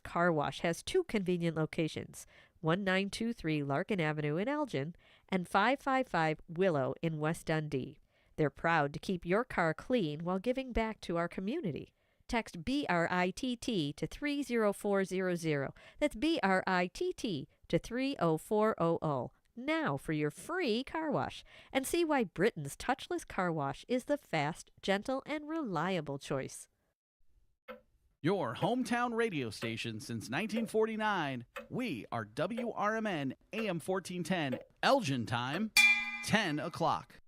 Car Wash has two convenient locations, 1923 Larkin Avenue in Elgin and 555 Willow in West Dundee. They're proud to keep your car clean while giving back to our community. Text BRITT to 30400. That's BRITT to 30400. Now for your free car wash, and see why Britain's touchless car wash is the fast, gentle, and reliable choice. Your hometown radio station since 1949. We are WRMN AM 1410, Elgin time, 10 o'clock.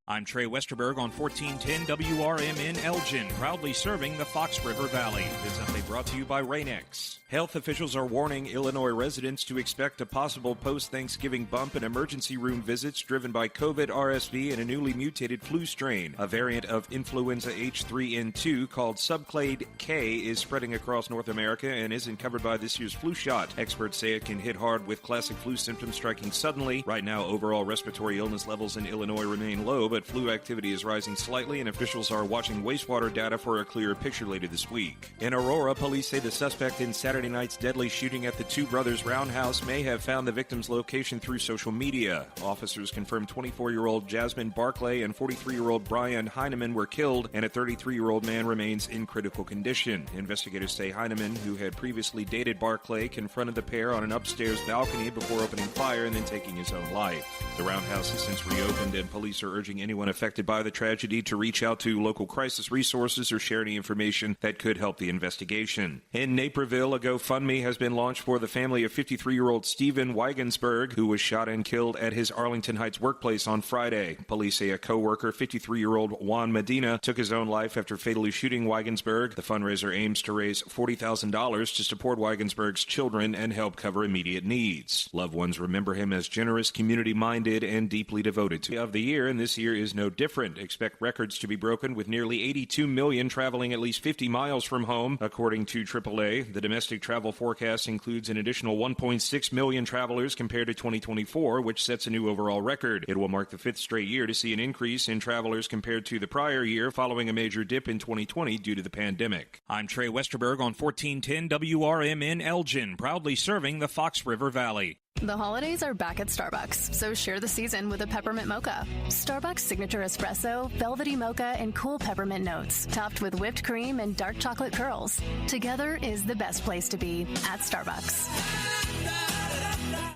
I'm Trey Westerberg on 1410 WRMN Elgin, proudly serving the Fox River Valley. This update brought to you by Rain-X. Health officials are warning Illinois residents to expect a possible post-Thanksgiving bump in emergency room visits driven by COVID, RSV, and a newly mutated flu strain. A variant of influenza H3N2 called subclade K is spreading across North America and isn't covered by this year's flu shot. Experts say it can hit hard with classic flu symptoms striking suddenly. Right now, overall respiratory illness levels in Illinois remain low, but flu activity is rising slightly, and officials are watching wastewater data for a clearer picture later this week. In Aurora, police say the suspect in Saturday night's deadly shooting at the Two Brothers Roundhouse may have found the victim's location through social media. Officers confirmed 24-year-old Jasmine Barclay and 43-year-old Brian Heineman were killed, and a 33-year-old man remains in critical condition. Investigators say Heineman, who had previously dated Barclay, confronted the pair on an upstairs balcony before opening fire and then taking his own life. The roundhouse has since reopened, and police are urging anyone affected by the tragedy to reach out to local crisis resources or share any information that could help the investigation. In Naperville, a GoFundMe has been launched for the family of 53-year-old Stephen Weigensberg, who was shot and killed at his Arlington Heights workplace on Friday. Police say a co-worker, 53-year-old Juan Medina, took his own life after fatally shooting Weigensberg. The fundraiser aims to raise $40,000 to support Weigensberg's children and help cover immediate needs. Loved ones remember him as generous, community-minded, and deeply devoted to of the year, and this year is no different. Expect records to be broken with nearly 82 million traveling at least 50 miles from home, according to AAA. The domestic travel forecast includes an additional 1.6 million travelers compared to 2024, which sets a new overall record. It will mark the fifth straight year to see an increase in travelers compared to the prior year, following a major dip in 2020 due to the pandemic. I'm Trey Westerberg on 1410 WRMN Elgin, proudly serving the Fox River Valley. The holidays are back at Starbucks, so share the season with a peppermint mocha. Starbucks signature espresso, velvety mocha, and cool peppermint notes, topped with whipped cream and dark chocolate curls. Together is the best place to be at Starbucks.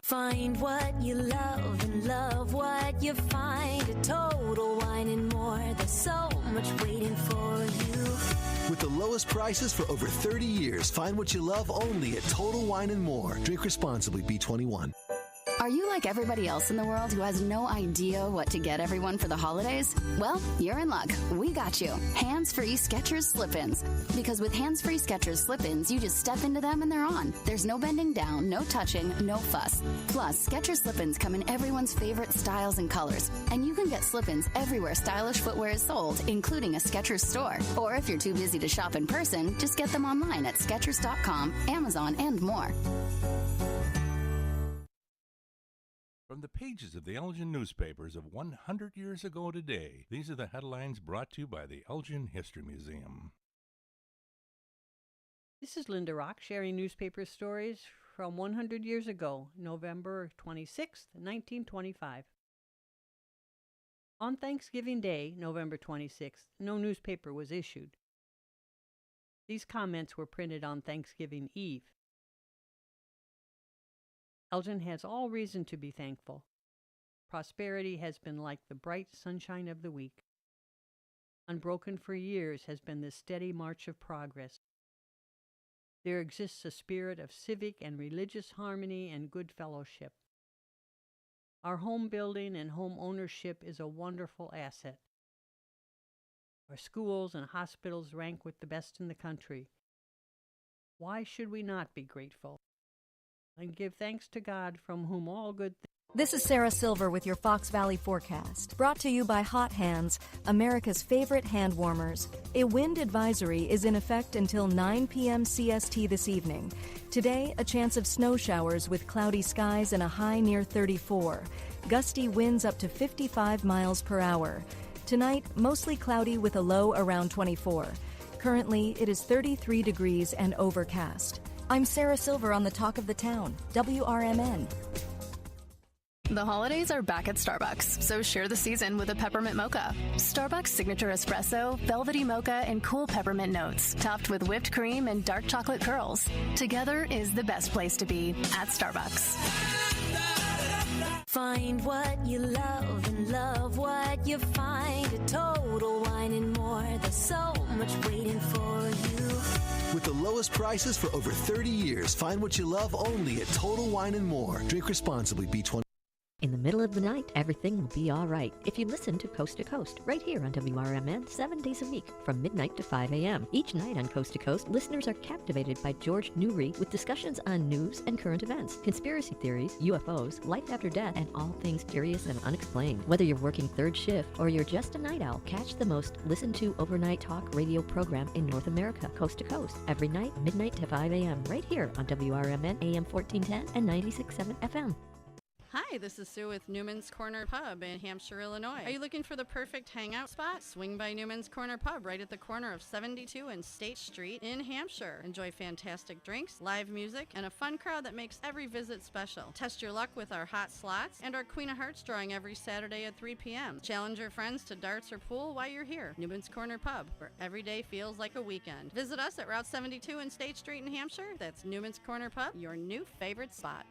Find what you love and love what you find. A Total Wine and More. There's so much waiting for you. With the lowest prices for over 30 years, find what you love only at Total Wine and More. Drink responsibly, B21. Are you like everybody else in the world who has no idea what to get everyone for the holidays? Well, you're in luck. We got you. Hands-free Skechers slip-ins. Because with hands-free Skechers slip-ins, you just step into them and they're on. There's no bending down, no touching, no fuss. Plus, Skechers slip-ins come in everyone's favorite styles and colors. And you can get slip-ins everywhere stylish footwear is sold, including a Skechers store. Or if you're too busy to shop in person, just get them online at Skechers.com, Amazon, and more. From the pages of the Elgin newspapers of 100 years ago today, these are the headlines brought to you by the Elgin History Museum. This is Linda Rock sharing newspaper stories from 100 years ago, November 26, 1925. On Thanksgiving Day, November 26th, no newspaper was issued. These comments were printed on Thanksgiving Eve. Elgin has all reason to be thankful. Prosperity has been like the bright sunshine of the week. Unbroken for years has been the steady march of progress. There exists a spirit of civic and religious harmony and good fellowship. Our home building and home ownership is a wonderful asset. Our schools and hospitals rank with the best in the country. Why should we not be grateful and give thanks to God, from whom all good things? This is Sarah Silver with your Fox Valley forecast, brought to you by Hot Hands, America's favorite hand warmers. A wind advisory is in effect until 9 p.m. CST this evening. Today, a chance of snow showers with cloudy skies and a high near 34. Gusty winds up to 55 miles per hour. Tonight, mostly cloudy with a low around 24. Currently, it is 33 degrees and overcast. I'm Sarah Silver on the Talk of the Town, WRMN. The holidays are back at Starbucks, so share the season with a peppermint mocha. Starbucks signature espresso, velvety mocha, and cool peppermint notes, topped with whipped cream and dark chocolate curls. Together is the best place to be at Starbucks. Find what you love and love what you find. A Total Wine and More. There's so much waiting for you. With the lowest prices for over 30 years, find what you love only at Total Wine and More. Drink responsibly. B20. In the middle of the night, everything will be all right if you listen to Coast, right here on WRMN 7 days a week from midnight to 5 a.m. Each night on Coast to Coast, listeners are captivated by George Newry with discussions on news and current events, conspiracy theories, UFOs, life after death, and all things curious and unexplained. Whether you're working third shift or you're just a night owl, catch the most listened to overnight talk radio program in North America, Coast to Coast, every night, midnight to 5 a.m. right here on WRMN AM 1410 and 96.7 FM. Hi, this is Sue with Newman's Corner Pub in Hampshire, Illinois. Are you looking for the perfect hangout spot? Swing by Newman's Corner Pub right at the corner of 72 and State Street in Hampshire. Enjoy fantastic drinks, live music, and a fun crowd that makes every visit special. Test your luck with our hot slots and our Queen of Hearts drawing every Saturday at 3 p.m. Challenge your friends to darts or pool while you're here. Newman's Corner Pub, where every day feels like a weekend. Visit us at Route 72 and State Street in Hampshire. That's Newman's Corner Pub, your new favorite spot.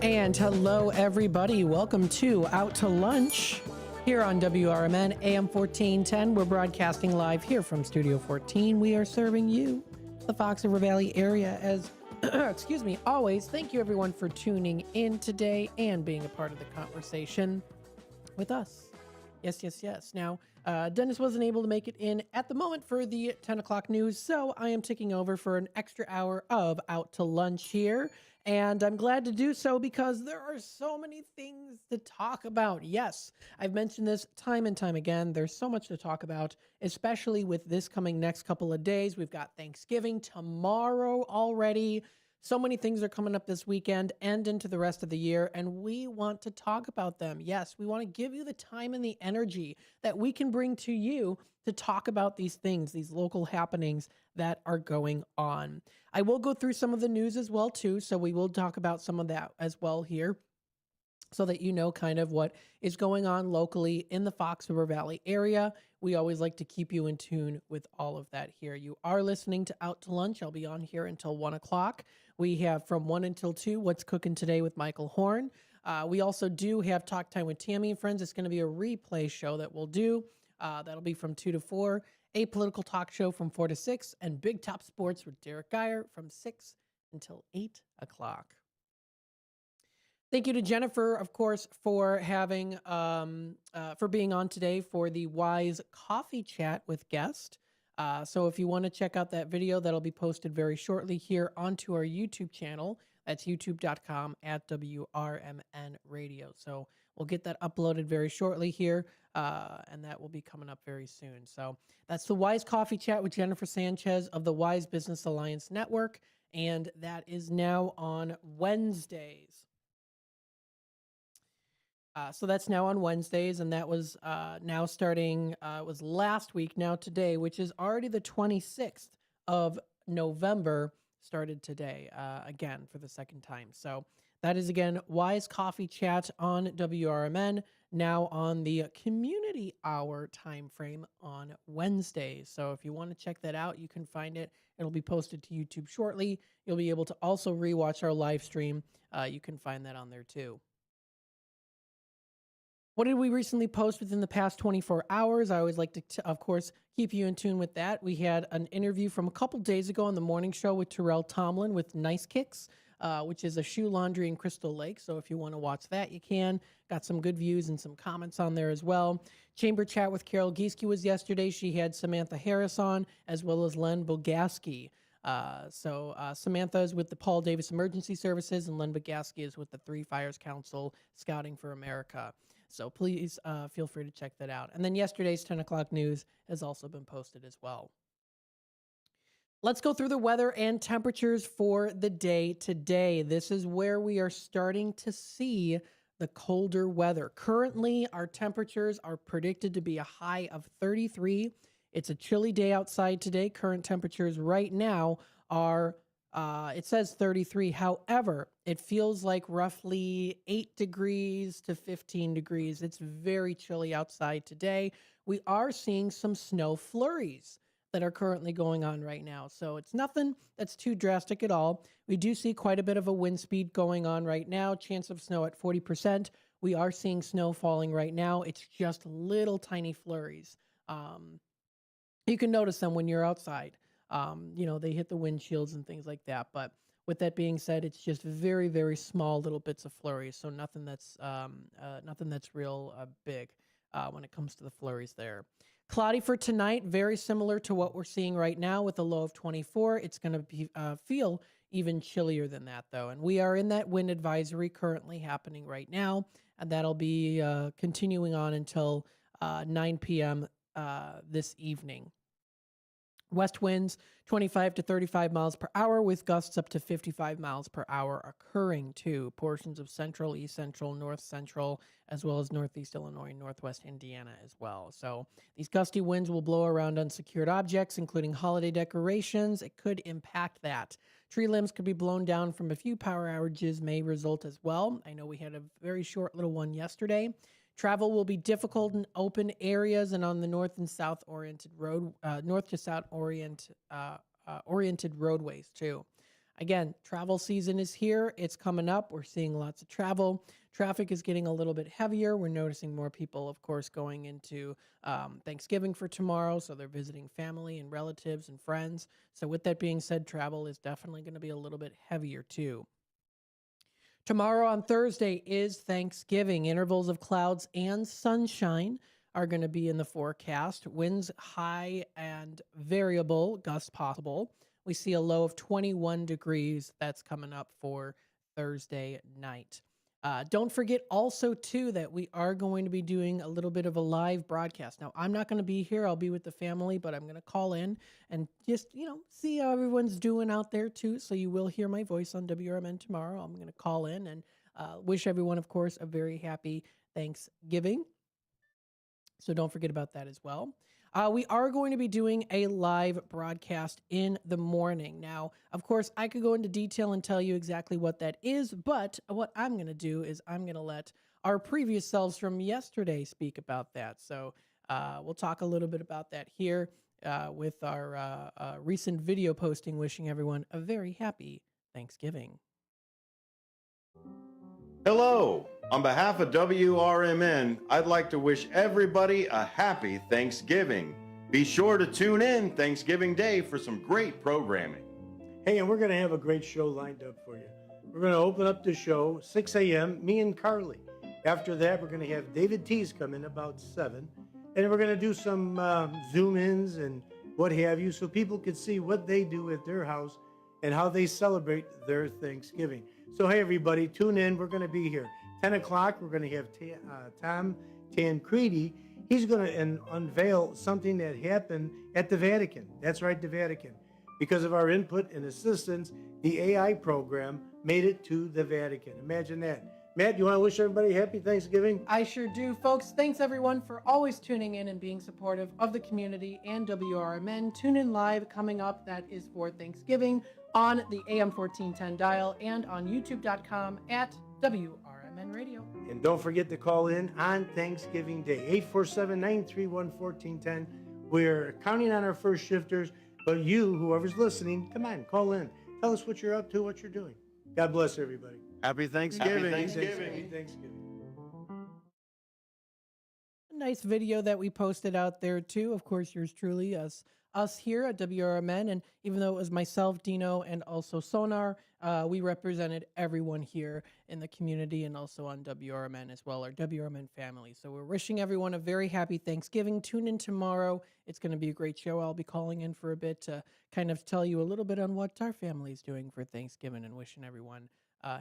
And hello, everybody. Welcome to Out to Lunch here on WRMN AM 1410. We're broadcasting live here from Studio 14. We are serving you, the Fox River Valley area, as, excuse me, always. Thank you, everyone, for tuning in today and being a part of the conversation with us. Yes. Now, Dennis wasn't able to make it in at the moment for the 10 o'clock news, so I am taking over for an extra hour of Out to Lunch here. And I'm glad to do so because there are so many things to talk about. Yes, I've mentioned this time and time again. There's so much to talk about, especially with this coming next couple of days. We've got Thanksgiving tomorrow already. So many things are coming up this weekend and into the rest of the year, and we want to talk about them. Yes, we want to give you the time and the energy that we can bring to you to talk about these things, these local happenings that are going on. I will go through some of the news as well, too, so we will talk about some of that as well here so that you know kind of what is going on locally in the Fox River Valley area. We always like to keep you in tune with all of that here. You are listening to Out to Lunch. I'll be on here until 1 o'clock. We have from 1 until 2, What's Cooking Today with Michael Horn. We also do have Talk Time with Tammy and Friends. It's going to be a replay show that we'll do. That'll be from 2 to 4. A political talk show from 4 to 6. And Big Top Sports with Derek Geyer from 6 until 8 o'clock. Thank you to Jennifer, of course, for having for being on today for the Wise Coffee Chat with Guest. So if you want to check out that video, that'll be posted very shortly here onto our YouTube channel. That's youtube.com/WRMN Radio. So we'll get that uploaded very shortly here, and that will be coming up very soon. So that's the Wise Coffee Chat with Jennifer Sanchez of the Wise Business Alliance Network, and that is now on Wednesdays. So that's now on Wednesdays, and that was now starting, it was last week, now today, which is already the 26th of November, started today, again, for the second time. So that is, again, Wise Coffee Chat on WRMN, now on the community hour time frame on Wednesdays. So if you want to check that out, you can find it. It'll be posted to YouTube shortly. You'll be able to also rewatch our live stream. You can find that on there too. What did we recently post within the past 24 hours? I always like to, of course, keep you in tune with that. We had an interview from a couple days ago on the morning show with Terrell Tomlin with Nice Kicks, which is a shoe laundry in Crystal Lake. So if you want to watch that, you can. Got some good views and some comments on there as well. Chamber Chat with Carol Gieske was yesterday. She had Samantha Harris on, as well as Len Bogaski. Samantha is with the Paul Davis Emergency Services, and Len Bogaski is with the Three Fires Council Scouting for America. So please feel free to check that out. And then yesterday's 10 o'clock news has also been posted as well. Let's go through the weather and temperatures for the day today. This is where we are starting to see the colder weather. Currently, our temperatures are predicted to be a high of 33. It's a chilly day outside today. Current temperatures right now are it says 33. However, it feels like roughly 8 degrees to 15 degrees. It's very chilly outside today. We are seeing some snow flurries that are currently going on right now. So it's nothing that's too drastic at all. We do see quite a bit of a wind speed going on right now. Chance of snow at 40%. We are seeing snow falling right now. It's just little tiny flurries. You can notice them when you're outside. They hit the windshields and things like that. But with that being said, it's just very, very small little bits of flurries. So nothing that's real big when it comes to the flurries there. Cloudy for tonight, very similar to what we're seeing right now with a low of 24. It's going to feel even chillier than that, though. And we are in that wind advisory currently happening right now. And that'll be continuing on until 9 p.m. This evening. West winds 25 to 35 miles per hour with gusts up to 55 miles per hour occurring to portions of central, east central, north central, as well as northeast Illinois and northwest Indiana as well. So these gusty winds will blow around unsecured objects, including holiday decorations. It could impact that. Tree limbs could be blown down from a few power outages may result as well. I know we had a very short little one yesterday. Travel will be difficult in open areas and on the north to south oriented roadways too. Again, travel season is here. It's coming up. We're seeing lots of travel. Traffic is getting a little bit heavier. We're noticing more people, of course, going into Thanksgiving for tomorrow. So they're visiting family and relatives and friends. So with that being said, travel is definitely going to be a little bit heavier too. Tomorrow on Thursday is Thanksgiving. Intervals of clouds and sunshine are going to be in the forecast. Winds high and variable, gusts possible. We see a low of 21 degrees. That's coming up for Thursday night. Don't forget also, too, that we are going to be doing a little bit of a live broadcast. Now, I'm not going to be here. I'll be with the family, but I'm going to call in and just, see how everyone's doing out there, too. So you will hear my voice on WRMN tomorrow. I'm going to call in and wish everyone, of course, a very happy Thanksgiving. So don't forget about that as well. We are going to be doing a live broadcast in the morning. Now, of course, I could go into detail and tell you exactly what that is, but what I'm going to do is I'm going to let our previous selves from yesterday speak about that. So we'll talk a little bit about that here with our recent video posting wishing everyone a very happy Thanksgiving. Hello. On behalf of WRMN, I'd like to wish everybody a happy Thanksgiving. Be sure to tune in Thanksgiving Day for some great programming. Hey, and we're going to have a great show lined up for you. We're going to open up the show 6 a.m., me and Carly. After that, we're going to have David Tees come in about 7. And we're going to do some zoom-ins and what have you so people can see what they do at their house and how they celebrate their Thanksgiving. So, hey, everybody, tune in. We're going to be here. 10 o'clock, we're going to have Tom Tancredi. He's going to unveil something that happened at the Vatican. That's right, the Vatican. Because of our input and assistance, the AI program made it to the Vatican. Imagine that. Matt, you want to wish everybody happy Thanksgiving? I sure do, folks. Thanks, everyone, for always tuning in and being supportive of the community and WRMN. Tune in live coming up. That is for Thanksgiving on the AM 1410 dial and on youtube.com at WRMN Radio. And don't forget to call in on Thanksgiving Day, 847-931-1410. We're counting on our first shifters, but you, whoever's listening, come on, call in. Tell us what you're up to, what you're doing. God bless everybody. Happy Thanksgiving. Happy Thanksgiving. A nice video that we posted out there too. Of course, yours truly, us here at WRMN. And even though it was myself, Dino, and also Sonar, we represented everyone here in the community and also on WRMN as well, our WRMN family. So we're wishing everyone a very happy Thanksgiving. Tune in tomorrow. It's going to be a great show. I'll be calling in for a bit to kind of tell you a little bit on what our family is doing for Thanksgiving and wishing everyone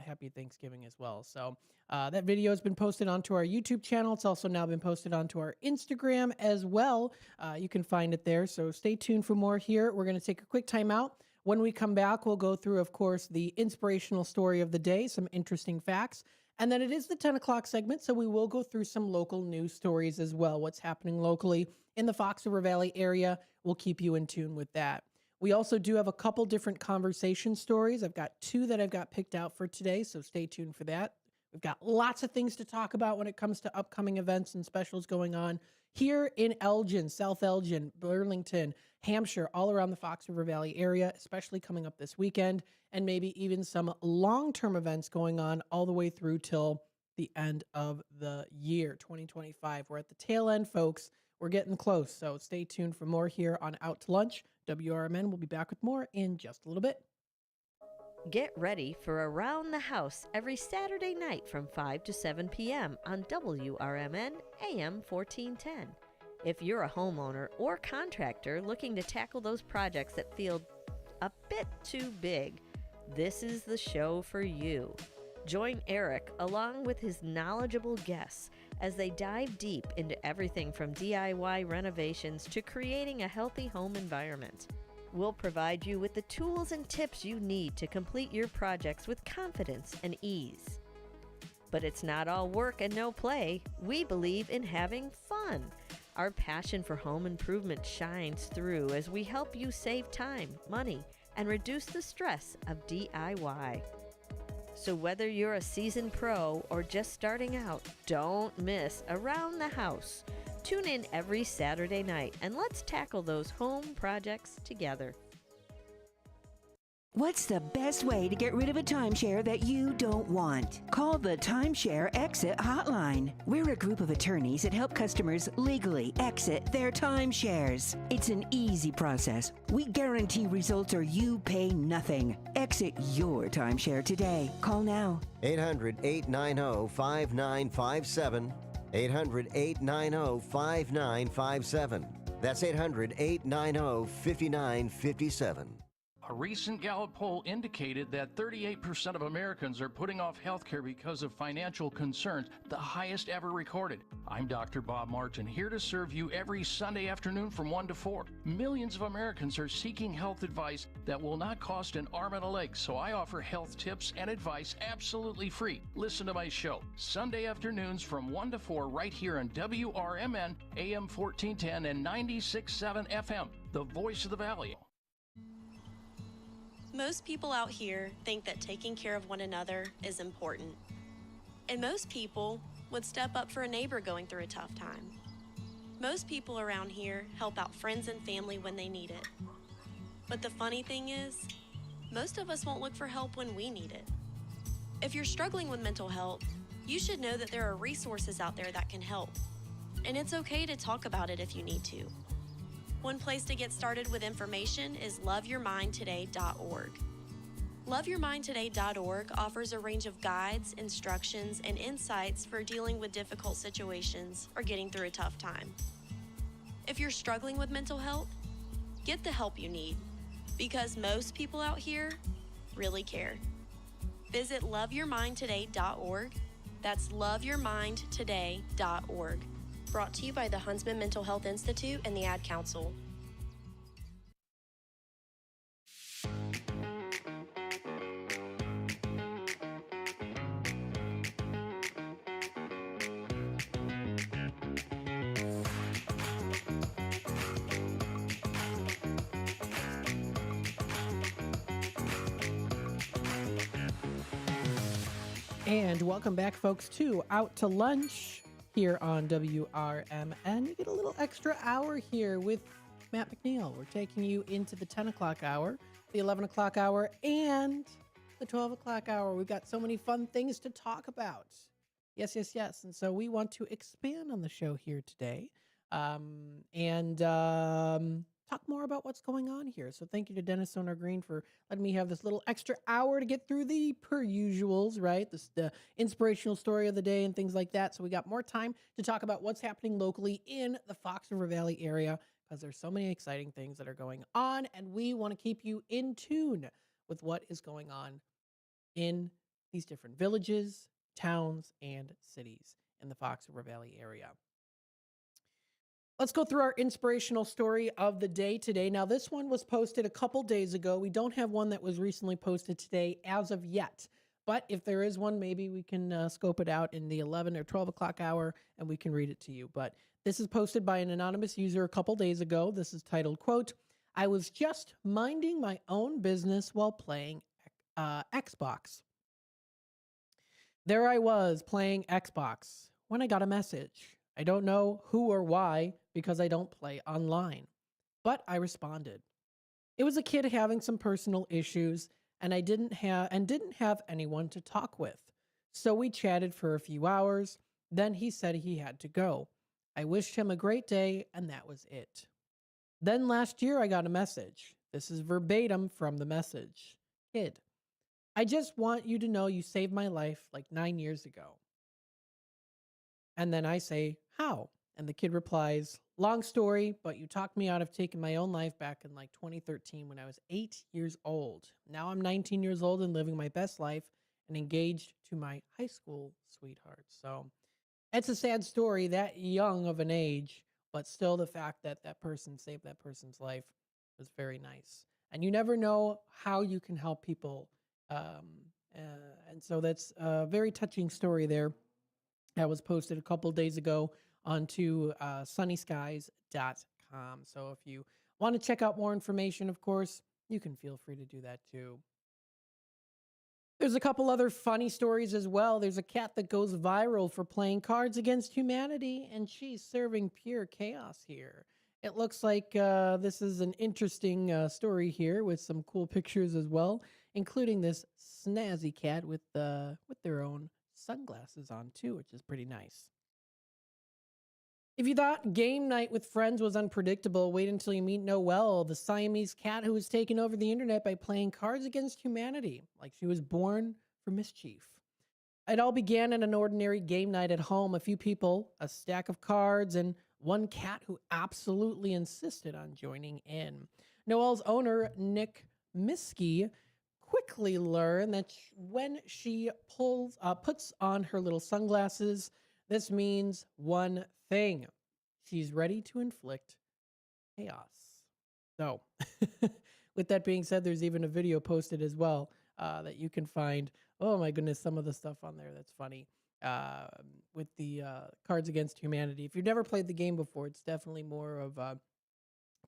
happy Thanksgiving as well. So that video has been posted onto our YouTube channel. It's also now been posted onto our Instagram as well. You can find it there. So stay tuned for more here. We're going to take a quick time out. When we come back, we'll go through, of course, the inspirational story of the day, some interesting facts. And then it is the 10 o'clock segment, so we will go through some local news stories as well. What's happening locally in the Fox River Valley area. We'll keep you in tune with that. We also do have a couple different conversation stories. I've got two that I've got picked out for today, so stay tuned for that. We've got lots of things to talk about when it comes to upcoming events and specials going on here in Elgin, South Elgin, Burlington, Hampshire, all around the Fox River Valley area, especially coming up this weekend, and maybe even some long-term events going on all the way through till the end of the year, 2025. We're at the tail end, folks. We're getting close, so stay tuned for more here on Out to Lunch. WRMN will be back with more in just a little bit. Get ready for Around the House every Saturday night from 5 to 7 p.m. on WRMN AM 1410. If you're a homeowner or contractor looking to tackle those projects that feel a bit too big, this is the show for you. Join Eric along with his knowledgeable guests as they dive deep into everything from DIY renovations to creating a healthy home environment. We'll provide you with the tools and tips you need to complete your projects with confidence and ease. But it's not all work and no play. We believe in having fun. Our passion for home improvement shines through as we help you save time, money, and reduce the stress of DIY. So whether you're a seasoned pro or just starting out, don't miss Around the House. Tune in every Saturday night and let's tackle those home projects together. What's the best way to get rid of a timeshare that you don't want? Call the Timeshare Exit Hotline. We're a group of attorneys that help customers legally exit their timeshares. It's an easy process. We guarantee results or you pay nothing. Exit your timeshare today. Call now. 800-890-5957. 800-890-5957. That's 800-890-5957. A recent Gallup poll indicated that 38% of Americans are putting off health care because of financial concerns, the highest ever recorded. I'm Dr. Bob Martin, here to serve you every Sunday afternoon from 1 to 4. Millions of Americans are seeking health advice that will not cost an arm and a leg, so I offer health tips and advice absolutely free. Listen to my show, Sunday afternoons from 1 to 4 right here on WRMN AM 1410 and 96.7 FM, the voice of the Valley. Most people out here think that taking care of one another is important. And most people would step up for a neighbor going through a tough time. Most people around here help out friends and family when they need it. But the funny thing is, most of us won't look for help when we need it. If you're struggling with mental health, you should know that there are resources out there that can help. And it's okay to talk about it if you need to. One place to get started with information is loveyourmindtoday.org. Loveyourmindtoday.org offers a range of guides, instructions, and insights for dealing with difficult situations or getting through a tough time. If you're struggling with mental health, get the help you need, because most people out here really care. Visit loveyourmindtoday.org. That's loveyourmindtoday.org. Brought to you by the Huntsman Mental Health Institute and the Ad Council. And welcome back, folks, to Out to Lunch here on WRMN. You get a little extra hour here with Matt McNeil. We're taking you into the 10 o'clock hour, the 11 o'clock hour, and the 12 o'clock hour. We've got so many fun things to talk about. Yes, yes, yes. And so we want to expand on the show here today and talk more about what's going on here. So thank you to Dennis Sonar Green for letting me have this little extra hour to get through the per usuals, right? The inspirational story of the day and things like that. So we got more time to talk about what's happening locally in the Fox River Valley area because there's so many exciting things that are going on, and we want to keep you in tune with what is going on in these different villages, towns, and cities in the Fox River Valley area. Let's go through our inspirational story of the day today. Now, this one was posted a couple days ago. We don't have one that was recently posted today as of yet. But if there is one, maybe we can scope it out in the 11 or 12 o'clock hour and we can read it to you. But this is posted by an anonymous user a couple days ago. This is titled, quote, "I was just minding my own business while playing Xbox. There I was playing Xbox when I got a message. I don't know who or why because I don't play online, but I responded. It was a kid having some personal issues and I didn't have anyone to talk with. So we chatted for a few hours. Then he said he had to go. I wished him a great day and that was it. Then last year I got a message. This is verbatim from the message. Kid, I just want you to know you saved my life like 9 years ago. And then I say, how? And the kid replies, long story, but you talked me out of taking my own life back in like 2013 when I was 8 years old. Now I'm 19 years old and living my best life and engaged to my high school sweetheart. So it's a sad story that young of an age, but still the fact that that person saved that person's life was very nice. And you never know how you can help people. And so that's a very touching story there. That was posted a couple days ago onto sunnyskies.com. So if you want to check out more information, of course, you can feel free to do that too. There's a couple other funny stories as well. There's a cat that goes viral for playing Cards Against Humanity, and she's serving pure chaos here. It looks like this is an interesting story here with some cool pictures as well, including this snazzy cat with their own sunglasses on too, which is pretty nice. If you thought game night with friends was unpredictable, wait until you meet Noelle, the Siamese cat who was taken over the internet by playing Cards Against Humanity, like she was born for mischief. It all began at an ordinary game night at home. A few people, a stack of cards, and one cat who absolutely insisted on joining in. Noelle's owner, Nick Miskey, quickly learned that when she puts on her little sunglasses, this means one thing. She's ready to inflict chaos. So, with that being said, there's even a video posted as well that you can find. Oh my goodness, some of the stuff on there that's funny with the Cards Against Humanity. If you've never played the game before, it's definitely more of a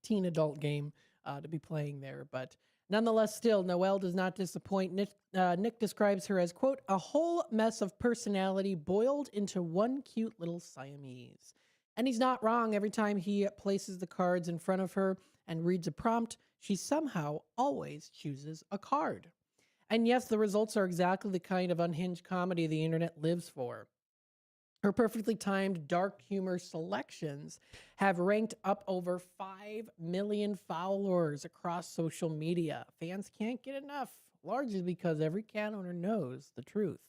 teen adult game to be playing there. But nonetheless, still, Noelle does not disappoint. Nick describes her as, quote, a whole mess of personality boiled into one cute little Siamese. And he's not wrong. Every time he places the cards in front of her and reads a prompt, she somehow always chooses a card. And yes, the results are exactly the kind of unhinged comedy the internet lives for. Her perfectly timed dark humor selections have ranked up over 5 million followers across social media. Fans can't get enough, largely because every cat owner knows the truth.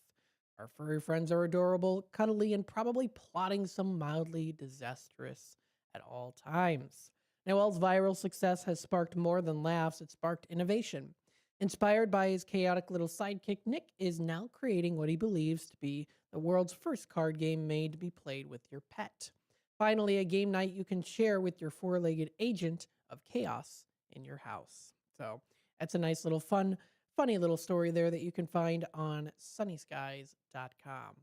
Our furry friends are adorable, cuddly, and probably plotting some mildly disastrous at all times. Noelle's viral success has sparked more than laughs, it sparked innovation. Inspired by his chaotic little sidekick, Nick is now creating what he believes to be the world's first card game made to be played with your pet. Finally, a game night you can share with your four-legged agent of chaos in your house. So that's a nice little funny little story there that you can find on sunnyskies.com.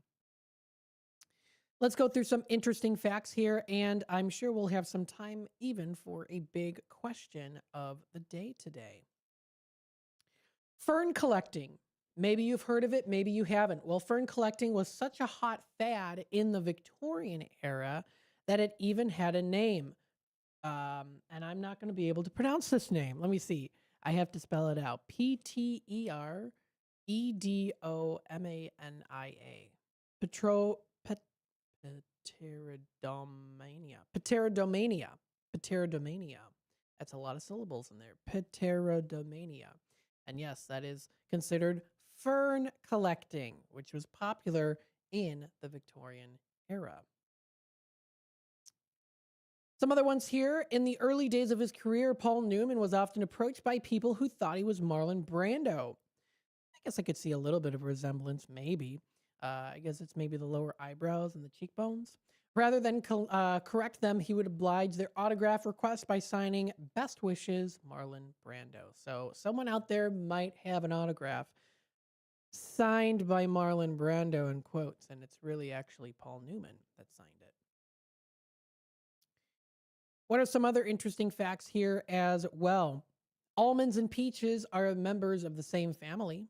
Let's go through some interesting facts here, and I'm sure we'll have some time even for a big question of the day today. Fern collecting Maybe you've heard of it, maybe you haven't. Well, fern collecting was such a hot fad in the Victorian era that it even had a name. And I'm not going to be able to pronounce this name. Let me see. I have to spell it out. Pteredomania. Pterodomania. Pterodomania. That's a lot of syllables in there. Pterodomania. And yes, that is considered fern collecting, which was popular in the Victorian era. Some other ones here. In the early days of his career, Paul Newman was often approached by people who thought he was Marlon Brando. I guess I could see a little bit of a resemblance, maybe. I guess it's maybe the lower eyebrows and the cheekbones. Rather than correct them, he would oblige their autograph request by signing "Best wishes, Marlon Brando." So someone out there might have an autograph signed by Marlon Brando in quotes, and it's really actually Paul Newman that signed it. What are some other interesting facts here as well? Almonds and peaches are members of the same family.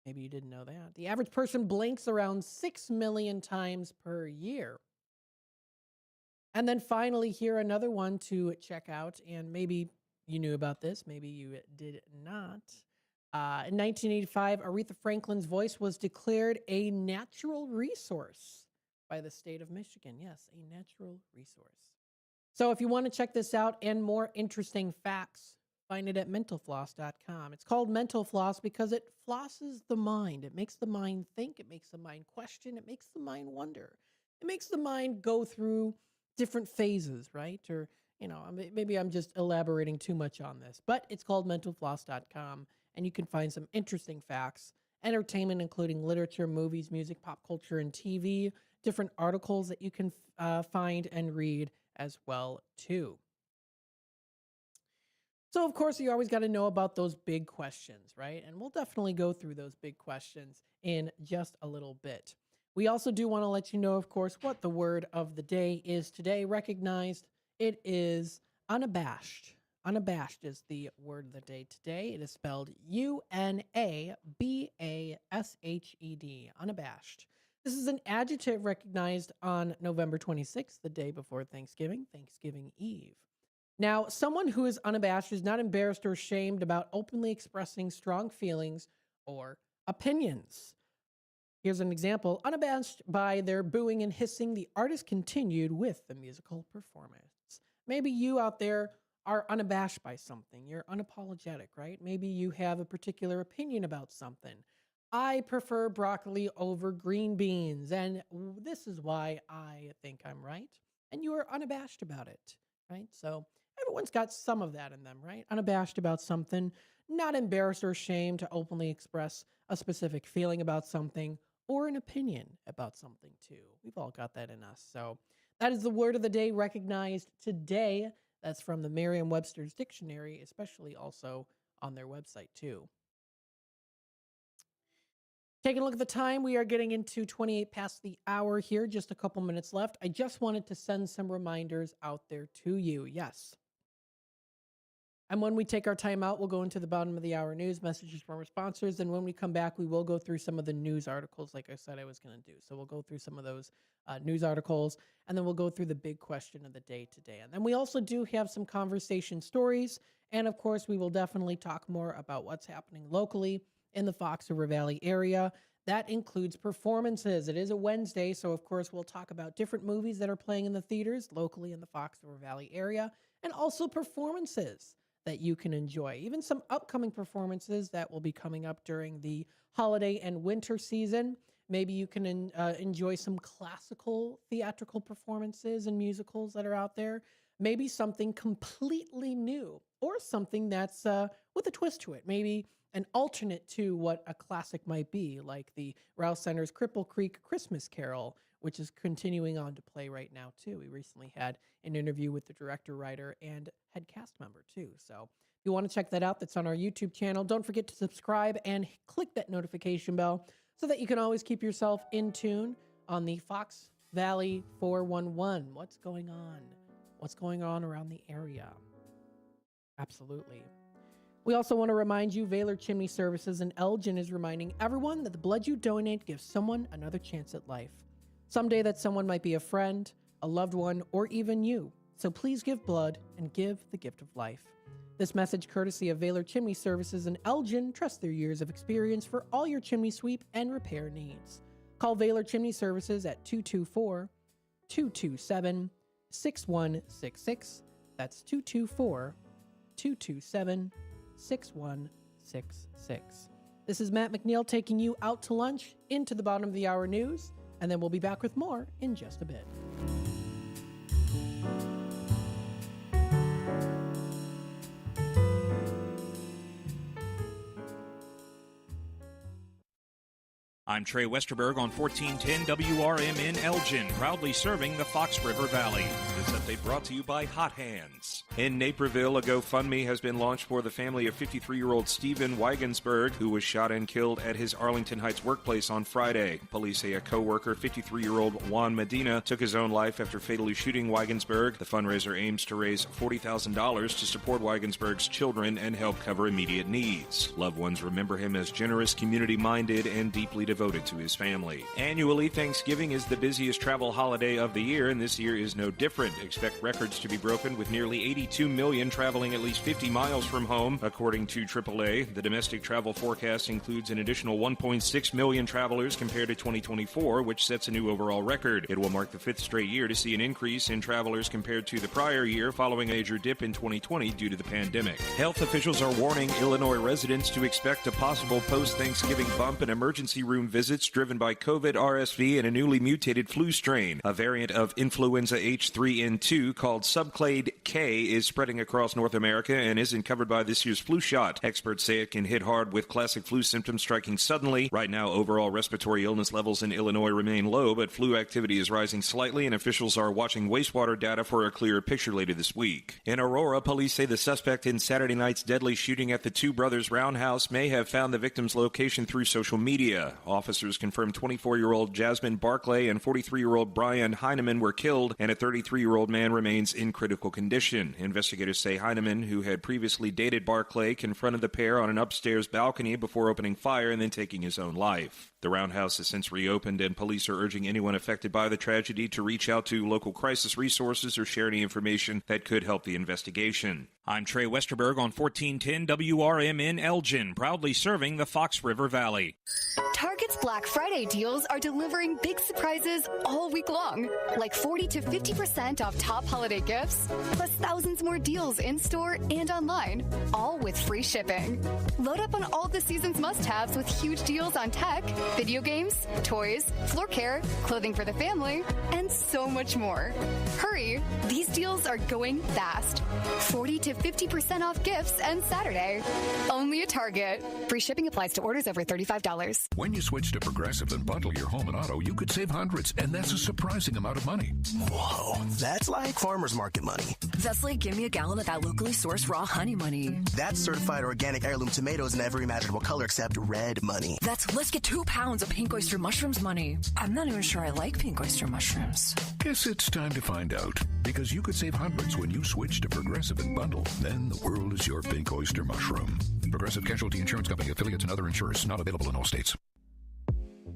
Maybe you didn't know that. The average person blinks around 6 million times per year. And then finally, here another one to check out, and maybe you knew about this, maybe you did not. In 1985, Aretha Franklin's voice was declared a natural resource by the state of Michigan. Yes, a natural resource. So if you want to check this out and more interesting facts, find it at mentalfloss.com. It's called Mental Floss because it flosses the mind. It makes the mind think. It makes the mind question. It makes the mind wonder. It makes the mind go through different phases, right? Or, maybe I'm just elaborating too much on this, but it's called mentalfloss.com, and you can find some interesting facts, entertainment, including literature, movies, music, pop culture, and TV, different articles that you can find and read as well, too. So, of course, you always got to know about those big questions, right? And we'll definitely go through those big questions in just a little bit. We also do want to let you know, of course, what the word of the day is today. Recognized, it is unabashed. Unabashed is the word of the day today. It is spelled UNABASHED. Unabashed. This is an adjective recognized on November 26th, the day before Thanksgiving, Thanksgiving Eve. Now, someone who is unabashed is not embarrassed or ashamed about openly expressing strong feelings or opinions. Here's an example. Unabashed by their booing and hissing, the artist continued with the musical performance. Maybe you out there are unabashed by something. You're unapologetic, right? Maybe you have a particular opinion about something. I prefer broccoli over green beans, and this is why I think I'm right. And you are unabashed about it, right? So everyone's got some of that in them, right? Unabashed about something, not embarrassed or ashamed to openly express a specific feeling about something or an opinion about something too. We've all got that in us. So that is the word of the day recognized today. That's from the Merriam-Webster's Dictionary, especially also on their website too. Taking a look at the time, we are getting into 28 past the hour here, just a couple minutes left. I just wanted to send some reminders out there to you. Yes. And when we take our time out, we'll go into the bottom of the hour news, messages from our sponsors. And when we come back, we will go through some of the news articles like I said I was going to do. So we'll go through some of those news articles, and then we'll go through the big question of the day today. And then we also do have some conversation stories. And of course, we will definitely talk more about what's happening locally in the Fox River Valley area. That includes performances. It is a Wednesday, so of course we'll talk about different movies that are playing in the theaters locally in the Fox River Valley area, and also performances that you can enjoy. Even some upcoming performances that will be coming up during the holiday and winter season. Maybe you can enjoy some classical theatrical performances and musicals that are out there. Maybe something completely new, or something that's with a twist to it. Maybe an alternate to what a classic might be, like the Rouse Center's Cripple Creek Christmas Carol, which is continuing on to play right now, too. We recently had an interview with the director, writer, and head cast member, too. So if you want to check that out, that's on our YouTube channel. Don't forget to subscribe and click that notification bell so that you can always keep yourself in tune on the Fox Valley 411. What's going on? What's going on around the area? Absolutely. We also want to remind you, Valor Chimney Services in Elgin is reminding everyone that the blood you donate gives someone another chance at life. Someday that someone might be a friend, a loved one, or even you. So please give blood and give the gift of life. This message courtesy of Valor Chimney Services in Elgin. Trust their years of experience for all your chimney sweep and repair needs. Call Valor Chimney Services at 224-227-6166. That's 224-227-6166. This is Matt McNeil taking you out to lunch into the bottom of the hour news, and then we'll be back with more in just a bit. I'm Trey Westerberg on 1410 WRMN Elgin, proudly serving the Fox River Valley. This update brought to you by Hot Hands. In Naperville, a GoFundMe has been launched for the family of 53-year-old Stephen Weigensberg, who was shot and killed at his Arlington Heights workplace on Friday. Police say a co-worker, 53-year-old Juan Medina, took his own life after fatally shooting Weigensberg. The fundraiser aims to raise $40,000 to support Weigensberg's children and help cover immediate needs. Loved ones remember him as generous, community-minded, and deeply devoted to his family. Annually, Thanksgiving is the busiest travel holiday of the year, and this year is no different. Expect records to be broken with nearly 82 million traveling at least 50 miles from home, according to AAA. The domestic travel forecast includes an additional 1.6 million travelers compared to 2024, which sets a new overall record. It will mark the fifth straight year to see an increase in travelers compared to the prior year, following a major dip in 2020 due to the pandemic. Health officials are warning Illinois residents to expect a possible post-Thanksgiving bump in emergency room visits driven by COVID, RSV, and a newly mutated flu strain. A variant of influenza H3N2 called subclade K is spreading across North America and isn't covered by this year's flu shot. Experts say it can hit hard with classic flu symptoms striking suddenly. Right now, overall respiratory illness levels in Illinois remain low, but flu activity is rising slightly, and officials are watching wastewater data for a clearer picture later this week. In Aurora, police say the suspect in Saturday night's deadly shooting at the Two Brothers Roundhouse may have found the victim's location through social media. Officers confirmed 24-year-old Jasmine Barclay and 43-year-old Brian Heineman were killed, and a 33-year-old man remains in critical condition. Investigators say Heineman, who had previously dated Barclay, confronted the pair on an upstairs balcony before opening fire and then taking his own life. The Roundhouse has since reopened, and police are urging anyone affected by the tragedy to reach out to local crisis resources or share any information that could help the investigation. I'm Trey Westerberg on 1410 WRMN Elgin, proudly serving the Fox River Valley. Target's Black Friday deals are delivering big surprises all week long, like 40 to 50% off top holiday gifts, plus thousands more deals in-store and online, all with free shipping. Load up on all the season's must-haves with huge deals on tech, video games, toys, floor care, clothing for the family, and so much more. Hurry! These deals are going fast. 40 to 50% off gifts and Saturday. Only at Target. Free shipping applies to orders over $35. When you switch to Progressive and bundle your home and auto, you could save hundreds, and that's a surprising amount of money. Whoa, that's like farmer's market money. That's like give me a gallon of that locally sourced raw honey money. That's certified organic heirloom tomatoes in every imaginable color except red money. That's let's get 2 pounds of pink oyster mushrooms money. I'm not even sure I like pink oyster mushrooms. Guess it's time to find out, because you could save hundreds when you switch to Progressive and bundle. Then the world is your pink oyster mushroom. Progressive Casualty Insurance Company, affiliates, and other insurers not available in all states.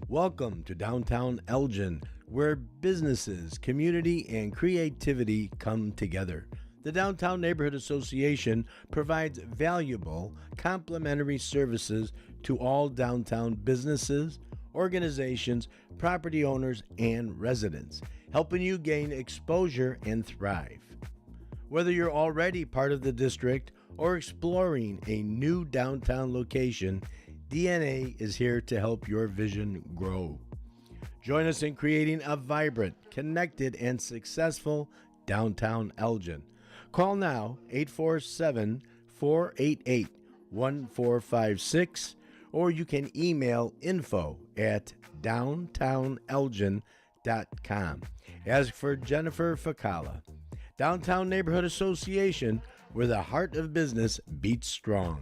Welcome to downtown Elgin, where businesses, community, and creativity come together. The Downtown Neighborhood Association provides valuable, complimentary services to all downtown businesses, organizations, property owners, and residents, helping you gain exposure and thrive. Whether you're already part of the district or exploring a new downtown location, DNA is here to help your vision grow. Join us in creating a vibrant, connected, and successful downtown Elgin. Call now 847-488-1456, or you can email info@downtownelgin.com. Ask for Jennifer Facala. Downtown Neighborhood Association, where the heart of business beats strong.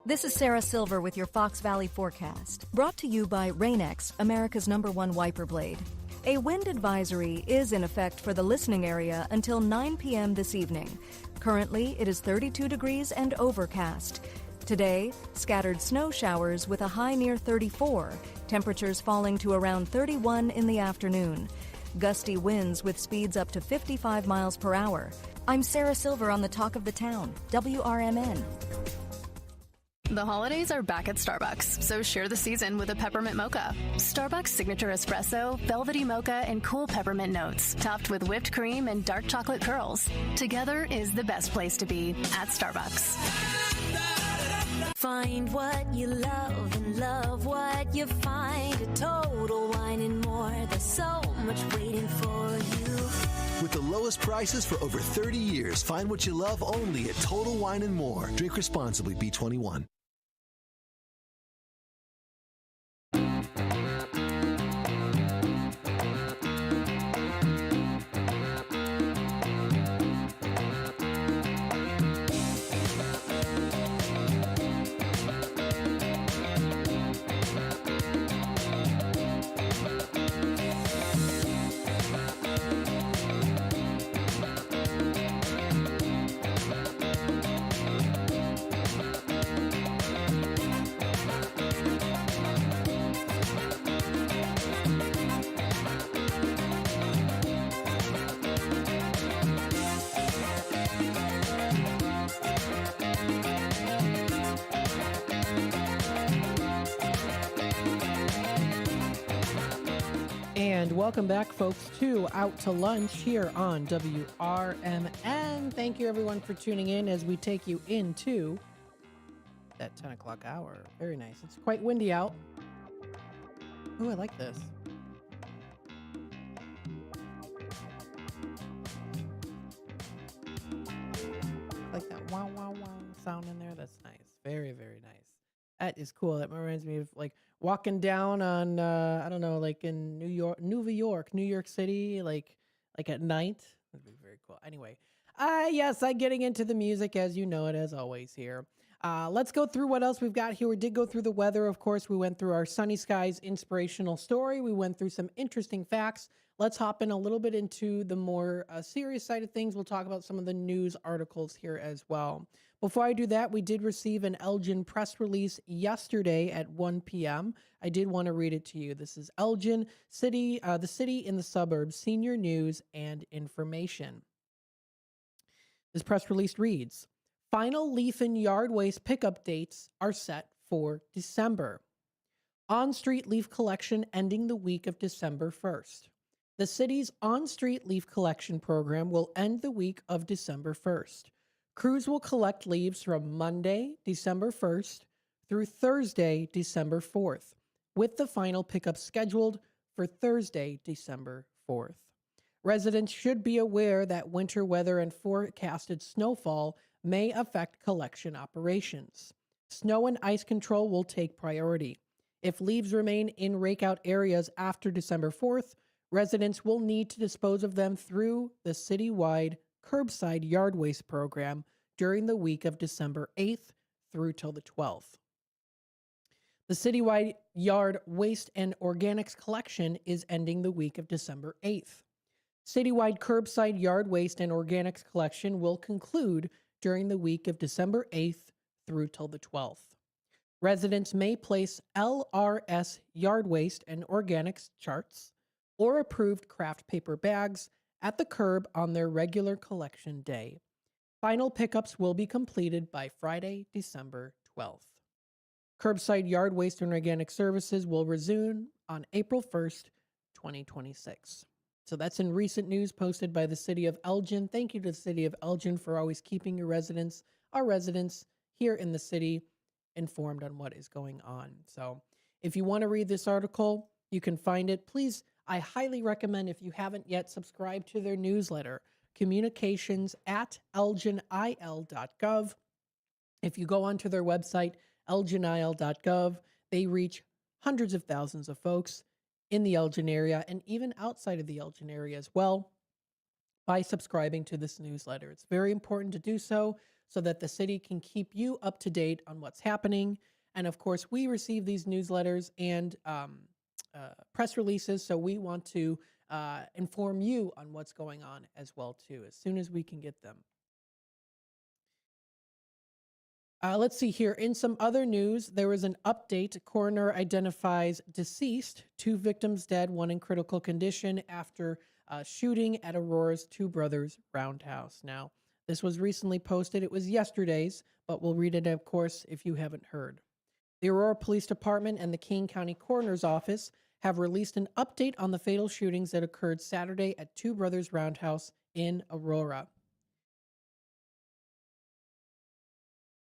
This is Sarah Silver with your Fox Valley forecast, brought to you by Rain-X, America's #1 wiper blade. A wind advisory is in effect for the listening area until 9 p.m. this evening. Currently, it is 32 degrees and overcast. Today, scattered snow showers with a high near 34, temperatures falling to around 31 in the afternoon. Gusty winds with speeds up to 55 miles per hour. I'm Sarah Silver on the Talk of the Town, WRMN. The holidays are back at Starbucks, so share the season with a peppermint mocha. Starbucks signature espresso, velvety mocha, and cool peppermint notes, topped with whipped cream and dark chocolate curls. Together is the best place to be at Starbucks. Find what you love and love what you find. A Total Wine and More. There's so much waiting for you. With the lowest prices for over 30 years, find what you love only at Total Wine and More. Drink responsibly, B21. And welcome back, folks, to Out to Lunch here on WRMN. Thank you, everyone, for tuning in as we take you into that 10 o'clock hour. Very nice. It's quite windy out. Oh, I like this. I like that wow, wow, wow sound in there. That's nice. Very, very nice. That is cool. That reminds me of like walking down on I don't know, like in New York City, like at night. That'd be very cool. Anyway, yes, I'm getting into the music as you know it, as always here. Let's go through what else we've got here. We did go through the weather, of course. We went through our Sunny Skies inspirational story. We went through some interesting facts. Let's hop in a little bit into the more serious side of things. We'll talk about some of the news articles here as well. Before I do that, we did receive an Elgin press release yesterday at 1 p.m. I did want to read it to you. This is Elgin City, the city in the suburbs, senior news and information. This press release reads, final leaf and yard waste pickup dates are set for December. On-street leaf collection ending the week of December 1st. The city's on-street leaf collection program will end the week of December 1st. Crews will collect leaves from Monday, December 1st through Thursday, December 4th, with the final pickup scheduled for Thursday, December 4th. Residents should be aware that winter weather and forecasted snowfall may affect collection operations. Snow and ice control will take priority. If leaves remain in rakeout areas after December 4th, residents will need to dispose of them through the citywide curbside yard waste program during the week of December 8th through till the 12th. The citywide yard waste and organics collection is ending the week of December 8th. Citywide curbside yard waste and organics collection will conclude during the week of December 8th through till the 12th. Residents may place LRS yard waste and organics charts or approved craft paper bags at the curb on their regular collection day. Final pickups will be completed by Friday, December 12th. Curbside yard waste and organic services will resume on April 1st, 2026. So that's in recent news posted by the City of Elgin. Thank you to the City of Elgin for always keeping your residents, our residents here in the city, informed on what is going on. So if you want to read this article, you can find it. Please, I highly recommend, if you haven't yet, subscribe to their newsletter, communications at elginil.gov. If you go onto their website, elginil.gov, they reach hundreds of thousands of folks in the Elgin area and even outside of the Elgin area as well by subscribing to this newsletter. It's very important to do so that the city can keep you up to date on what's happening. And of course, we receive these newsletters and press releases, so we want to inform you on what's going on as well too, as soon as we can get them. Let's see here. In some other news, there was an update. Coroner identifies deceased, 2 victims dead, 1 in critical condition after shooting at Aurora's Two Brothers Roundhouse. Now, this was recently posted. It was yesterday's, but we'll read it, of course, if you haven't heard. The Aurora Police Department and the Kane County Coroner's Office have released an update on the fatal shootings that occurred Saturday at Two Brothers Roundhouse in Aurora.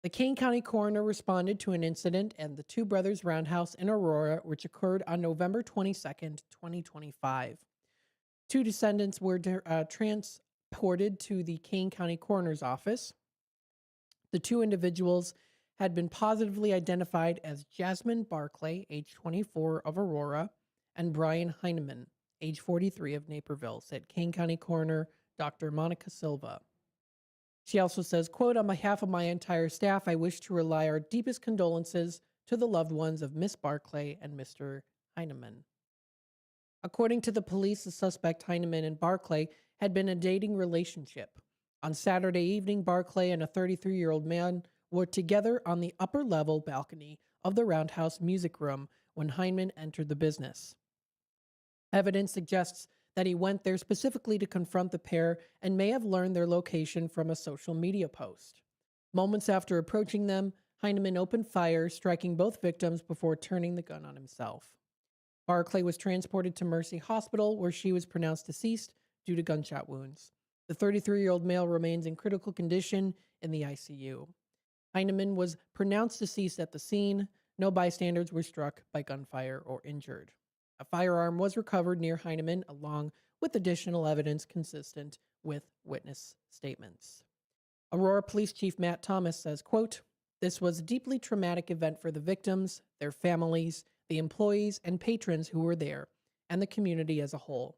The Kane County coroner responded to an incident at the Two Brothers Roundhouse in Aurora, which occurred on November 22nd, 2025. 2 descendants were transported to the Kane County coroner's office. The 2 individuals had been positively identified as Jasmine Barclay, age 24, of Aurora, and Brian Heineman, age 43, of Naperville, said Kane County coroner Dr. Monica Silva. She also says, quote, on behalf of my entire staff, I wish to relay our deepest condolences to the loved ones of Miss Barclay and Mr. Heineman. According to the police, the suspect Heineman and Barclay had been a dating relationship. On Saturday evening, Barclay and a 33-year-old man were together on the upper level balcony of the Roundhouse Music Room when Heineman entered the business. Evidence suggests that he went there specifically to confront the pair and may have learned their location from a social media post. Moments after approaching them, Heineman opened fire, striking both victims before turning the gun on himself. Barclay was transported to Mercy Hospital, where she was pronounced deceased due to gunshot wounds. The 33-year-old male remains in critical condition in the ICU. Heineman was pronounced deceased at the scene. No bystanders were struck by gunfire or injured. A firearm was recovered near Heineman, along with additional evidence consistent with witness statements. Aurora Police Chief Matt Thomas says, quote, this was a deeply traumatic event for the victims, their families, the employees and patrons who were there, and the community as a whole.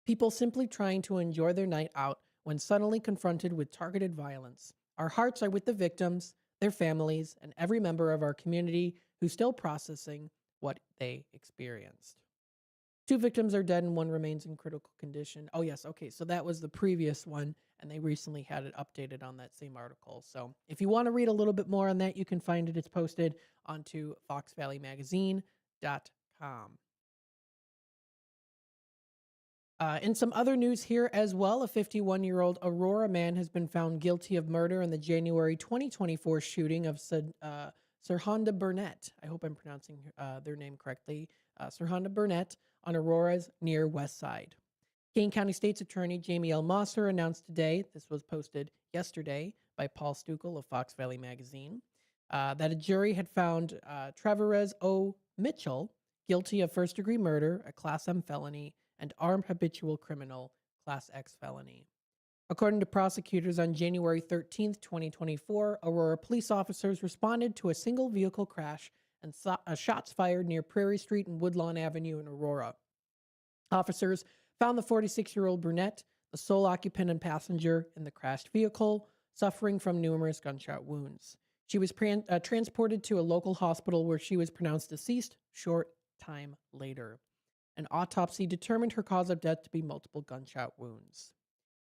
People simply trying to enjoy their night out when suddenly confronted with targeted violence. Our hearts are with the victims, their families, and every member of our community who's still processing what they experienced. 2 victims are dead and 1 remains in critical condition. Oh, yes. Okay. So that was the previous one, and they recently had it updated on that same article. So if you want to read a little bit more on that, you can find it. It's posted onto foxvalleymagazine.com. In some other news here as well, a 51-year-old Aurora man has been found guilty of murder in the January 2024 shooting of Sirhonda Burnett. I hope I'm pronouncing their name correctly. Sirhonda Burnett on Aurora's near West Side. Kane County State's Attorney Jamie L. Mosser announced today, this was posted yesterday by Paul Stukel of Fox Valley Magazine, that a jury had found Traverez O. Mitchell guilty of first-degree murder, a Class M felony, and armed habitual criminal, Class X felony. According to prosecutors, on January 13th, 2024, Aurora police officers responded to a single vehicle crash and shots fired near Prairie Street and Woodlawn Avenue in Aurora. Officers found the 46-year-old brunette, the sole occupant and passenger in the crashed vehicle, suffering from numerous gunshot wounds. She was transported to a local hospital where she was pronounced deceased short time later. An autopsy determined her cause of death to be multiple gunshot wounds.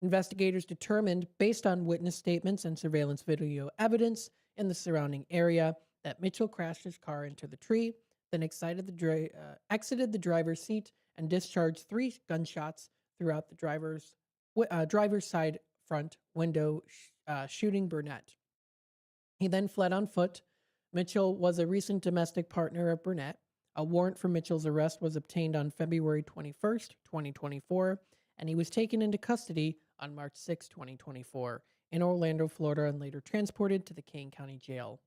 Investigators determined, based on witness statements and surveillance video evidence in the surrounding area, that Mitchell crashed his car into the tree, then exited the driver's seat and discharged 3 gunshots throughout the driver's side front window, shooting Burnett. He then fled on foot. Mitchell was a recent domestic partner of Burnett. A warrant for Mitchell's arrest was obtained on February 21st, 2024, and he was taken into custody on March 6, 2024, in Orlando, Florida, and later transported to the Kane County Jail.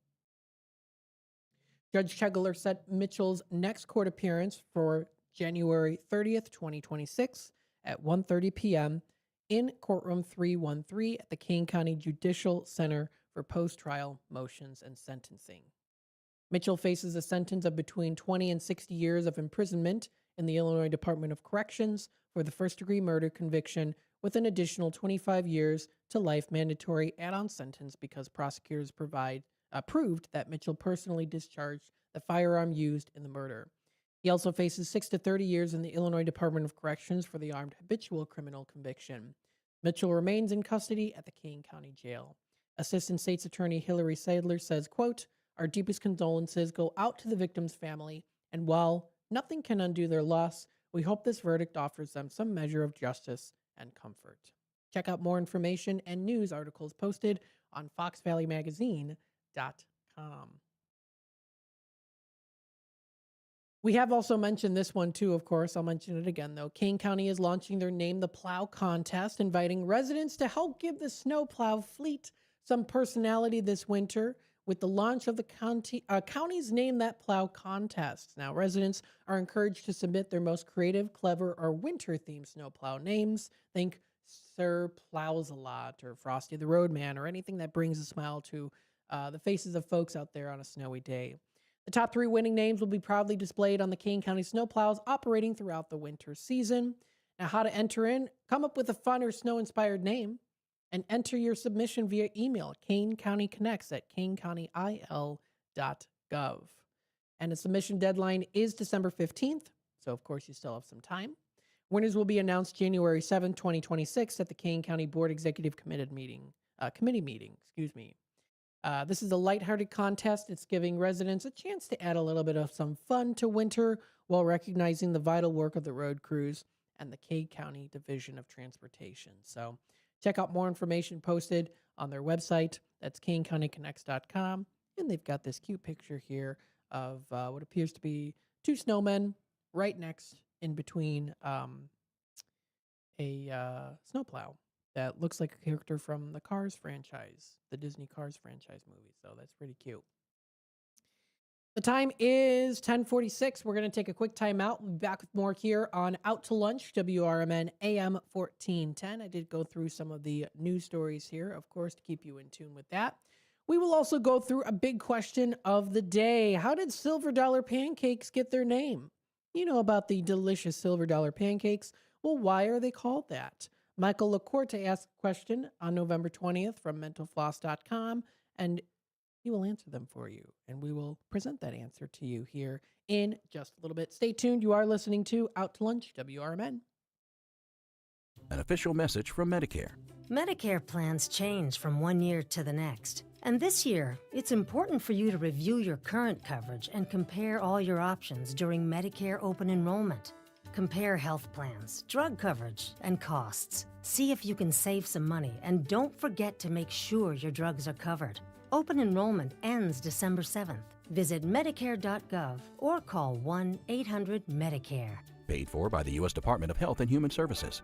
Judge Chegler set Mitchell's next court appearance for January 30th, 2026 at 1:30 p.m. in courtroom 313 at the Kane County Judicial Center for post-trial motions and sentencing. Mitchell faces a sentence of between 20 and 60 years of imprisonment in the Illinois Department of Corrections for the first-degree murder conviction, with an additional 25 years to life mandatory add-on sentence because prosecutors proved that Mitchell personally discharged the firearm used in the murder. He also faces 6 to 30 years in the Illinois Department of Corrections for the armed habitual criminal conviction. Mitchell remains in custody at the Kane County Jail. Assistant State's Attorney Hillary Sadler says, quote, "Our deepest condolences go out to the victim's family, and while nothing can undo their loss, we hope this verdict offers them some measure of justice and comfort." Check out more information and news articles posted on foxvalleymagazine.com. We have also mentioned this one too, of course. I'll mention it again, though. Kane County is launching their Name the Plow contest, inviting residents to help give the snowplow fleet some personality this winter with the launch of the county's Name That Plow contest. Now, residents are encouraged to submit their most creative, clever, or winter-themed snowplow names. Think Sir Plows-a-Lot or Frosty the Roadman or anything that brings a smile to the faces of folks out there on a snowy day. The top 3 winning names will be proudly displayed on the Kane County snowplows operating throughout the winter season. Now, how to enter in? Come up with a fun or snow-inspired name and enter your submission via email at kanecountyconnects@kanecountyil.gov. And the submission deadline is December 15th, so of course you still have some time. Winners will be announced January 7, 2026 at the Kane County Board Executive Committee meeting. This is a lighthearted contest. It's giving residents a chance to add a little bit of some fun to winter while recognizing the vital work of the road crews and the Kane County Division of Transportation. So check out more information posted on their website. That's kanecountyconnects.com. And they've got this cute picture here of what appears to be 2 snowmen right next in between a snowplow that looks like a character from the Cars franchise, the Disney Cars franchise movie. So that's pretty cute. The time is 10:46. We're going to take a quick time out. We'll be back with more here on Out to Lunch, WRMN AM 1410. I did go through some of the news stories here, of course, to keep you in tune with that. We will also go through a big question of the day. How did Silver Dollar pancakes get their name? You know about the delicious Silver Dollar pancakes. Well, why are they called that? Michael LaCorte asked a question on November 20th from mentalfloss.com, and he will answer them for you. And we will present that answer to you here in just a little bit. Stay tuned. You are listening to Out to Lunch, WRMN. An official message from Medicare. Medicare plans change from one year to the next. And this year, it's important for you to review your current coverage and compare all your options during Medicare open enrollment. Compare health plans, drug coverage, and costs. See if you can save some money, and don't forget to make sure your drugs are covered. Open enrollment ends December 7th. Visit Medicare.gov or call 1-800-MEDICARE. Paid for by the U.S. Department of Health and Human Services.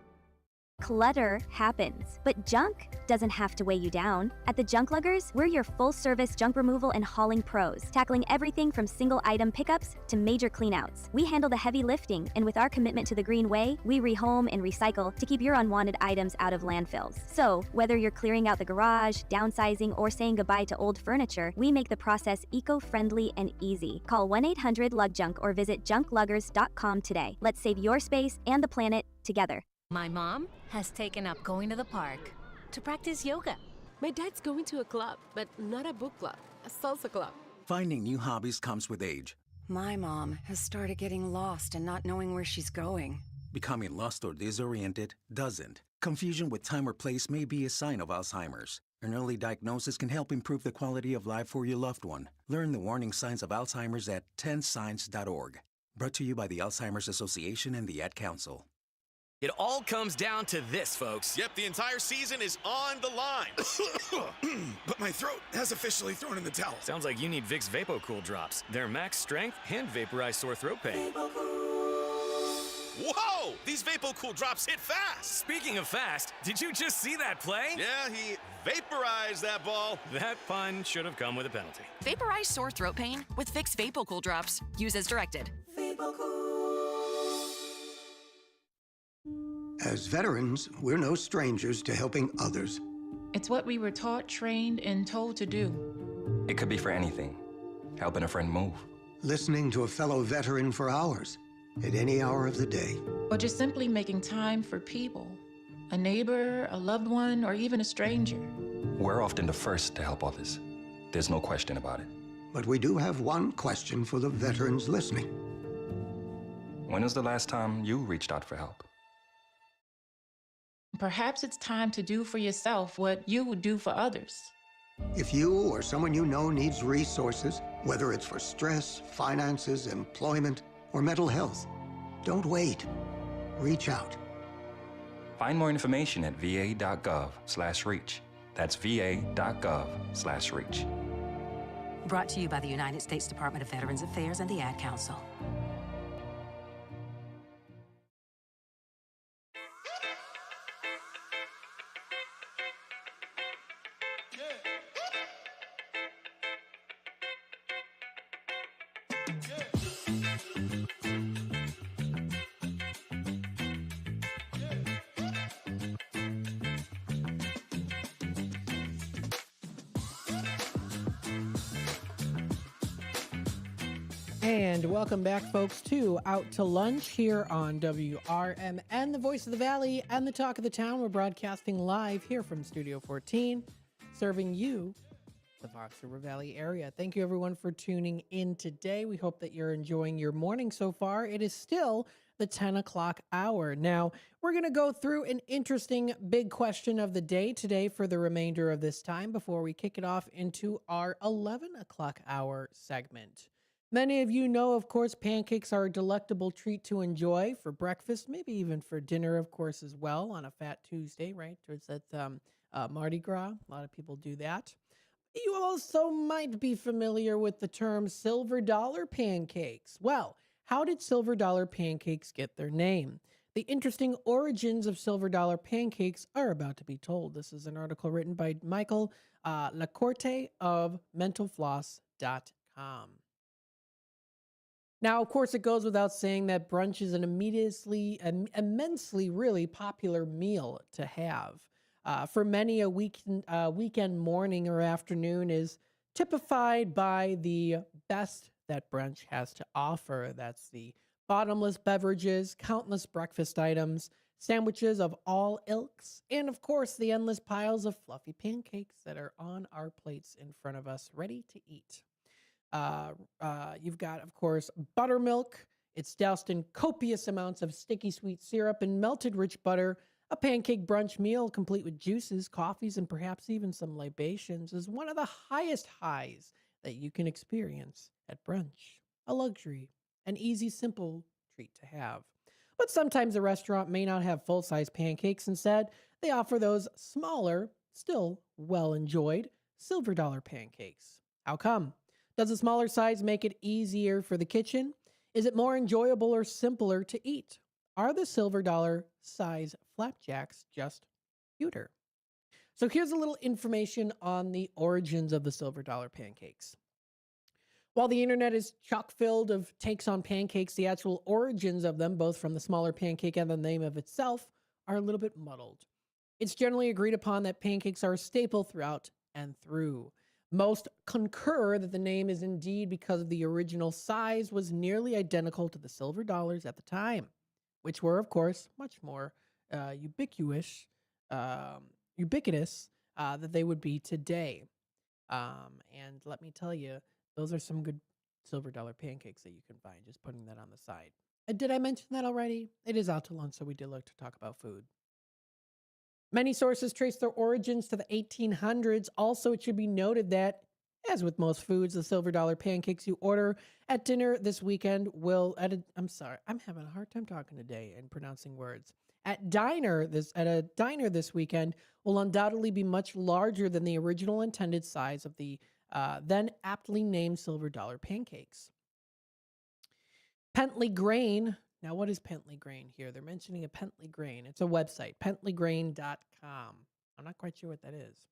Clutter happens, but junk doesn't have to weigh you down. At the Junk Luggers, we're your full-service junk removal and hauling pros, tackling everything from single-item pickups to major cleanouts. We handle the heavy lifting, and with our commitment to the green way, we rehome and recycle to keep your unwanted items out of landfills. So, whether you're clearing out the garage, downsizing, or saying goodbye to old furniture, we make the process eco-friendly and easy. Call 1-800-LUGJUNK or visit junkluggers.com today. Let's save your space and the planet together. My mom has taken up going to the park to practice yoga. My dad's going to a club, but not a book club, a salsa club. Finding new hobbies comes with age. My mom has started getting lost and not knowing where she's going. Becoming lost or disoriented doesn't. Confusion with time or place may be a sign of Alzheimer's. An early diagnosis can help improve the quality of life for your loved one. Learn the warning signs of Alzheimer's at 10signs.org. Brought to you by the Alzheimer's Association and the Ad Council. It all comes down to this, folks. Yep, the entire season is on the line. But my throat has officially thrown in the towel. Sounds like you need Vicks VapoCool drops. They're max strength and vaporize sore throat pain. Whoa! These VapoCool drops hit fast. Speaking of fast, did you just see that play? Yeah, he vaporized that ball. That pun should have come with a penalty. Vaporize sore throat pain with Vicks VapoCool drops. Use as directed. As veterans, we're no strangers to helping others. It's what we were taught, trained, and told to do. It could be for anything. Helping a friend move. Listening to a fellow veteran for hours, at any hour of the day. Or just simply making time for people. A neighbor, a loved one, or even a stranger. We're often the first to help others. There's no question about it. But we do have one question for the veterans listening. When was the last time you reached out for help? Perhaps it's time to do for yourself what you would do for others. If you or someone you know needs resources, whether it's for stress, finances, employment, or mental health, don't wait. Reach out. Find more information at va.gov/reach. That's va.gov/reach. Brought to you by the United States Department of Veterans Affairs and the Ad Council. And welcome back, folks, to Out to Lunch here on WRMN, the voice of the Valley and the talk of the town. We're broadcasting live here from Studio 14, serving you, the Fox River Valley area. Thank you, everyone, for tuning in today. We hope that you're enjoying your morning so far. It is still the 10 o'clock hour. Now, we're going to go through an interesting big question of the day today for the remainder of this time before we kick it off into our 11 o'clock hour segment. Many of you know, of course, pancakes are a delectable treat to enjoy for breakfast, maybe even for dinner, of course, as well on a Fat Tuesday, right? It's that Mardi Gras. A lot of people do that. You also might be familiar with the term silver dollar pancakes. Well, how did silver dollar pancakes get their name? The interesting origins of silver dollar pancakes are about to be told. This is an article written by Michael LaCorte of mentalfloss.com. Now, of course, it goes without saying that brunch is an immensely really popular meal to have. For many, a weekend morning or afternoon is typified by the best that brunch has to offer. That's the bottomless beverages, countless breakfast items, sandwiches of all ilks, and of course, the endless piles of fluffy pancakes that are on our plates in front of us, ready to eat. You've got, of course, buttermilk. It's doused in copious amounts of sticky sweet syrup and melted rich butter. A pancake brunch meal, complete with juices, coffees, and perhaps even some libations, is one of the highest highs that you can experience at brunch. A luxury, an easy, simple treat to have. But sometimes a restaurant may not have full-size pancakes. Instead, they offer those smaller, still well-enjoyed, silver dollar pancakes. How come? Does a smaller size make it easier for the kitchen? Is it more enjoyable or simpler to eat? Are the silver dollar size flapjacks just cuter? So here's a little information on the origins of the silver dollar pancakes. While the internet is chock-filled of takes on pancakes, the actual origins of them, both from the smaller pancake and the name of itself, are a little bit muddled. It's generally agreed upon that pancakes are a staple throughout and through. Most concur that the name is indeed because the original size was nearly identical to the silver dollars at the time, which were, of course, much more ubiquitous that they would be today. And let me tell you, those are some good silver dollar pancakes that you can find, just putting that on the side. Did I mention that already? It is out to lunch, so we did like to talk about food. Many sources trace their origins to the 1800s. Also, it should be noted that, as with most foods, the silver dollar pancakes you order at dinner this weekend will, I'm having a hard time talking today and pronouncing words. At a diner this weekend will undoubtedly be much larger than the original intended size of the then aptly named silver dollar pancakes. Pentley Grain. Now, what is Pentley Grain here? They're mentioning a Pentley Grain. It's a website, pentleygrain.com. I'm not quite sure what that is.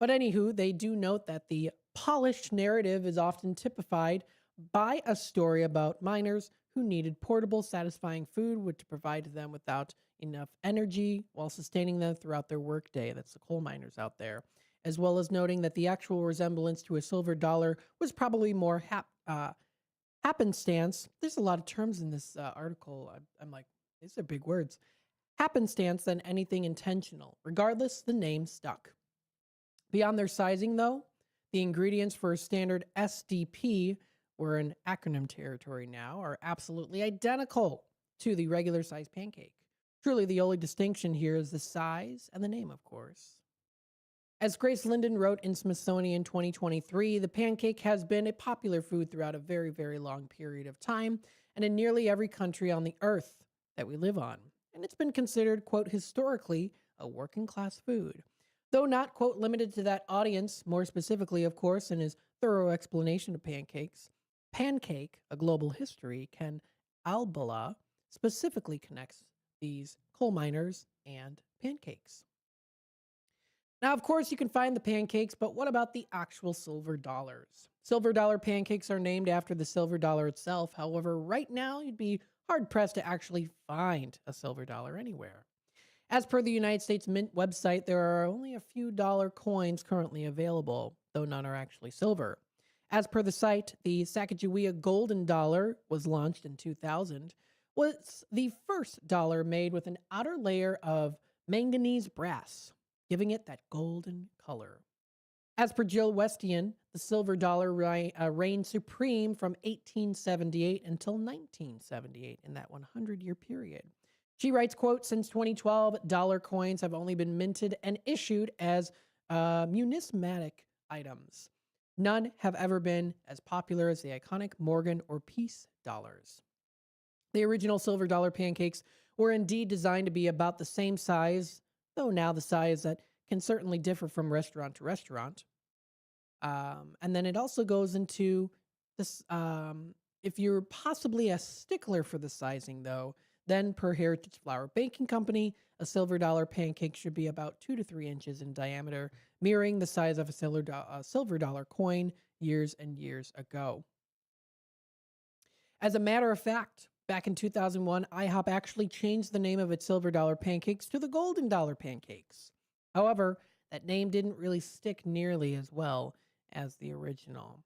But anywho, they do note that the polished narrative is often typified by a story about miners who needed portable, satisfying food to provide them without enough energy while sustaining them throughout their workday. That's the coal miners out there. As well as noting that the actual resemblance to a silver dollar was probably more happenstance. There's a lot of terms in this article. I'm like, these are big words. Happenstance than anything intentional. Regardless, the name stuck. Beyond their sizing, though, the ingredients for a standard SDP, we're in acronym territory now, are absolutely identical. to the regular size pancake. Truly, the only distinction here is the size and the name, of course. As Grace Linden wrote in Smithsonian 2023, the pancake has been a popular food throughout a very, very long period of time and in nearly every country on the earth that we live on. And it's been considered, quote, historically a working class food. Though not, quote, limited to that audience, more specifically, of course, in his thorough explanation of pancakes, Pancake, A Global History, Ken Albala specifically connects these coal miners and pancakes. Now, of course, you can find the pancakes, but what about the actual silver dollars? Silver dollar pancakes are named after the silver dollar itself. However, right now, you'd be hard-pressed to actually find a silver dollar anywhere. As per the United States Mint website, there are only a few dollar coins currently available, though none are actually silver. As per the site, the Sacagawea Golden Dollar was launched in 2000, was the first dollar made with an outer layer of manganese brass, giving it that golden color. As per Jill Westian, the silver dollar reigned supreme from 1878 until 1978 in that 100-year period. She writes, quote, since 2012, dollar coins have only been minted and issued as numismatic items. None have ever been as popular as the iconic Morgan or Peace dollars. The original silver dollar pancakes were indeed designed to be about the same size, though now the size that can certainly differ from restaurant to restaurant. And then it also goes into this, if you're possibly a stickler for the sizing, though, then per Heritage Flour Baking Company, a silver dollar pancake should be about 2 to 3 inches in diameter, mirroring the size of a silver dollar coin years and years ago. As a matter of fact, back in 2001, IHOP actually changed the name of its silver dollar pancakes to the golden dollar pancakes. However, that name didn't really stick nearly as well as the original.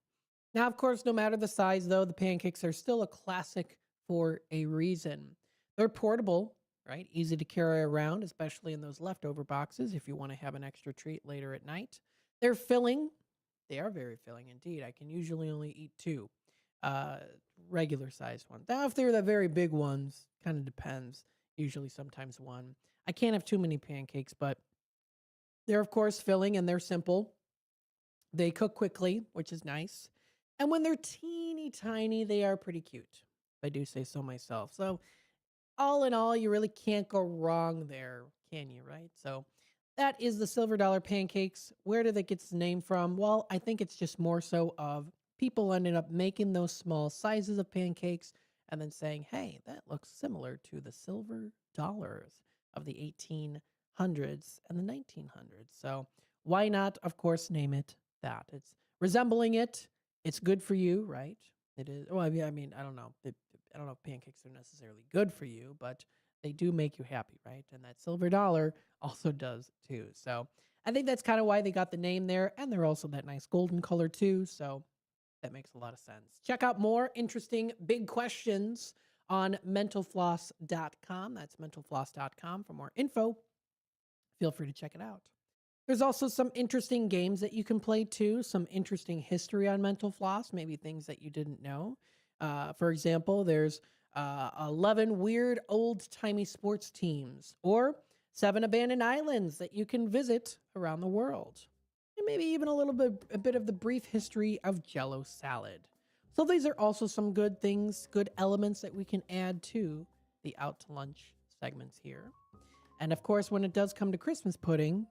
Now, of course, no matter the size, though, the pancakes are still a classic for a reason. They're portable, right? Easy to carry around, especially in those leftover boxes if you want to have an extra treat later at night. They're filling. They are very filling indeed. I can usually only eat 2 regular sized ones. Now, if they're the very big ones, kind of depends. Usually sometimes 1. I can't have too many pancakes, but they're, of course, filling and they're simple. They cook quickly, which is nice. And when they're teeny tiny, they are pretty cute, if I do say so myself. So all in all, you really can't go wrong there, can you, right? So that is the silver dollar pancakes. Where did it get its name from? Well, I think it's just more so of people ended up making those small sizes of pancakes and then saying, hey, that looks similar to the silver dollars of the 1800s and the 1900s. So why not, of course, name it that? It's resembling it. It's good for you, right? It is. Well, I mean, I don't know. I don't know if pancakes are necessarily good for you, but they do make you happy, right? And that silver dollar also does too. So I think that's kind of why they got the name there. And they're also that nice golden color too. So that makes a lot of sense. Check out more interesting big questions on mentalfloss.com. That's mentalfloss.com for more info. Feel free to check it out. There's also some interesting games that you can play too, some interesting history on Mental Floss, maybe things that you didn't know. For example, there's 11 weird old-timey sports teams or 7 abandoned islands that you can visit around the world. And maybe even a bit of the brief history of Jell-O salad. So these are also some good things, good elements that we can add to the Out to Lunch segments here. And of course, when it does come to Christmas pudding,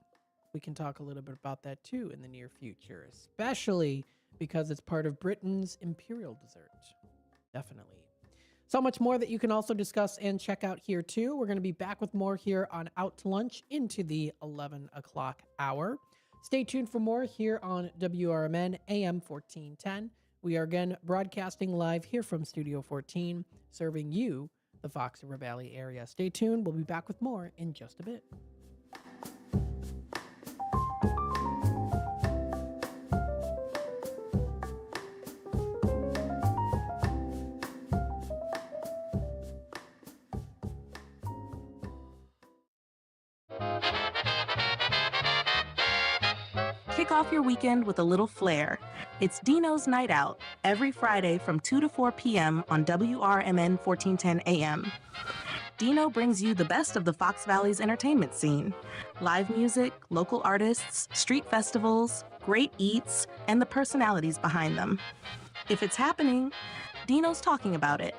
we can talk a little bit about that too in the near future, especially because it's part of Britain's imperial dessert. Definitely. So much more that you can also discuss and check out here too. We're going to be back with more here on Out to Lunch into the 11 o'clock hour. Stay tuned for more here on WRMN AM 1410. We are again broadcasting live here from Studio 14, serving you, the Fox River Valley area. Stay tuned. We'll be back with more in just a bit. Kick off your weekend with a little flair. It's Dino's Night Out, every Friday from 2 to 4 p.m. on WRMN 1410 AM. Dino brings you the best of the Fox Valley's entertainment scene. Live music, local artists, street festivals, great eats, and the personalities behind them. If it's happening, Dino's talking about it.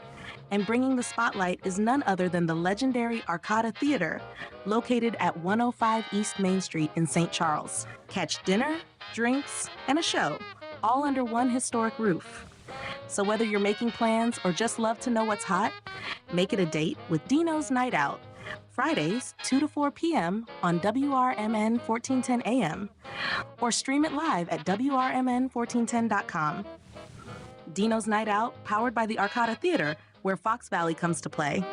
And bringing the spotlight is none other than the legendary Arcada Theater, located at 105 East Main Street in St. Charles. Catch dinner, drinks, and a show, all under one historic roof. So whether you're making plans or just love to know what's hot, make it a date with Dino's Night Out, Fridays, 2 to 4 p.m. on WRMN 1410 AM, or stream it live at WRMN1410.com. Dino's Night Out, powered by the Arcada Theater, where Fox Valley comes to play.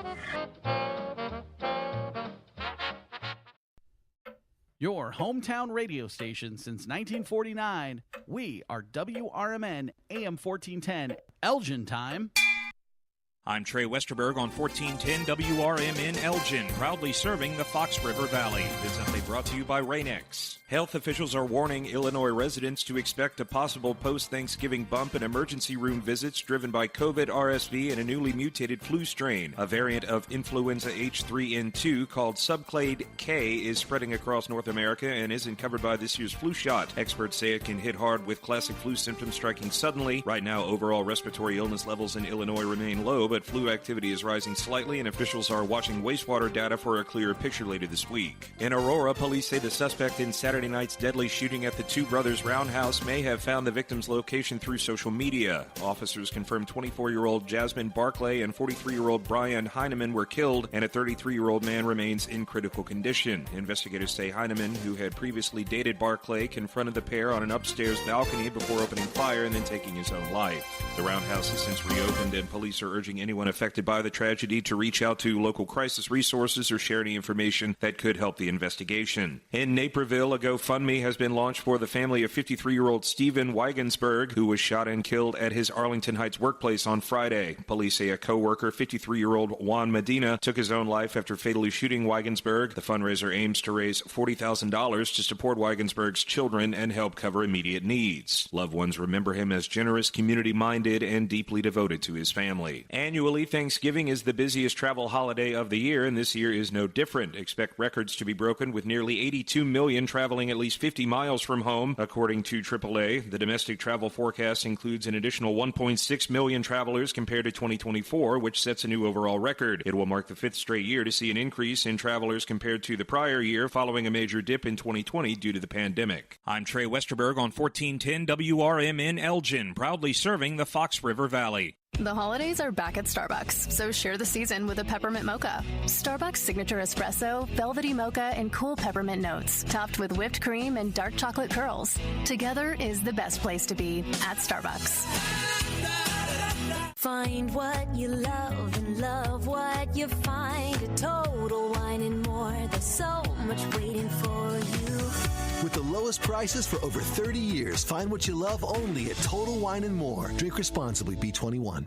Your hometown radio station since 1949. We are WRMN AM 1410, Elgin time. I'm Trey Westerberg on 1410 WRMN Elgin, proudly serving the Fox River Valley. This update brought to you by Rain-X. Health officials are warning Illinois residents to expect a possible post-Thanksgiving bump in emergency room visits driven by COVID, RSV, and a newly mutated flu strain. A variant of influenza H3N2 called subclade K is spreading across North America and isn't covered by this year's flu shot. Experts say it can hit hard with classic flu symptoms striking suddenly. Right now, overall respiratory illness levels in Illinois remain low, but flu activity is rising slightly, and officials are watching wastewater data for a clearer picture later this week. In Aurora, police say the suspect in Saturday night's deadly shooting at the Two Brothers Roundhouse may have found the victim's location through social media. Officers confirmed 24-year-old Jasmine Barclay and 43-year-old Brian Heineman were killed, and a 33-year-old man remains in critical condition. Investigators say Heineman, who had previously dated Barclay, confronted the pair on an upstairs balcony before opening fire and then taking his own life. The roundhouse has since reopened, and police are urging anyone affected by the tragedy to reach out to local crisis resources or share any information that could help the investigation. In Naperville, a GoFundMe has been launched for the family of 53-year-old Stephen Weigensberg, who was shot and killed at his Arlington Heights workplace on Friday. Police say a co-worker, 53-year-old Juan Medina, took his own life after fatally shooting Weigensberg. The fundraiser aims to raise $40,000 to support Weigensberg's children and help cover immediate needs. Loved ones remember him as generous, community-minded, and deeply devoted to his family. Annually, Thanksgiving is the busiest travel holiday of the year, and this year is no different. Expect records to be broken with nearly 82 million traveling at least 50 miles from home, according to AAA. The domestic travel forecast includes an additional 1.6 million travelers compared to 2024, which sets a new overall record. It will mark the fifth straight year to see an increase in travelers compared to the prior year, following a major dip in 2020 due to the pandemic. I'm Trey Westerberg on 1410 WRMN Elgin, proudly serving the Fox River Valley. The holidays are back at Starbucks, so share the season with a peppermint mocha. Starbucks signature espresso, velvety mocha, and cool peppermint notes, topped with whipped cream and dark chocolate curls. Together is the best place to be at Starbucks. Find what you love and love what you find. A Total Wine and More. There's so much waiting for you. With the lowest prices for over 30 years, find what you love only at Total Wine and More. Drink responsibly, B21.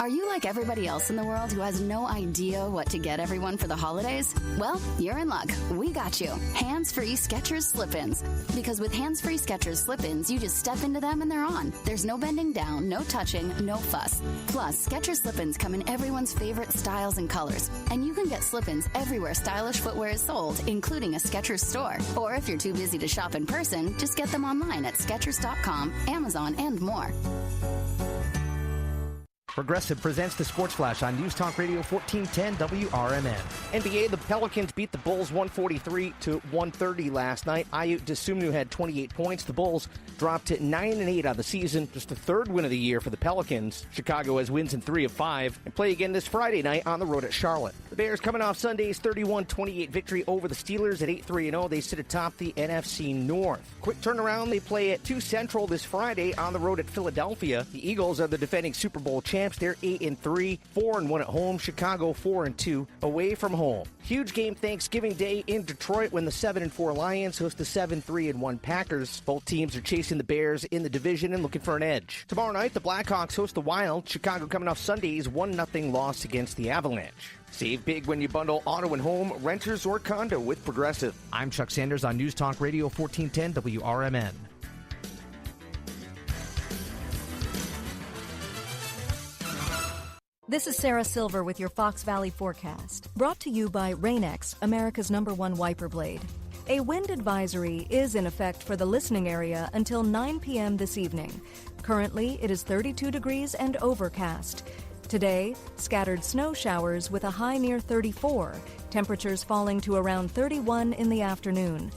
Are you like everybody else in the world who has no idea what to get everyone for the holidays? Well, you're in luck. We got you. Hands-free Skechers slip-ins. Because with hands-free Skechers slip-ins, you just step into them and they're on. There's no bending down, no touching, no fuss. Plus, Skechers slip-ins come in everyone's favorite styles and colors. And you can get slip-ins everywhere stylish footwear is sold, including a Skechers store. Or if you're too busy to shop in person, just get them online at Skechers.com, Amazon, and more. Progressive presents the Sports Flash on News Talk Radio 1410 WRMN. NBA, the Pelicans beat the Bulls 143-130 last night. Ayu Dosunmu had 28 points. The Bulls dropped to 9-8 on the season, just the third win of the year for the Pelicans. Chicago has wins in 3 of 5 and play again this Friday night on the road at Charlotte. The Bears coming off Sunday's 31-28 victory over the Steelers at 8-3-0. They sit atop the NFC North. Quick turnaround, they play at 2 Central this Friday on the road at Philadelphia. The Eagles are the defending Super Bowl champions. They're 8-3, 4-1 at home. Chicago 4-2 away from home. Huge game Thanksgiving Day in Detroit when the 7-4 Lions host the 7-3-1 Packers. Both teams are chasing the Bears in the division and looking for an edge. Tomorrow night, the Blackhawks host the Wild. Chicago coming off Sunday's 1-0 loss against the Avalanche. Save big when you bundle auto and home, renters, or condo with Progressive. I'm Chuck Sanders on News Talk Radio 1410 WRMN. This is Sarah Silver with your Fox Valley forecast, brought to you by Rain-X, America's #1 wiper blade. A wind advisory is in effect for the listening area until 9 p.m. this evening. Currently, it is 32 degrees and overcast. Today, scattered snow showers with a high near 34, temperatures falling to around 31 in the afternoon.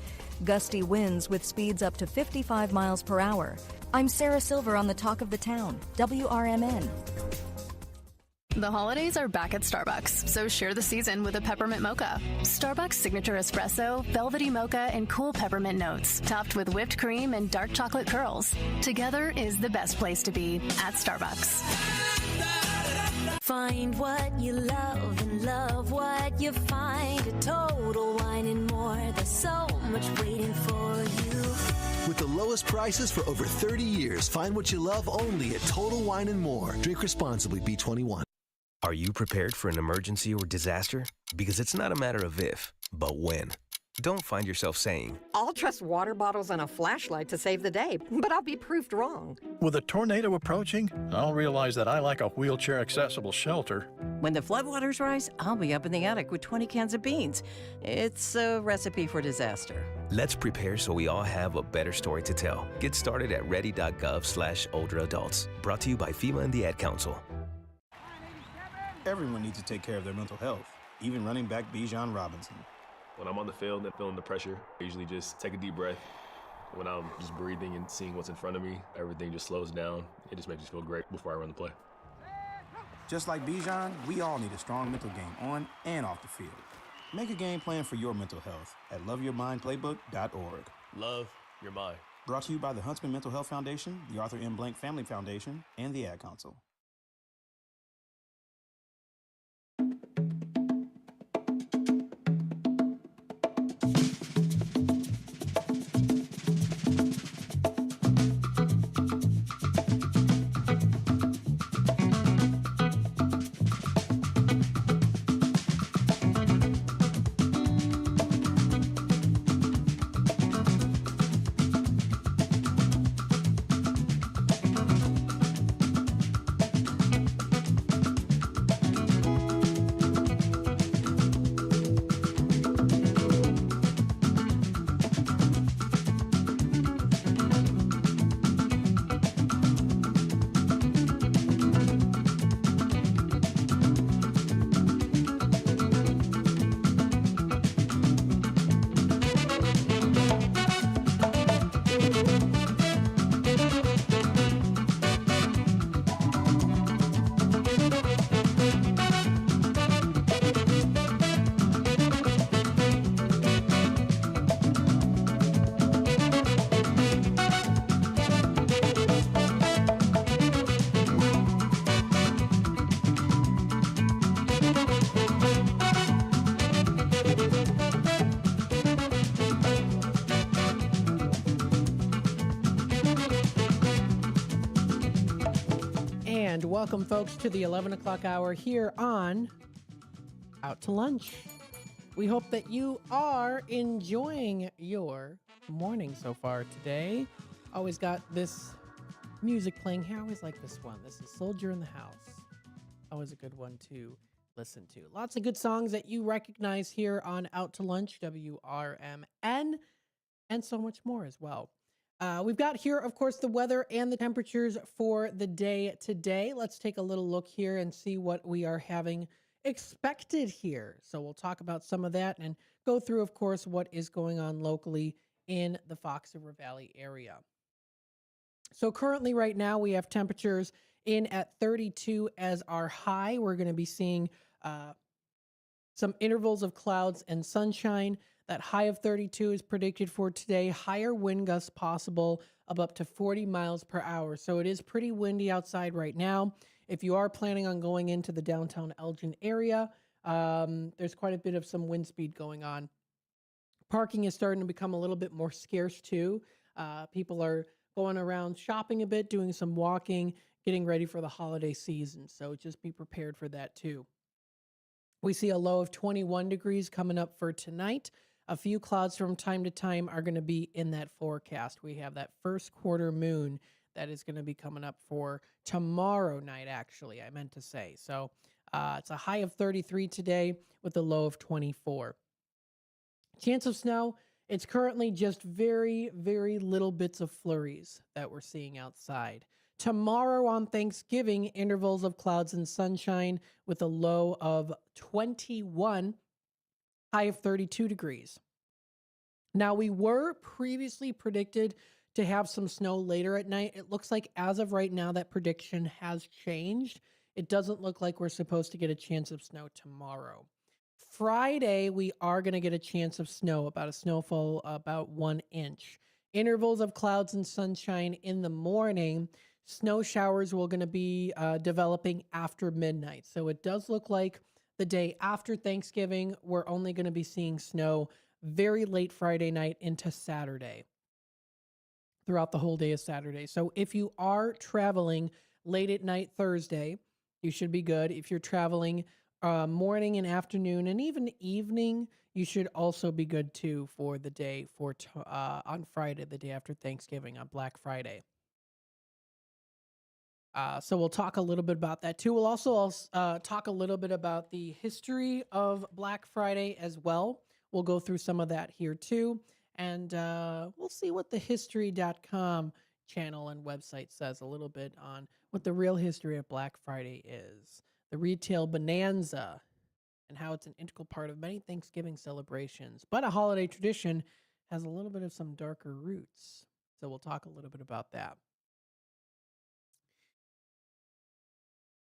Gusty winds with speeds up to 55 miles per hour. I'm Sarah Silver on the Talk of the Town, WRMN. The holidays are back at Starbucks, so share the season with a peppermint mocha. Starbucks signature espresso, velvety mocha, and cool peppermint notes, topped with whipped cream and dark chocolate curls. Together is the best place to be at Starbucks. Find what you love and love what you find. A Total Wine and More. There's so much waiting for you. With the lowest prices for over 30 years, find what you love only at Total Wine and More. Drink responsibly, B21. Are you prepared for an emergency or disaster? Because it's not a matter of if, but when. Don't find yourself saying, I'll trust water bottles and a flashlight to save the day, but I'll be proved wrong. With a tornado approaching, I'll realize that I like a wheelchair-accessible shelter. When the floodwaters rise, I'll be up in the attic with 20 cans of beans. It's a recipe for disaster. let's prepare so we all have a better story to tell. Get started at ready.gov/older adults. Brought to you by FEMA and the Ad Council. Everyone needs to take care of their mental health, even running back Bijan Robinson. When I'm on the field and feeling the pressure, I usually just take a deep breath. When I'm just breathing and seeing what's in front of me, everything just slows down. It just makes me feel great before I run the play. Just like Bijan, we all need a strong mental game on and off the field. Make a game plan for your mental health at loveyourmindplaybook.org. Love your mind. Brought to you by the Huntsman Mental Health Foundation, the Arthur M. Blank Family Foundation, and the Ad Council. Welcome, folks, to the 11 o'clock hour here on Out to Lunch. We hope that you are enjoying your morning so far today. Always got this music playing here. I always like this one. This is Soldier in the House. Always a good one to listen to. Lots of good songs that you recognize here on Out to Lunch, WRMN, and so much more as well. We've got here, of course, the weather and the temperatures for the day today. Let's take a little look here and see what we are having expected here. So we'll talk about some of that and go through, of course, what is going on locally in the Fox River Valley area. So currently right now we have temperatures in at 32 as our high. We're going to be seeing some intervals of clouds and sunshine. That high of 32 is predicted for today. Higher wind gusts possible of up to 40 miles per hour. So it is pretty windy outside right now. If you are planning on going into the downtown Elgin area, there's quite a bit of some wind speed going on. Parking is starting to become a little bit more scarce too. People are going around shopping a bit, doing some walking, getting ready for the holiday season. So just be prepared for that too. We see a low of 21 degrees coming up for tonight. A few clouds from time to time are going to be in that forecast. We have that first quarter moon that is going to be coming up for tomorrow night, actually, I meant to say. So it's a high of 33 today with a low of 24. Chance of snow, it's currently just very, very little bits of flurries that we're seeing outside. Tomorrow on Thanksgiving, intervals of clouds and sunshine with a low of 21, high of 32 degrees. Now, we were previously predicted to have some snow later at night. It looks like as of right now, that prediction has changed. It doesn't look like we're supposed to get a chance of snow tomorrow. Friday, we are going to get a chance of snow, about a snowfall about 1 inch. Intervals of clouds and sunshine in the morning. Snow showers will going to be developing after midnight. So it does look like the day after Thanksgiving, we're only going to be seeing snow very late Friday night into Saturday, throughout the whole day of Saturday. So if you are traveling late at night Thursday, you should be good. If you're traveling morning and afternoon and even evening, you should also be good too for the day on Friday, the day after Thanksgiving, on Black Friday. So we'll talk a little bit about that too. We'll also talk a little bit about the history of Black Friday as well. We'll go through some of that here too. And we'll see what the history.com channel and website says a little bit on what the real history of Black Friday is. The retail bonanza and how it's an integral part of many Thanksgiving celebrations. But a holiday tradition has a little bit of some darker roots. So we'll talk a little bit about that.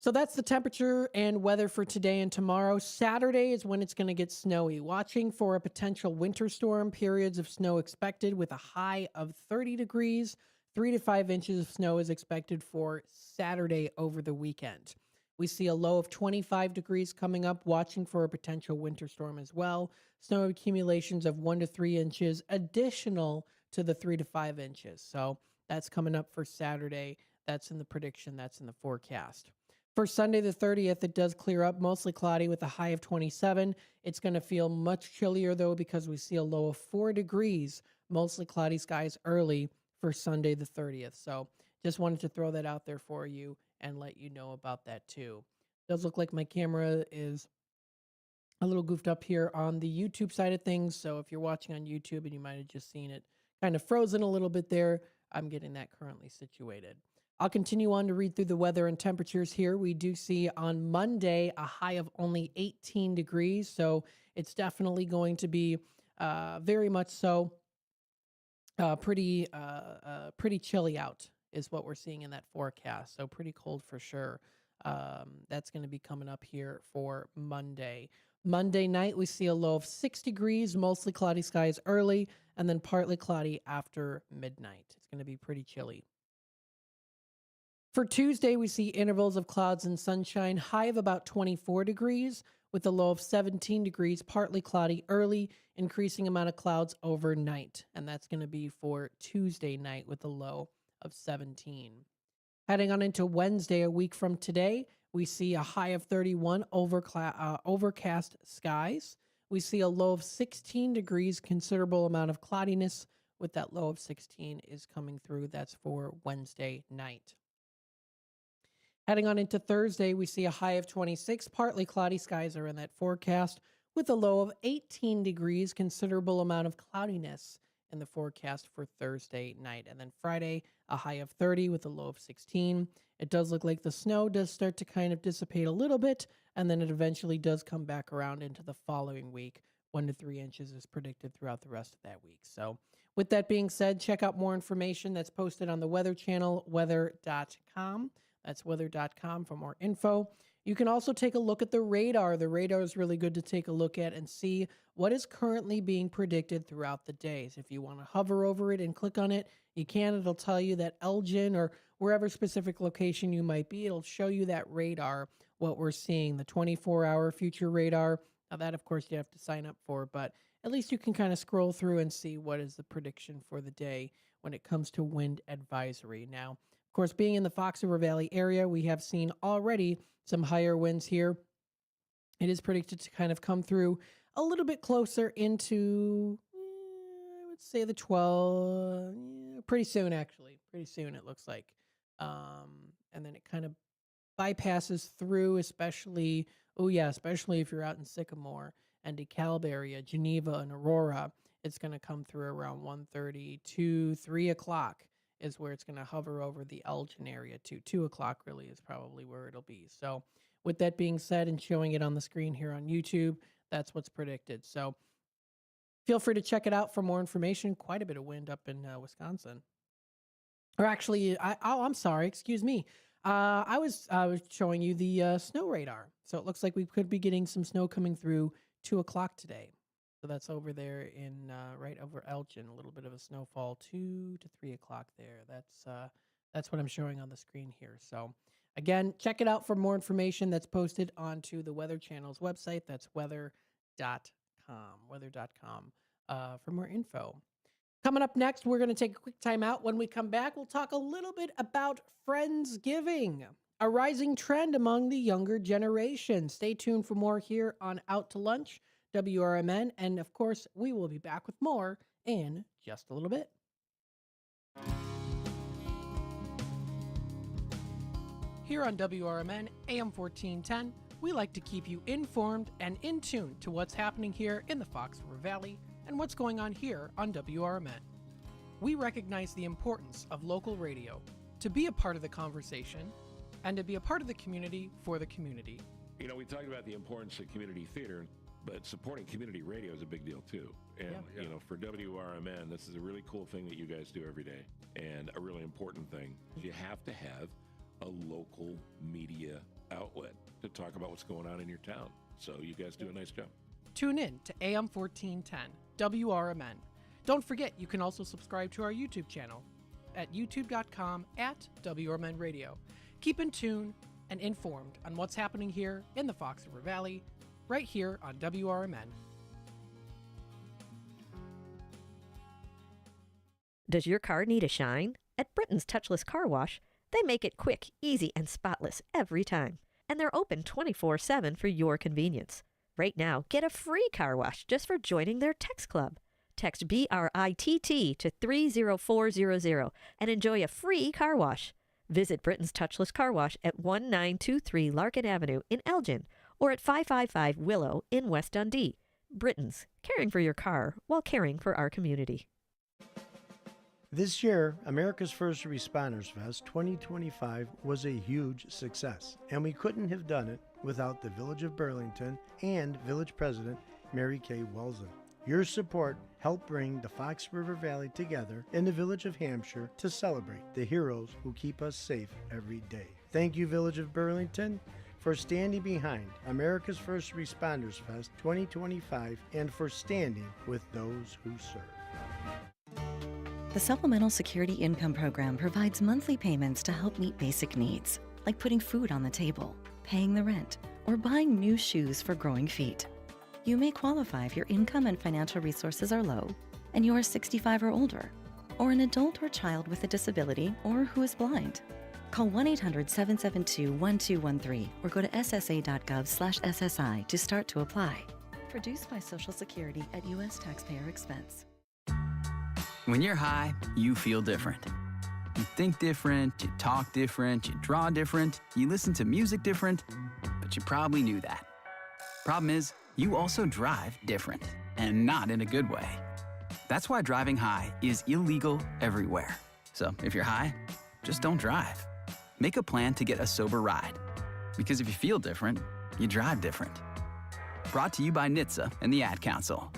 So that's the temperature and weather for today and tomorrow. Saturday is when it's going to get snowy. Watching for a potential winter storm. Periods of snow expected with a high of 30 degrees. 3 to 5 inches of snow is expected for Saturday over the weekend. We see a low of 25 degrees coming up. Watching for a potential winter storm as well. Snow accumulations of 1 to 3 inches additional to the 3 to 5 inches. So that's coming up for Saturday. That's in the prediction. That's in the forecast. For Sunday the 30th, it does clear up, mostly cloudy with a high of 27. It's going to feel much chillier, though, because we see a low of 4 degrees, mostly cloudy skies early for Sunday the 30th. So just wanted to throw that out there for you and let you know about that, too. It does look like my camera is a little goofed up here on the YouTube side of things. So if you're watching on YouTube and you might have just seen it kind of frozen a little bit there, I'm getting that currently situated. I'll continue on to read through the weather and temperatures here. We do see on Monday a high of only 18 degrees, so it's definitely going to be very much so pretty chilly out is what we're seeing in that forecast, so pretty cold for sure. That's going to be coming up here for Monday. Monday night, we see a low of 6 degrees, mostly cloudy skies early, and then partly cloudy after midnight. It's going to be pretty chilly. For Tuesday, we see intervals of clouds and sunshine, high of about 24 degrees, with a low of 17 degrees, partly cloudy early, increasing amount of clouds overnight. And that's going to be for Tuesday night with a low of 17. Heading on into Wednesday, a week from today, we see a high of 31, overcast skies. We see a low of 16 degrees, considerable amount of cloudiness, with that low of 16 is coming through. That's for Wednesday night. Heading on into Thursday, we see a high of 26. Partly cloudy skies are in that forecast with a low of 18 degrees, considerable amount of cloudiness in the forecast for Thursday night. And then Friday, a high of 30 with a low of 16. It does look like the snow does start to kind of dissipate a little bit, and then it eventually does come back around into the following week. 1 to 3 inches is predicted throughout the rest of that week. So with that being said, check out more information that's posted on the Weather Channel, weather.com. That's weather.com for more info. You can also take a look at the radar. The radar is really good to take a look at and see what is currently being predicted throughout the days. If you want to hover over it and click on it, you can. It'll tell you that Elgin or wherever specific location you might be, it'll show you that radar, what we're seeing, the 24-hour future radar. Now that, of course, you have to sign up for, but at least you can kind of scroll through and see what is the prediction for the day when it comes to wind advisory. Now, of course, being in the Fox River Valley area, we have seen already some higher winds here. It is predicted to kind of come through a little bit closer into, I would say the 12, pretty soon, actually. Pretty soon, it looks like. And then it kind of bypasses through, especially if you're out in Sycamore and DeKalb area, Geneva and Aurora. It's going to come through around 1:30 to 3 o'clock is where it's going to hover over the Elgin area to 2 o'clock really is probably where it'll be. So with that being said and showing it on the screen here on YouTube, that's what's predicted. So feel free to check it out for more information. Quite a bit of wind up in Wisconsin. Or actually, I'm sorry, excuse me. I was showing you the snow radar. So it looks like we could be getting some snow coming through 2 o'clock today. So that's over there in right over Elgin, a little bit of a snowfall, 2 to 3 o'clock there. That's what I'm showing on the screen here. So again, check it out for more information. That's posted onto the Weather Channel's website. That's weather.com for more info. Coming up next, we're going to take a quick time out. When we come back, we'll talk a little bit about Friendsgiving, a rising trend among the younger generation. Stay tuned for more here on Out to Lunch, WRMN, and of course, we will be back with more in just a little bit. Here on WRMN, AM 1410, we like to keep you informed and in tune to what's happening here in the Fox River Valley and what's going on here on WRMN. We recognize the importance of local radio to be a part of the conversation and to be a part of the community for the community. You know, we talked about the importance of community theater, but supporting community radio is a big deal too. And, you know, for WRMN, this is a really cool thing that you guys do every day and a really important thing. You have to have a local media outlet to talk about what's going on in your town. So you guys do a nice job. Tune in to AM 1410, WRMN. Don't forget, you can also subscribe to our YouTube channel at youtube.com/WRMN Radio. Keep in tune and informed on what's happening here in the Fox River Valley, right here on WRMN. Does your car need a shine? At Britain's Touchless Car Wash, they make it quick, easy, and spotless every time. And they're open 24/7 for your convenience. Right now, get a free car wash just for joining their text club. Text BRITT to 30400 and enjoy a free car wash. Visit Britain's Touchless Car Wash at 1923 Larkin Avenue in Elgin or at 555 Willow in West Dundee. Britain's, caring for your car while caring for our community. This year, America's First Responders Fest 2025 was a huge success, and we couldn't have done it without the Village of Burlington and Village President Mary Kay Welsen. Your support helped bring the Fox River Valley together in the Village of Hampshire to celebrate the heroes who keep us safe every day. Thank you, Village of Burlington, for standing behind America's First Responders Fest 2025 and for standing with those who serve. The Supplemental Security Income Program provides monthly payments to help meet basic needs, like putting food on the table, paying the rent, or buying new shoes for growing feet. You may qualify if your income and financial resources are low, and you are 65 or older, or an adult or child with a disability, or who is blind. Call 1-800-772-1213 or go to ssa.gov/SSI to start to apply. Produced by Social Security at U.S. taxpayer expense. When you're high, you feel different. You think different, you talk different, you draw different, you listen to music different, but you probably knew that. Problem is, you also drive different, and not in a good way. That's why driving high is illegal everywhere. So if you're high, just don't drive. Make a plan to get a sober ride. Because if you feel different, you drive different. Brought to you by NHTSA and the Ad Council.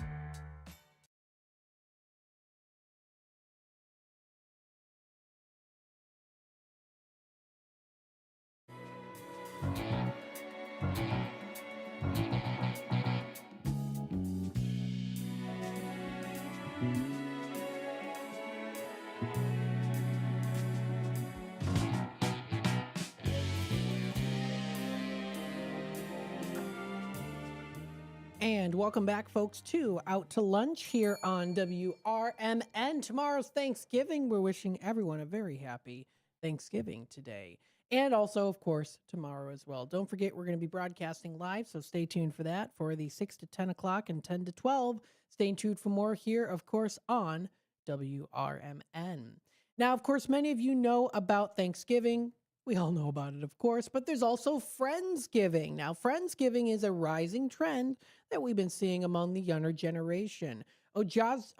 And welcome back, folks, to Out to Lunch here on WRMN. Tomorrow's Thanksgiving. We're wishing everyone a very happy Thanksgiving today. And also, of course, tomorrow as well. Don't forget, we're going to be broadcasting live, so stay tuned for that for the 6 to 10 o'clock and 10 to 12. Stay tuned for more here, of course, on WRMN. Now, of course, many of you know about Thanksgiving. We all know about it, of course, but there's also Friendsgiving. Now, Friendsgiving is a rising trend that we've been seeing among the younger generation. Ojashwi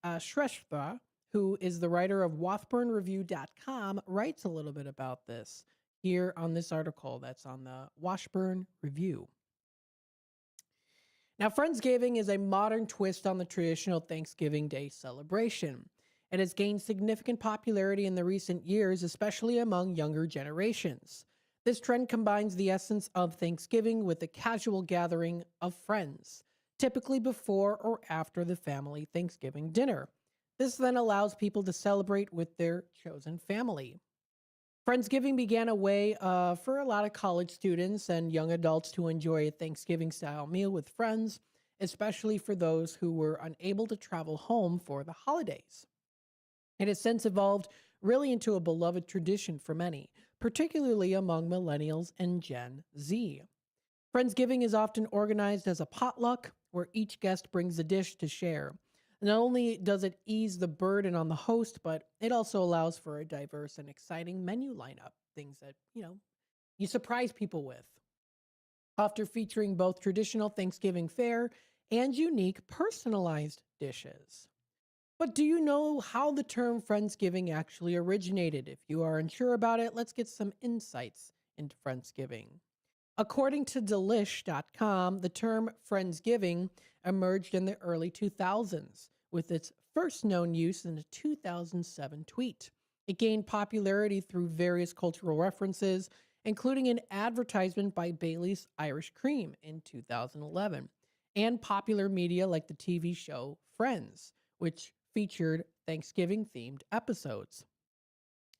Shrestha, who is the writer of WashburnReview.com, writes a little bit about this here on this article that's on the Washburn Review. Now, Friendsgiving is a modern twist on the traditional Thanksgiving Day celebration. It has gained significant popularity in the recent years, especially among younger generations. This trend combines the essence of Thanksgiving with the casual gathering of friends, typically before or after the family Thanksgiving dinner. This then allows people to celebrate with their chosen family. Friendsgiving began a way for a lot of college students and young adults to enjoy a Thanksgiving-style meal with friends, especially for those who were unable to travel home for the holidays. It has since evolved really into a beloved tradition for many, particularly among millennials and Gen Z. Friendsgiving is often organized as a potluck, where each guest brings a dish to share. Not only does it ease the burden on the host, but it also allows for a diverse and exciting menu lineup, things that, you surprise people with. Often featuring both traditional Thanksgiving fare and unique personalized dishes. But do you know how the term Friendsgiving actually originated? If you are unsure about it, let's get some insights into Friendsgiving. According to Delish.com, the term Friendsgiving emerged in the early 2000s, with its first known use in a 2007 tweet. It gained popularity through various cultural references, including an advertisement by Bailey's Irish Cream in 2011, and popular media like the TV show Friends, which featured Thanksgiving-themed episodes.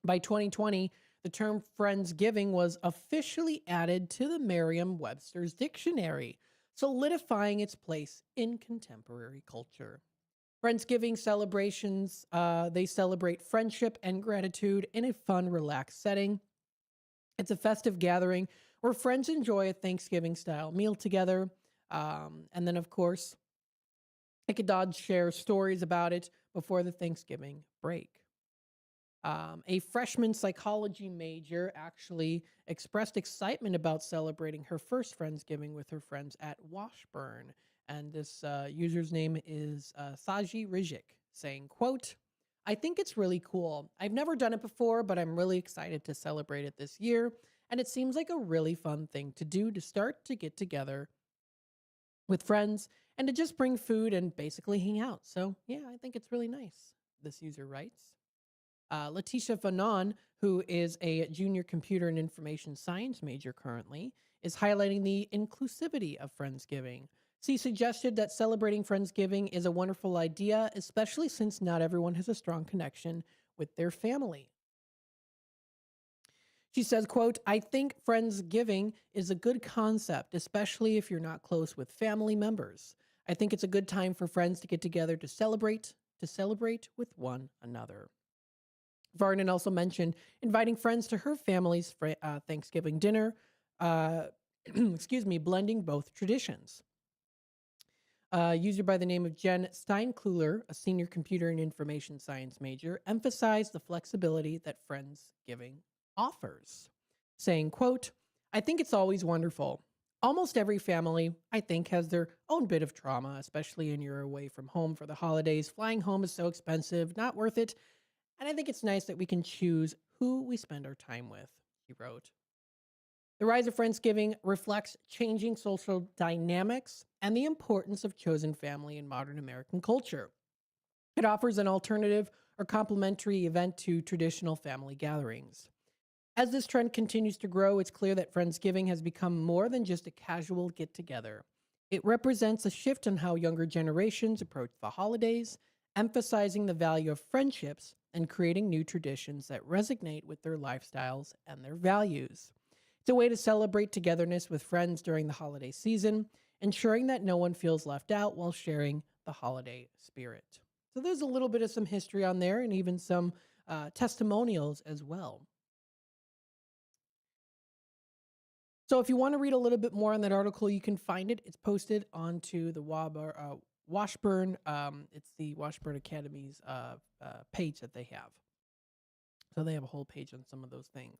By 2020, the term Friendsgiving was officially added to the Merriam-Webster's dictionary, solidifying its place in contemporary culture. Friendsgiving celebrations, they celebrate friendship and gratitude in a fun, relaxed setting. It's a festive gathering where friends enjoy a Thanksgiving-style meal together. And then, of course, Icadod shares stories about it before the Thanksgiving break. A freshman psychology major actually expressed excitement about celebrating her first Friendsgiving with her friends at Washburn. And this user's name is Saji Rizik, saying, quote, "I think it's really cool. I've never done it before, but I'm really excited to celebrate it this year. And it seems like a really fun thing to do to start to get together with friends and to just bring food and basically hang out. So yeah, I think it's really nice," this user writes. Letitia Fanon, who is a junior computer and information science major currently, is highlighting the inclusivity of Friendsgiving. She suggested that celebrating Friendsgiving is a wonderful idea, especially since not everyone has a strong connection with their family. She says, quote, "I think Friendsgiving is a good concept, especially if you're not close with family members. I think it's a good time for friends to get together to celebrate with one another." Varden also mentioned inviting friends to her family's Thanksgiving dinner, blending both traditions. A user by the name of Jen Steinkluler, a senior computer and information science major, emphasized the flexibility that Friendsgiving offers, saying, quote, "I think it's always wonderful. Almost every family, I think, has their own bit of trauma, especially when you're away from home for the holidays. Flying home is so expensive, not worth it. And I think it's nice that we can choose who we spend our time with," he wrote. The rise of Friendsgiving reflects changing social dynamics and the importance of chosen family in modern American culture. It offers an alternative or complementary event to traditional family gatherings. As this trend continues to grow, it's clear that Friendsgiving has become more than just a casual get-together. It represents a shift in how younger generations approach the holidays, emphasizing the value of friendships and creating new traditions that resonate with their lifestyles and their values. It's a way to celebrate togetherness with friends during the holiday season, ensuring that no one feels left out while sharing the holiday spirit. So there's a little bit of some history on there and even some testimonials as well. So if you want to read a little bit more on that article, you can find it. It's posted onto the Washburn. It's the Washburn Academy's page that they have. So they have a whole page on some of those things.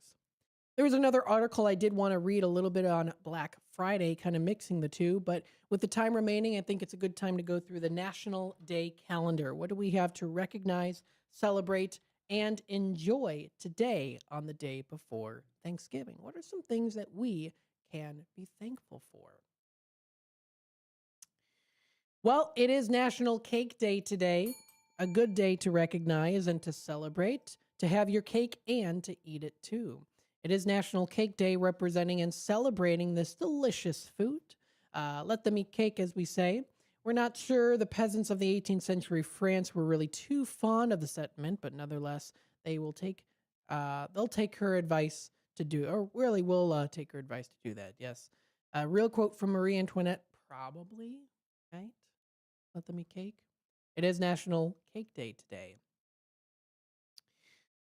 There was another article I did want to read a little bit on Black Friday, kind of mixing the two, but with the time remaining, I think it's a good time to go through the National Day calendar. What do we have to recognize, celebrate, and enjoy today on the day before Thanksgiving? What are some things that we can be thankful for? Well, it is National Cake Day today, a good day to recognize and to celebrate, to have your cake and to eat it too. It is National Cake Day, representing and celebrating this delicious food. Let them eat cake, as we say. We're not sure the peasants of the 18th century France were really too fond of the sentiment, but nonetheless, they'll take her advice to do, or really will take her advice to do that. Yes, a real quote from Marie Antoinette, probably, right? Let them eat cake. It is National Cake Day today.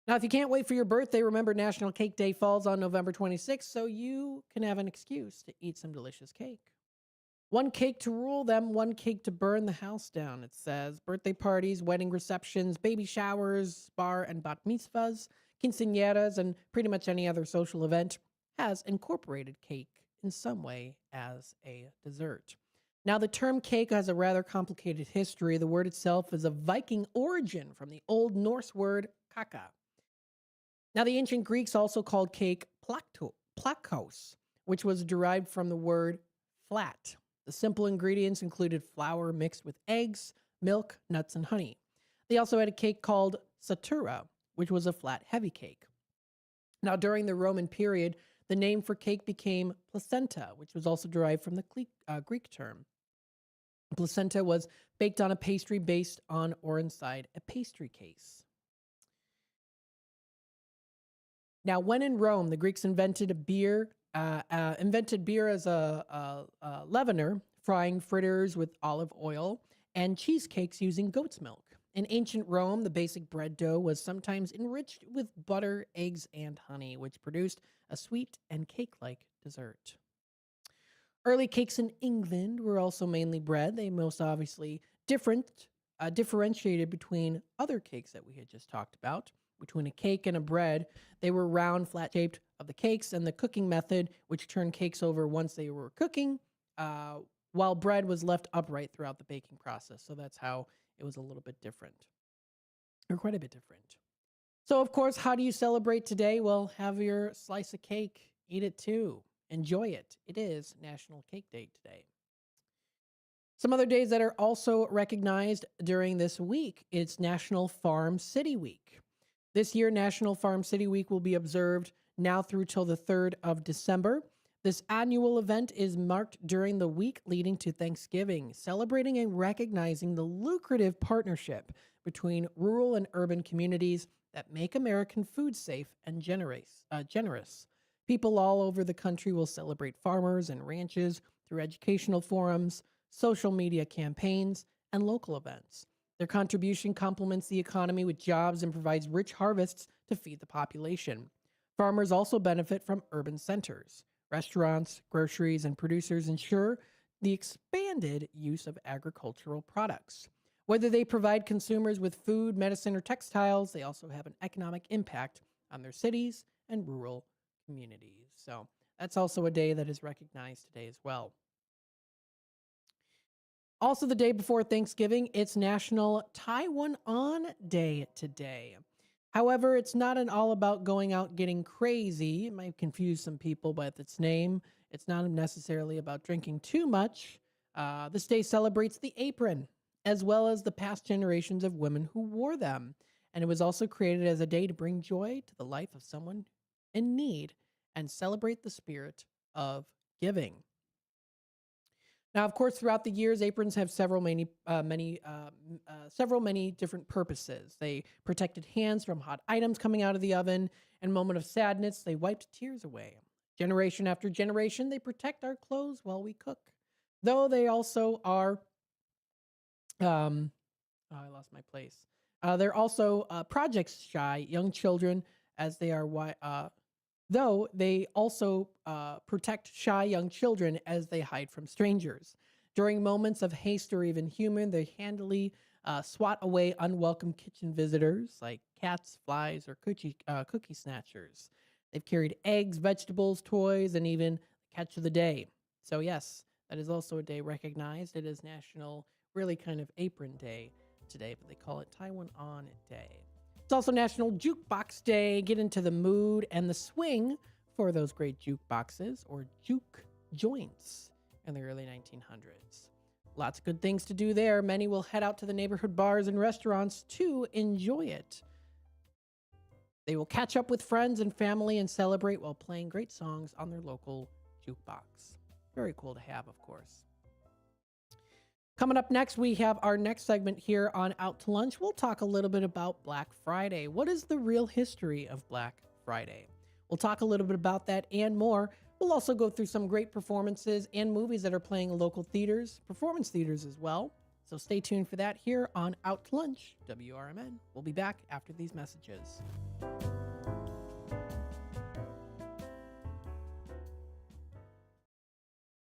Now, if you can't wait for your birthday, remember National Cake Day falls on November 26th, so you can have an excuse to eat some delicious cake. One cake to rule them, one cake to burn the house down, it says. Birthday parties, wedding receptions, baby showers, bar and bat mitzvahs, quinceañeras, and pretty much any other social event has incorporated cake in some way as a dessert. Now, the term cake has a rather complicated history. The word itself is of Viking origin from the Old Norse word kaka. Now, the ancient Greeks also called cake plakos, which was derived from the word flat. The simple ingredients included flour mixed with eggs, milk, nuts, and honey. They also had a cake called satura, which was a flat, heavy cake. Now, during the Roman period, the name for cake became placenta, which was also derived from the Greek term. Placenta was baked on a pastry based on or inside a pastry case. Now, when in Rome, the Greeks invented beer as a leavener, frying fritters with olive oil, and cheesecakes using goat's milk. In ancient Rome, the basic bread dough was sometimes enriched with butter, eggs, and honey, which produced a sweet and cake-like dessert. Early cakes in England were also mainly bread. They most obviously differentiated between other cakes that we had just talked about. Between a cake and a bread, they were round, flat-shaped of the cakes, and the cooking method, which turned cakes over once they were cooking, while bread was left upright throughout the baking process. So that's how it was a little bit different, or quite a bit different. So, of course, how do you celebrate today? Well, have your slice of cake, eat it too, enjoy it. It is National Cake Day today. Some other days that are also recognized during this week, it's National Farm City Week. This year, National Farm City Week will be observed now through till the 3rd of December. This annual event is marked during the week leading to Thanksgiving, celebrating and recognizing the lucrative partnership between rural and urban communities that make American food safe and generous. People all over the country will celebrate farmers and ranches through educational forums, social media campaigns, and local events. Their contribution complements the economy with jobs and provides rich harvests to feed the population. Farmers also benefit from urban centers. Restaurants, groceries, and producers ensure the expanded use of agricultural products. Whether they provide consumers with food, medicine, or textiles, they also have an economic impact on their cities and rural communities. So that's also a day that is recognized today as well. Also, the day before Thanksgiving, it's National Taiwan On Day today. However, it's not all about going out getting crazy. It might confuse some people by its name. It's not necessarily about drinking too much. This day celebrates the apron, as well as the past generations of women who wore them. And it was also created as a day to bring joy to the life of someone in need and celebrate the spirit of giving. Now, of course, throughout the years, aprons have several many different purposes. They protected hands from hot items coming out of the oven. In a moment of sadness, they wiped tears away. Generation after generation, they protect our clothes while we cook. Though they also are, I lost my place. They're also project-shy young children, as they are though they also protect shy young children as they hide from strangers. During moments of haste or even humor, they handily swat away unwelcome kitchen visitors like cats, flies, or cookie snatchers. They've carried eggs, vegetables, toys, and even the catch of the day. So yes, that is also a day recognized. It is National really kind of apron day today, but they call it Taiwan On Day. It's also National Jukebox Day. Get into the mood and the swing for those great jukeboxes or juke joints in the early 1900s. Lots of good things to do there. Many will head out to the neighborhood bars and restaurants to enjoy it. They will catch up with friends and family and celebrate while playing great songs on their local jukebox. Very cool to have, of course. Coming up next, we have our next segment here on Out to Lunch. We'll talk a little bit about Black Friday. What is the real history of Black Friday? We'll talk a little bit about that and more. We'll also go through some great performances and movies that are playing in local theaters, performance theaters as well. So stay tuned for that here on Out to Lunch, WRMN. We'll be back after these messages.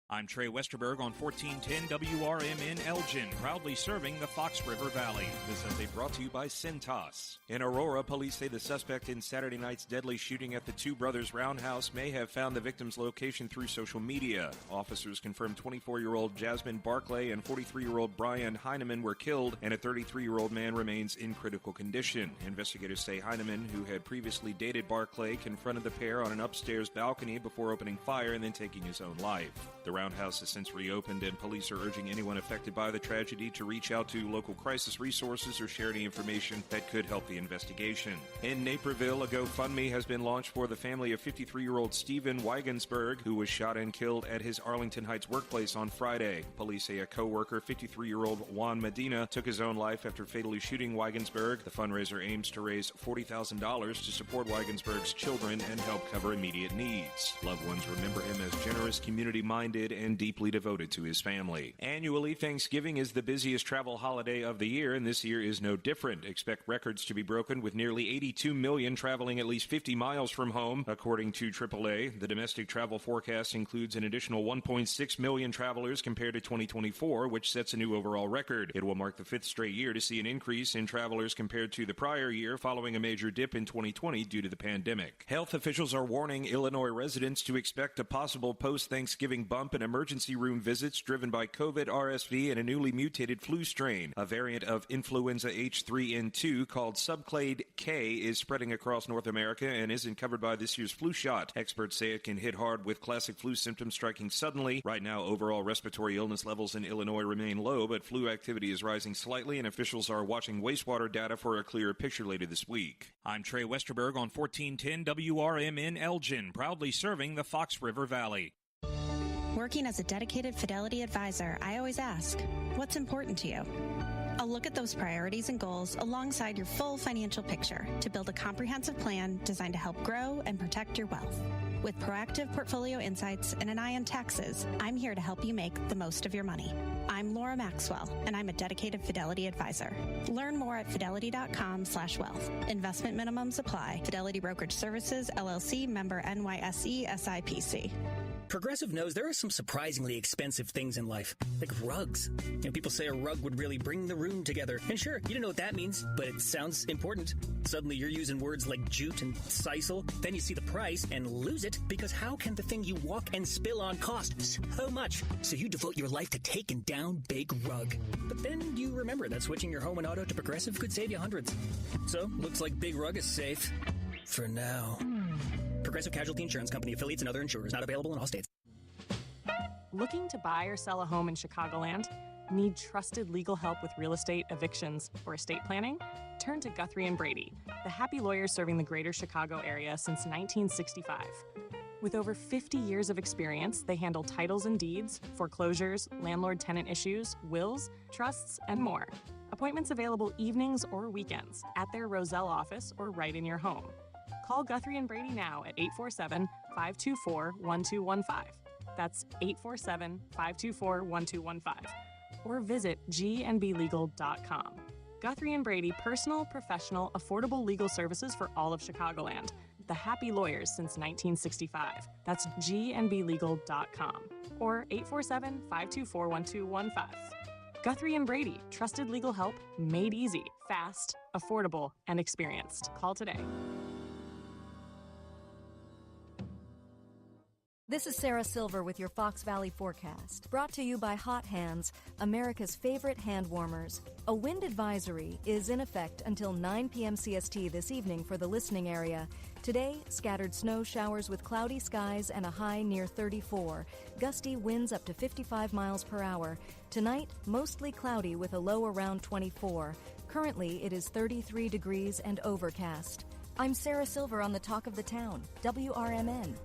I'm Trey Westerberg on 1410 WRMN Elgin, proudly serving the Fox River Valley. This update brought to you by Cintas. In Aurora, police say the suspect in Saturday night's deadly shooting at the Two Brothers Roundhouse may have found the victim's location through social media. Officers confirmed 24-year-old Jasmine Barclay and 43-year-old Brian Heineman were killed, and a 33-year-old man remains in critical condition. Investigators say Heineman, who had previously dated Barclay, confronted the pair on an upstairs balcony before opening fire and then taking his own life. The Roundhouse has since reopened, and police are urging anyone affected by the tragedy to reach out to local crisis resources or share any information that could help the investigation. In Naperville, a GoFundMe has been launched for the family of 53-year-old Stephen Weigensberg, who was shot and killed at his Arlington Heights workplace on Friday. Police say a co-worker, 53-year-old Juan Medina, took his own life after fatally shooting Weigensberg. The fundraiser aims to raise $40,000 to support Weigensberg's children and help cover immediate needs. Loved ones remember him as generous, community-minded, and deeply devoted to his family. Annually, Thanksgiving is the busiest travel holiday of the year, and this year is no different. Expect records to be broken with nearly 82 million traveling at least 50 miles from home, according to AAA. The domestic travel forecast includes an additional 1.6 million travelers compared to 2024, which sets a new overall record. It will mark the fifth straight year to see an increase in travelers compared to the prior year, following a major dip in 2020 due to the pandemic. Health officials are warning Illinois residents to expect a possible post-Thanksgiving bump in emergency room visits driven by COVID, RSV, and a newly mutated flu strain. A variant of influenza H3N2 called subclade K is spreading across North America and isn't covered by this year's flu shot. Experts say it can hit hard with classic flu symptoms striking suddenly. Right now, overall respiratory illness levels in Illinois remain low, but flu activity is rising slightly, and officials are watching wastewater data for a clearer picture later this week. I'm Trey Westerberg on 1410 WRMN Elgin, proudly serving the Fox River Valley. Working as a dedicated Fidelity advisor, I always ask, what's important to you? I'll look at those priorities and goals alongside your full financial picture to build a comprehensive plan designed to help grow and protect your wealth. With proactive portfolio insights and an eye on taxes, I'm here to help you make the most of your money. I'm Laura Maxwell, and I'm a dedicated Fidelity advisor. Learn more at fidelity.com/wealth. Investment minimums apply. Fidelity Brokerage Services, LLC, member NYSE, SIPC. Progressive knows there are some surprisingly expensive things in life, like rugs. People say a rug would really bring the room together. And sure, you don't know what that means, but it sounds important. Suddenly you're using words like jute and sisal. Then you see the price and lose it, because how can the thing you walk and spill on cost so much? So you devote your life to taking down Big Rug. But then you remember that switching your home and auto to Progressive could save you hundreds. So, looks like Big Rug is safe. For now. Progressive Casualty Insurance Company, affiliates, and other insurers. Not available in all states. Looking to buy or sell a home in Chicagoland? Need trusted legal help with real estate, evictions, or estate planning? Turn to Guthrie & Brady, the happy lawyers serving the greater Chicago area since 1965. With over 50 years of experience, they handle titles and deeds, foreclosures, landlord-tenant issues, wills, trusts, and more. Appointments available evenings or weekends at their Roselle office or right in your home. Call Guthrie & Brady now at 847-524-1215. That's 847-524-1215. Or visit gnblegal.com. Guthrie & Brady, personal, professional, affordable legal services for all of Chicagoland. The Happy Lawyers since 1965. That's gnblegal.com or 847-524-1215. Guthrie and Brady, trusted legal help made easy, fast, affordable, and experienced. Call today. This is Sarah Silver with your Fox Valley forecast, brought to you by Hot Hands, America's favorite hand warmers. A wind advisory is in effect until 9 p.m. CST this evening for the listening area. Today, scattered snow showers with cloudy skies and a high near 34. Gusty winds up to 55 miles per hour. Tonight, mostly cloudy with a low around 24. Currently, it is 33 degrees and overcast. I'm Sarah Silver on the Talk of the Town, WRMN.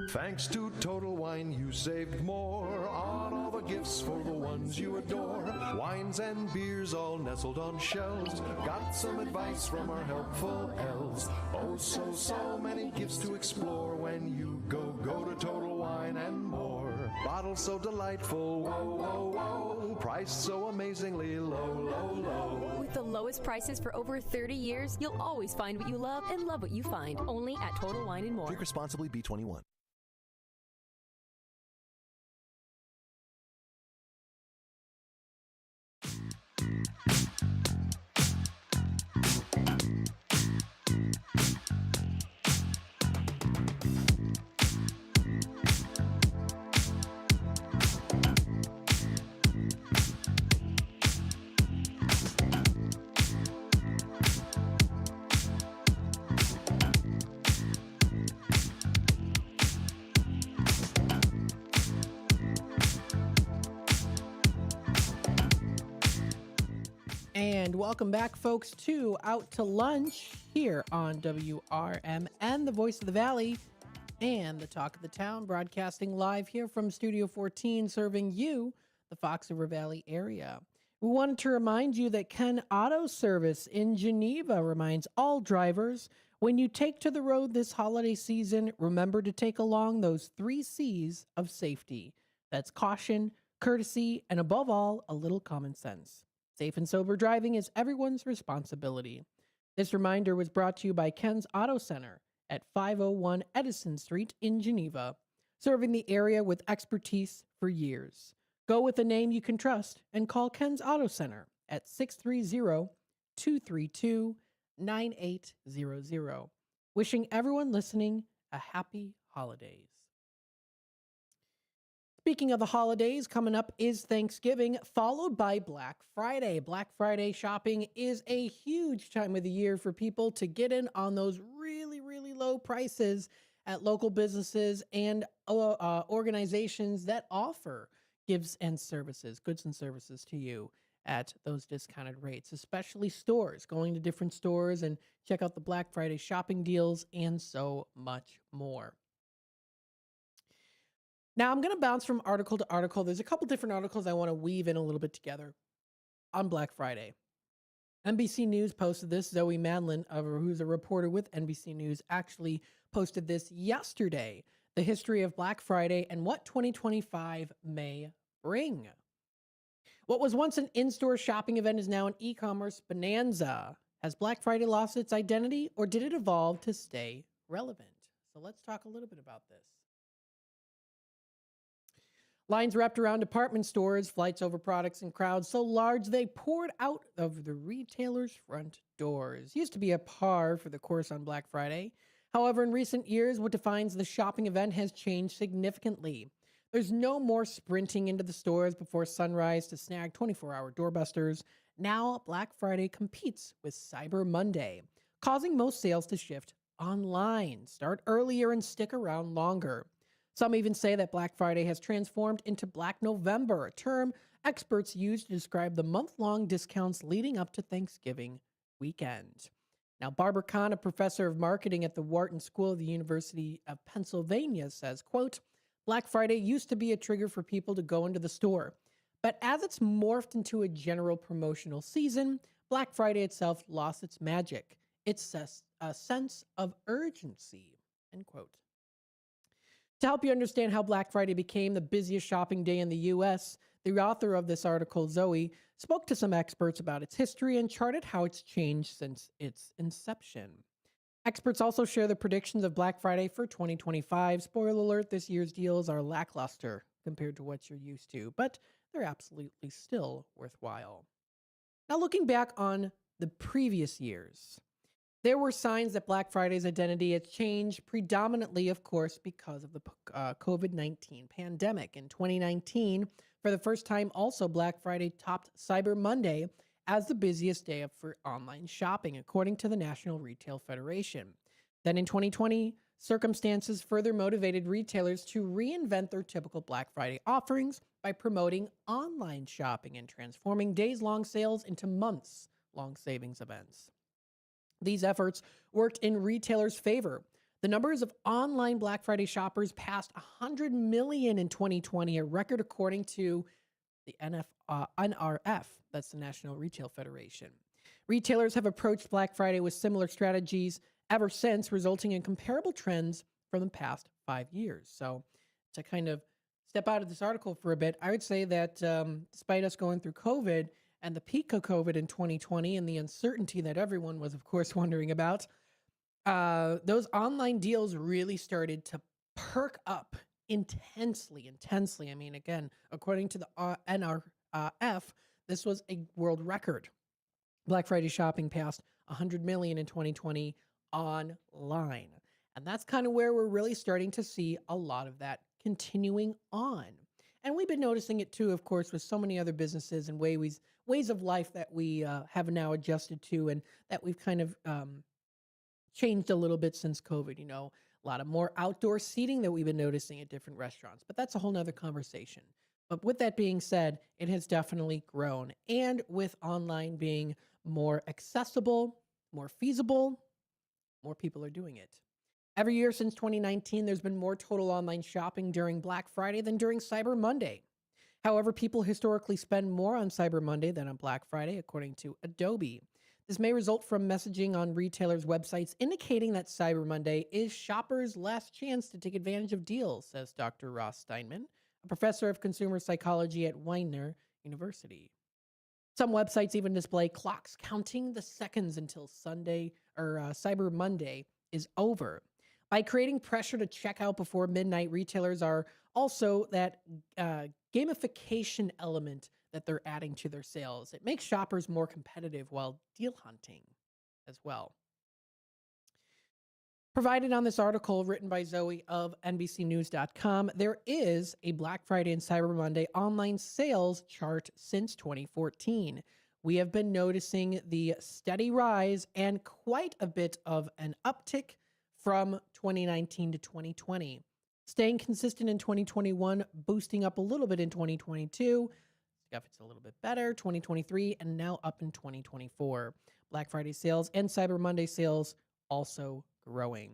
Thanks to Total Wine, you saved more on all the gifts for the ones you adore. Wines and beers all nestled on shelves. Got some advice from our helpful elves. Oh, so many gifts to explore when you go to Total Wine and More. Bottles so delightful, whoa. Price so amazingly low. With the lowest prices for over 30 years, you'll always find what you love and love what you find. Only at Total Wine and More. Drink responsibly, B21. And welcome back, folks, to Out to Lunch here on WRMN, the voice of the Valley and the talk of the town, broadcasting live here from Studio 14, serving you, the Fox River Valley area. We wanted to remind you that Ken Auto Service in Geneva reminds all drivers, when you take to the road this holiday season, remember to take along those 3 C's of safety. That's caution, courtesy, and above all, a little common sense. Safe and sober driving is everyone's responsibility. This reminder was brought to you by Ken's Auto Center at 501 Edison Street in Geneva, serving the area with expertise for years. Go with a name you can trust and call Ken's Auto Center at 630-232-9800. Wishing everyone listening a happy holidays. Speaking of the holidays, coming up is Thanksgiving, followed by Black Friday. Black Friday shopping is a huge time of the year for people to get in on those really, really low prices at local businesses and organizations that offer goods and services to you at those discounted rates, especially stores, going to different stores and check out the Black Friday shopping deals and so much more. Now, I'm going to bounce from article to article. There's a couple different articles I want to weave in a little bit together on Black Friday. NBC News posted this. Zoe Madlin, who's a reporter with NBC News, actually posted this yesterday. The history of Black Friday and what 2025 may bring. What was once an in-store shopping event is now an e-commerce bonanza. Has Black Friday lost its identity, or did it evolve to stay relevant? So let's talk a little bit about this. Lines wrapped around department stores, flights over products, and crowds so large they poured out of the retailer's front doors. Used to be a par for the course on Black Friday. However, in recent years, what defines the shopping event has changed significantly. There's no more sprinting into the stores before sunrise to snag 24-hour doorbusters. Now, Black Friday competes with Cyber Monday, causing most sales to shift online, start earlier, and stick around longer. Some even say that Black Friday has transformed into Black November, a term experts use to describe the month-long discounts leading up to Thanksgiving weekend. Now, Barbara Kahn, a professor of marketing at the Wharton School of the University of Pennsylvania, says, quote, Black Friday used to be a trigger for people to go into the store. But as it's morphed into a general promotional season, Black Friday itself lost its magic, its a sense of urgency, end quote. To help you understand how Black Friday became the busiest shopping day in the U.S., the author of this article, Zoe, spoke to some experts about its history and charted how it's changed since its inception. Experts also share the predictions of Black Friday for 2025. Spoiler alert, this year's deals are lackluster compared to what you're used to, but they're absolutely still worthwhile. Now, looking back on the previous years, there were signs that Black Friday's identity had changed, predominantly, of course, because of the COVID-19 pandemic. In 2019, for the first time, also Black Friday topped Cyber Monday as the busiest day for online shopping, according to the National Retail Federation. Then in 2020, circumstances further motivated retailers to reinvent their typical Black Friday offerings by promoting online shopping and transforming days-long sales into months-long savings events. These efforts worked in retailers' favor. The numbers of online Black Friday shoppers passed 100 million in 2020, a record according to the NRF, that's the National Retail Federation. Retailers have approached Black Friday with similar strategies ever since, resulting in comparable trends from the past 5 years. So to kind of step out of this article for a bit, I would say that despite us going through COVID and the peak of COVID in 2020 and the uncertainty that everyone was, of course, wondering about, those online deals really started to perk up intensely. I mean, again, according to the NRF, this was a world record. Black Friday shopping passed 100 million in 2020 online. And that's kind of where we're really starting to see a lot of that continuing on. And we've been noticing it too, of course, with so many other businesses and ways of life that we have now adjusted to and that we've kind of changed a little bit since COVID. You know, a lot of more outdoor seating that we've been noticing at different restaurants, but that's a whole nother conversation. But with that being said, it has definitely grown. And with online being more accessible, more feasible, more people are doing it. Every year since 2019, there's been more total online shopping during Black Friday than during Cyber Monday. However, people historically spend more on Cyber Monday than on Black Friday, according to Adobe. This may result from messaging on retailers' websites indicating that Cyber Monday is shoppers' last chance to take advantage of deals, says Dr. Ross Steinman, a professor of consumer psychology at Weiner University. Some websites even display clocks counting the seconds until Cyber Monday is over. By creating pressure to check out before midnight, retailers are also that gamification element that they're adding to their sales. It makes shoppers more competitive while deal hunting as well. Provided on this article written by Zoe of NBCnews.com, there is a Black Friday and Cyber Monday online sales chart since 2014. We have been noticing the steady rise and quite a bit of an uptick from 2019 to 2020. Staying consistent in 2021, boosting up a little bit in 2022. Stuff it's a little bit better, 2023, and now up in 2024. Black Friday sales and Cyber Monday sales also growing.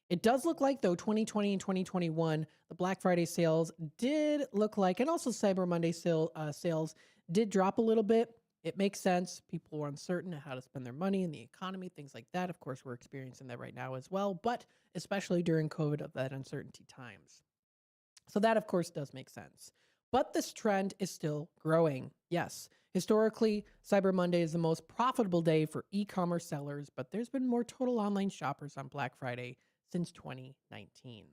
It does look like, though, 2020 and 2021, the Black Friday sales did look like, and also Cyber Monday sales did drop a little bit. It makes sense. People were uncertain of how to spend their money in the economy, things like that. Of course, we're experiencing that right now as well, but especially during COVID of that uncertainty times. So that, of course, does make sense. But this trend is still growing. Yes, historically, Cyber Monday is the most profitable day for e-commerce sellers, but there's been more total online shoppers on Black Friday since 2019.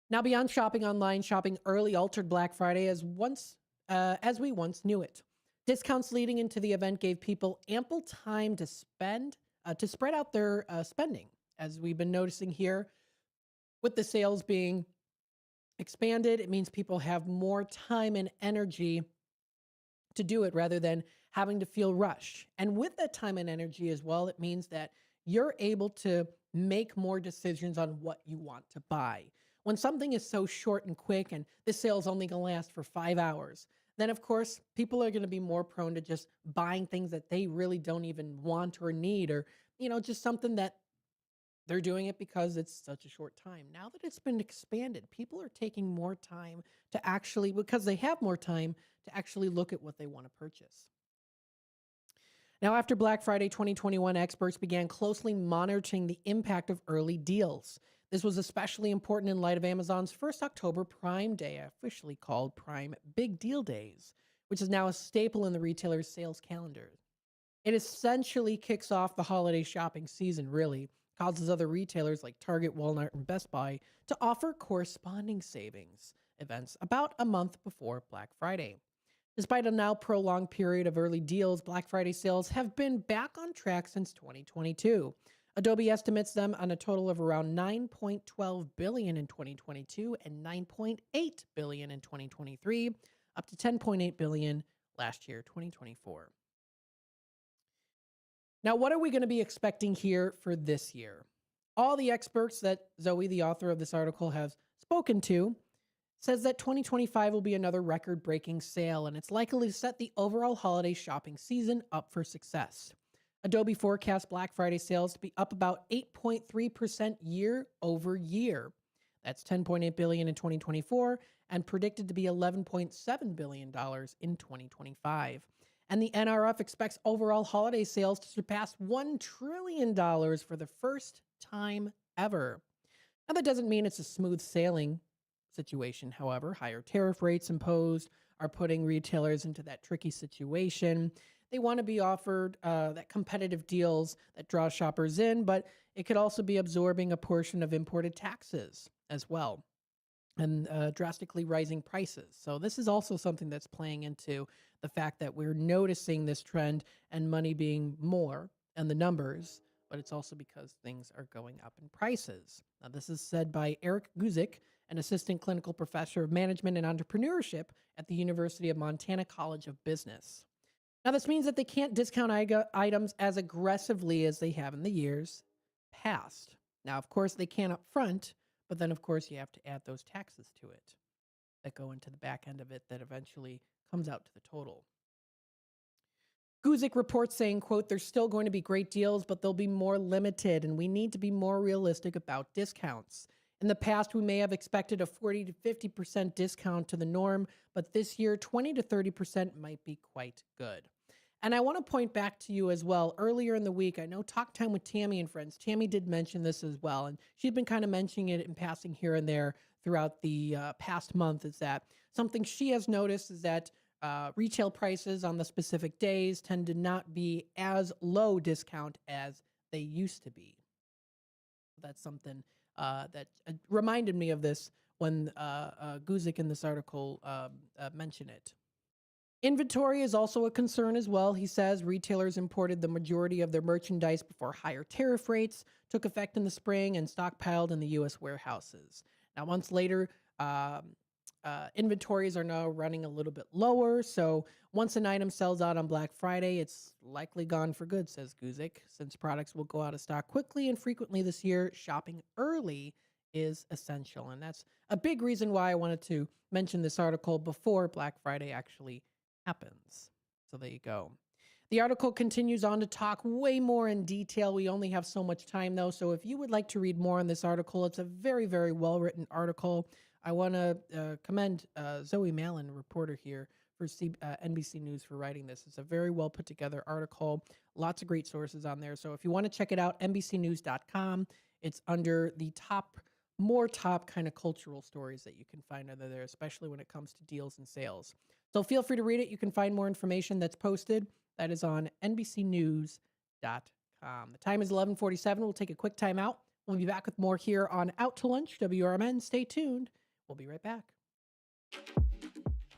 Now, beyond shopping online, shopping early altered Black Friday as we once knew it. Discounts leading into the event gave people ample time to spread out their spending, as we've been noticing here. With the sales being expanded, it means people have more time and energy to do it rather than having to feel rushed. And with that time and energy as well, it means that you're able to make more decisions on what you want to buy. When something is so short and quick and this sale is only going to last for 5 hours, then of course people are going to be more prone to just buying things that they really don't even want or need, or, you know, just something that they're doing it because it's such a short time. Now that it's been expanded, people are taking more time to actually, because they have more time to actually look at what they want to purchase. Now, after Black Friday 2021, experts began closely monitoring the impact of early deals. This was especially important in light of Amazon's first October Prime Day, officially called Prime Big Deal Days, which is now a staple in the retailer's sales calendar. It essentially kicks off the holiday shopping season, really, causes other retailers like Target, Walmart, and Best Buy to offer corresponding savings events about a month before Black Friday. Despite a now prolonged period of early deals, Black Friday sales have been back on track since 2022. Adobe estimates them on a total of around $9.12 billion in 2022 and $9.8 billion in 2023, up to $10.8 billion last year, 2024. Now, what are we going to be expecting here for this year? All the experts that Zoe, the author of this article, has spoken to says that 2025 will be another record-breaking sale, and it's likely to set the overall holiday shopping season up for success. Adobe forecasts Black Friday sales to be up about 8.3% year over year. That's $10.8 billion in 2024 and predicted to be $11.7 billion in 2025. And the NRF expects overall holiday sales to surpass $1 trillion for the first time ever. Now, that doesn't mean it's a smooth sailing situation. However, higher tariff rates imposed are putting retailers into that tricky situation. They want to be offered that competitive deals that draw shoppers in, but it could also be absorbing a portion of imported taxes as well and drastically rising prices. So this is also something that's playing into the fact that we're noticing this trend and money being more and the numbers, but it's also because things are going up in prices. Now, this is said by Eric Guzik, an assistant clinical professor of management and entrepreneurship at the University of Montana College of Business. Now, this means that they can't discount items as aggressively as they have in the years past. Now, of course, they can up front, but then, of course, you have to add those taxes to it that go into the back end of it that eventually comes out to the total. Guzik reports saying, quote, "There's still going to be great deals, but they'll be more limited, and we need to be more realistic about discounts. In the past, we may have expected a 40 to 50% discount to the norm, but this year, 20 to 30% might be quite good." And I want to point back to you as well. Earlier in the week, I know Talk Time with Tammy and Friends, Tammy did mention this as well, and she's been kind of mentioning it in passing here and there throughout the past month, is that something she has noticed is that retail prices on the specific days tend to not be as low discount as they used to be. That's something that reminded me of this when Guzik in this article mentioned it. Inventory is also a concern as well. He says retailers imported the majority of their merchandise before higher tariff rates took effect in the spring and stockpiled in the U.S. warehouses. Now, months later, inventories are now running a little bit lower. So once an item sells out on Black Friday, it's likely gone for good, says Guzik, since products will go out of stock quickly and frequently this year. Shopping early is essential. And that's a big reason why I wanted to mention this article before Black Friday actually happens. So there you go. The article continues on to talk way more in detail. We only have so much time, though. So if you would like to read more on this article, it's a very, very well-written article. I want to commend Zoe Malin, reporter here for NBC News, for writing this. It's a very well put together article. Lots of great sources on there. So if you want to check it out, NBCnews.com. It's under the more top kind of cultural stories that you can find under there, especially when it comes to deals and sales. So feel free to read it. You can find more information that's posted. That is on NBCnews.com. The time is 11:47. We'll take a quick time out. We'll be back with more here on Out to Lunch, WRMN. Stay tuned. We'll be right back.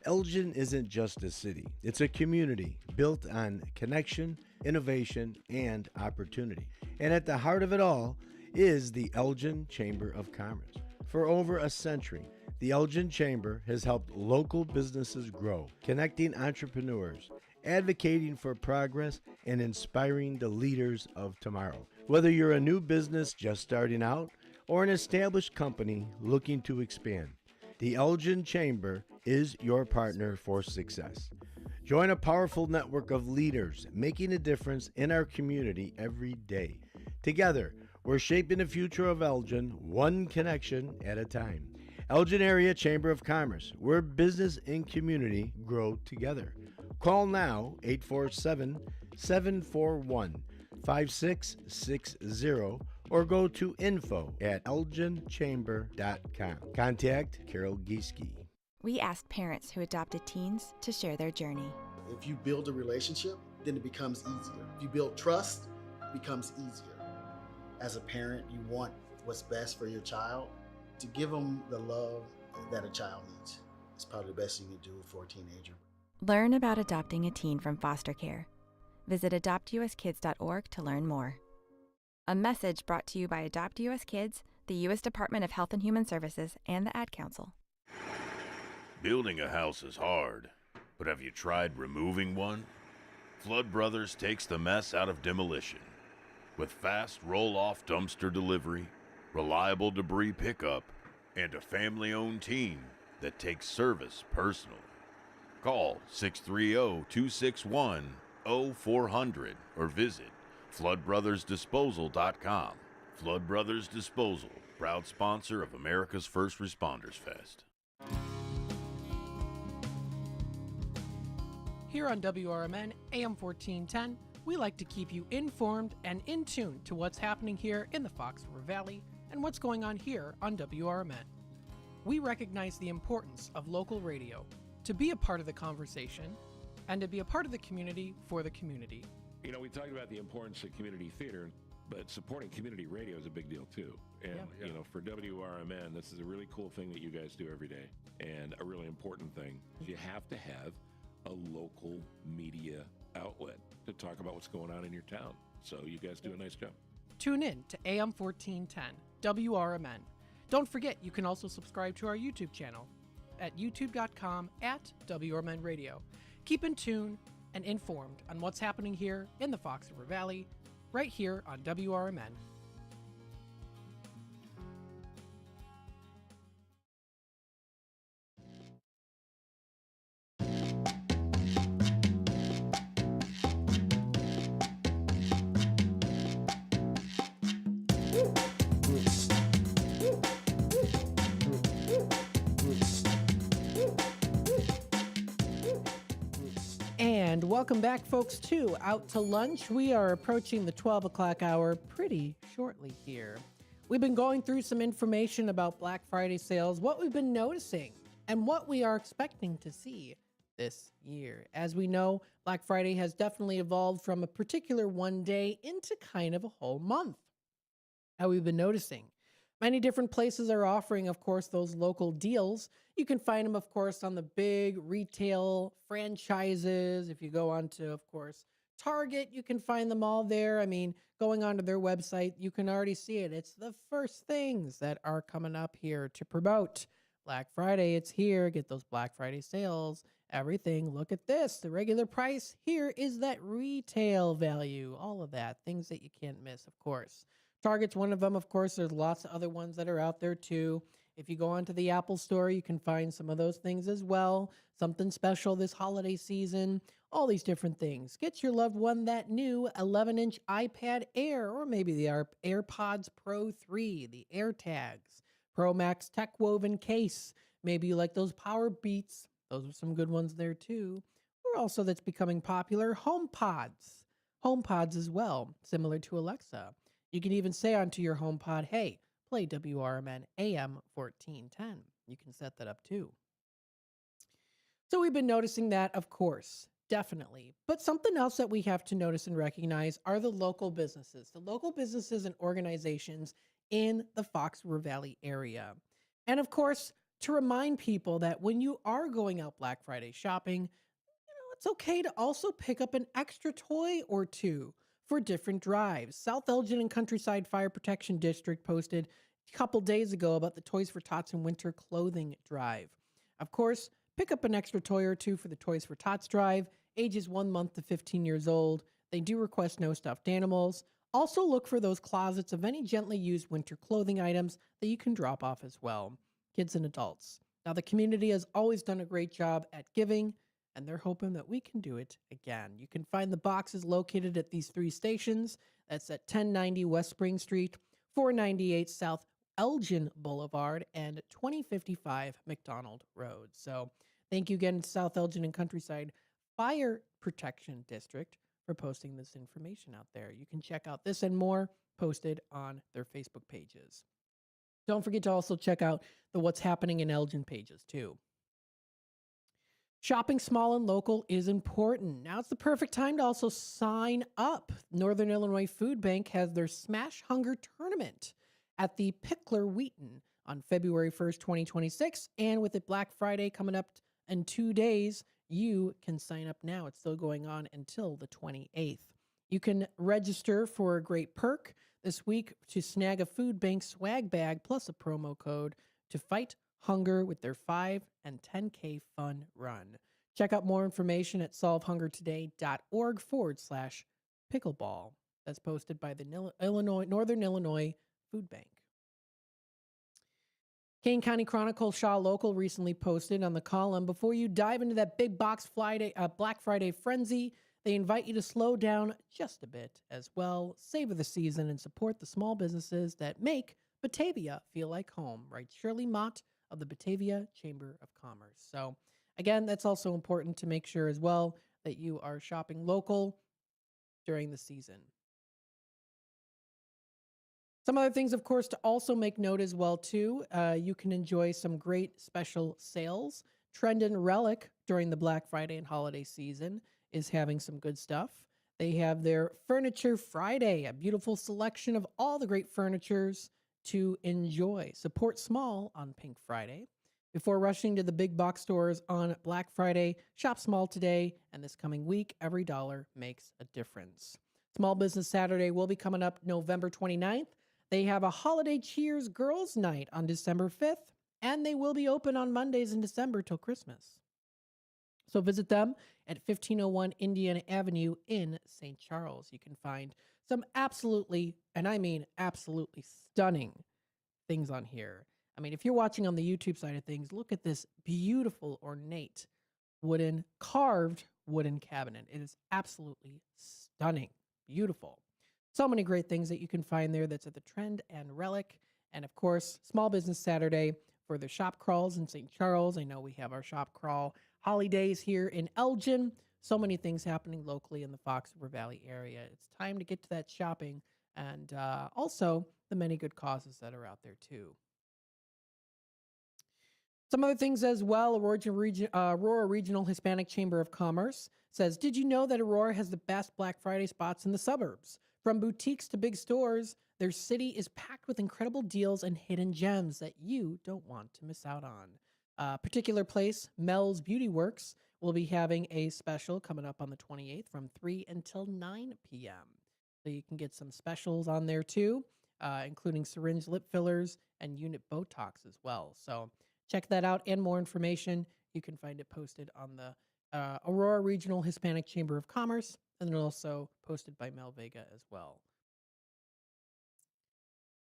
Elgin isn't just a city. It's a community built on connection, innovation, and opportunity. And at the heart of it all is the Elgin Chamber of Commerce. For over a century, the Elgin Chamber has helped local businesses grow, connecting entrepreneurs, advocating for progress, and inspiring the leaders of tomorrow. Whether you're a new business just starting out or an established company looking to expand, the Elgin Chamber is your partner for success. Join a powerful network of leaders making a difference in our community every day. Together, we're shaping the future of Elgin, one connection at a time. Elgin Area Chamber of Commerce, where business and community grow together. Call now, 847-741-5660, or go to info@elginchamber.com. Contact Carol Gieske. We asked parents who adopted teens to share their journey. If you build a relationship, then it becomes easier. If you build trust, it becomes easier. As a parent, you want what's best for your child. To give them the love that a child needs, it's probably the best you can do for a teenager. Learn about adopting a teen from foster care. Visit adoptuskids.org to learn more. A message brought to you by Adopt US Kids, the U.S. Department of Health and Human Services, and the Ad Council. Building a house is hard, but have you tried removing one? Flood Brothers takes the mess out of demolition. With fast roll-off dumpster delivery, reliable debris pickup, and a family-owned team that takes service personally. Call 630-261-0400 or visit floodbrothersdisposal.com. Flood Brothers Disposal, proud sponsor of America's First Responders Fest. Here on WRMN AM 1410, we like to keep you informed and in tune to what's happening here in the Fox River Valley and what's going on here on WRMN. We recognize the importance of local radio to be a part of the conversation and to be a part of the community for the community. You know, we talked about the importance of community theater, but supporting community radio is a big deal too. And, you know, for WRMN, this is a really cool thing that you guys do every day, and a really important thing. You have to have a local media outlet to talk about what's going on in your town. So you guys do a nice job. Tune in to AM 1410, WRMN. Don't forget, you can also subscribe to our YouTube channel at youtube.com/WRMN Radio. Keep in tune and informed on what's happening here in the Fox River Valley, right here on WRMN. And welcome back, folks, to Out to Lunch. We are approaching the 12 o'clock hour pretty shortly here. We've been going through some information about Black Friday sales, what we've been noticing, and what we are expecting to see this year. As we know, Black Friday has definitely evolved from a particular one day into kind of a whole month. How we've been noticing. Many different places are offering, of course, those local deals. You can find them, of course, on the big retail franchises. If you go on to, of course, Target, you can find them all there. I mean, going onto their website, you can already see it. It's the first things that are coming up here to promote. Black Friday, it's here. Get those Black Friday sales, everything. Look at this. The regular price here is that retail value. All of that. Things that you can't miss, of course. Target's one of them, of course. There's lots of other ones that are out there too. If you go onto the Apple Store, you can find some of those things as well. Something special this holiday season. All these different things. Get your loved one that new 11-inch iPad Air, or maybe the AirPods Pro 3, the AirTags, Pro Max Tech Woven Case. Maybe you like those Power Beats. Those are some good ones there too. Or also that's becoming popular, HomePods. HomePods as well, similar to Alexa. You can even say onto your HomePod, hey, play WRMN AM 1410. You can set that up too. So we've been noticing that, of course, definitely. But something else that we have to notice and recognize are the local businesses and organizations in the Fox River Valley area. And of course, to remind people that when you are going out Black Friday shopping, it's okay to also pick up an extra toy or two for different drives. South Elgin and Countryside Fire Protection District posted a couple days ago about the Toys for Tots and Winter Clothing Drive. Of course, pick up an extra toy or two for the Toys for Tots drive, ages 1 month to 15 years old. They do request no stuffed animals. Also look for those closets of any gently used winter clothing items that you can drop off as well. Kids and adults. Now, the community has always done a great job at giving, and they're hoping that we can do it again. You can find the boxes located at these 3 stations. That's at 1090 West Spring Street, 498 South Elgin Boulevard, and 2055 McDonald Road. So thank you again to South Elgin and Countryside Fire Protection District for posting this information out there. You can check out this and more posted on their Facebook pages. Don't forget to also check out the What's Happening in Elgin pages too. Shopping small and local is important. Now it's the perfect time to also sign up. Northern Illinois Food Bank has their Smash Hunger Tournament at the Pickler Wheaton on February 1st, 2026. And with it Black Friday coming up in 2 days, you can sign up now. It's still going on until the 28th. You can register for a great perk this week to snag a food bank swag bag plus a promo code to fight hunger with their 5 and 10K fun run. Check out more information at solvehunger.org/pickleball. That's posted by the Northern Illinois Food Bank. Kane County Chronicle Shaw Local recently posted on the column, before you dive into that big box Black Friday frenzy, they invite you to slow down just a bit as well, savor the season, and support the small businesses that make Batavia feel like home, writes Shirley Mott of the Batavia Chamber of Commerce. So again, that's also important to make sure as well that you are shopping local during the season. Some other things, of course, to also make note as well, too. You can enjoy some great special sales. Trendon Relic during the Black Friday and holiday season is having some good stuff. They have their Furniture Friday, a beautiful selection of all the great furnitures to enjoy. Support small on Pink Friday. Before rushing to the big box stores on Black Friday, shop small today, and this coming week, every dollar makes a difference. Small Business Saturday will be coming up November 29th. They have a Holiday Cheers Girls Night on December 5th, and they will be open on Mondays in December till Christmas. So visit them at 1501 Indiana Avenue in St. Charles. You can find some absolutely, and I mean absolutely stunning things on here. I mean, if you're watching on the YouTube side of things, look at this beautiful, ornate, carved wooden cabinet. It is absolutely stunning, beautiful. So many great things that you can find there that's at the Trend and Relic. And of course, Small Business Saturday for the shop crawls in St. Charles. I know we have our shop crawl holidays here in Elgin. So many things happening locally in the Fox River Valley area. It's time to get to that shopping, and also the many good causes that are out there too. Some other things as well. Aurora Regional Hispanic Chamber of Commerce says, did you know that Aurora has the best Black Friday spots in the suburbs? From boutiques to big stores, their city is packed with incredible deals and hidden gems that you don't want to miss out on. Particular place, Mel's Beauty Works, will be having a special coming up on the 28th from 3 until 9 p.m. So you can get some specials on there too, including syringe lip fillers and unit Botox as well. So check that out, and more information, you can find it posted on the Aurora Regional Hispanic Chamber of Commerce, and then also posted by Mel Vega as well.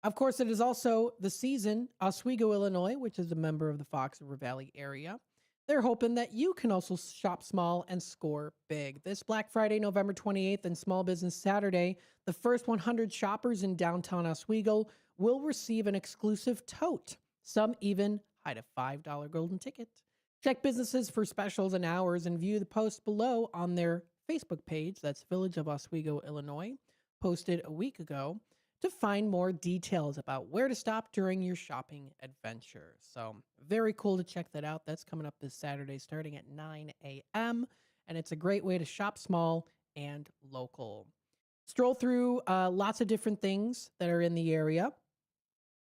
Of course, it is also the season. Oswego, Illinois, which is a member of the Fox River Valley area, they're hoping that you can also shop small and score big. This Black Friday, November 28th, and Small Business Saturday, the first 100 shoppers in downtown Oswego will receive an exclusive tote. Some even hide a $5 golden ticket. Check businesses for specials and hours and view the post below on their Facebook page. That's Village of Oswego, Illinois, posted a week ago, to find more details about where to stop during your shopping adventure. So very cool to check that out. That's coming up this Saturday starting at 9 a.m. And it's a great way to shop small and local. Stroll through lots of different things that are in the area.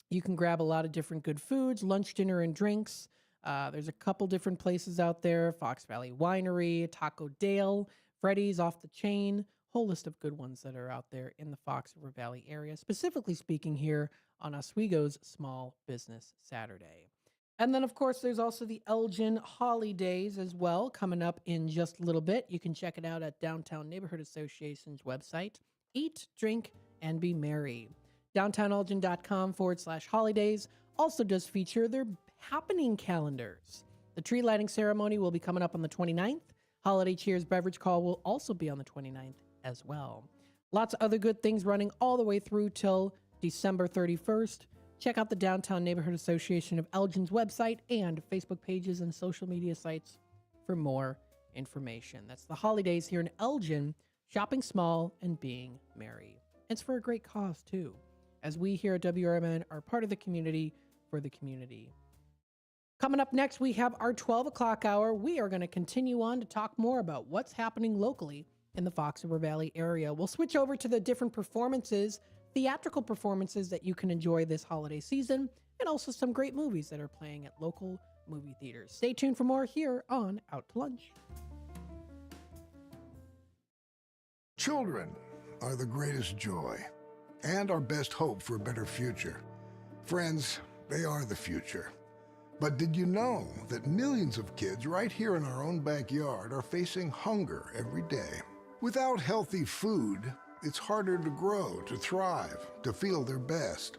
You can grab a lot of different good foods, lunch, dinner, and drinks. There's a couple different places out there. Fox Valley Winery, Taco Dale, Freddy's Off the Chain. Whole list of good ones that are out there in the Fox River Valley area, specifically speaking here on Oswego's Small Business Saturday. And then, of course, there's also the Elgin Holidays as well, coming up in just a little bit. You can check it out at Downtown Neighborhood Association's website. Eat, drink, and be merry. DowntownElgin.com/holidays also does feature their happening calendars. The tree lighting ceremony will be coming up on the 29th. Holiday Cheers Beverage Call will also be on the 29th as well. Lots of other good things running all the way through till December 31st. Check out the Downtown Neighborhood Association of Elgin's website and Facebook pages and social media sites for more information. That's the holidays here in Elgin, shopping small and being merry. It's for a great cause too, as we here at WRMN are part of the community for the community. Coming up next, we have our 12 o'clock hour. We are going to continue on to talk more about what's happening locally in the Fox River Valley area. We'll switch over to the different performances, theatrical performances that you can enjoy this holiday season, and also some great movies that are playing at local movie theaters. Stay tuned for more here on Out to Lunch. Children are the greatest joy and our best hope for a better future. Friends, they are the future. But did you know that millions of kids right here in our own backyard are facing hunger every day? Without healthy food, it's harder to grow, to thrive, to feel their best.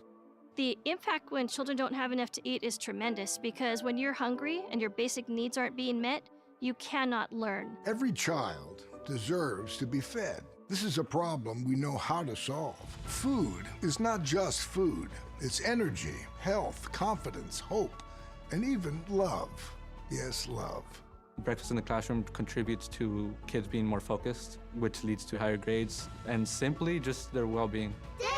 The impact when children don't have enough to eat is tremendous because when you're hungry and your basic needs aren't being met, you cannot learn. Every child deserves to be fed. This is a problem we know how to solve. Food is not just food. It's energy, health, confidence, hope, and even love. Yes, love. Breakfast in the classroom contributes to kids being more focused, which leads to higher grades, and simply just their well-being. Thank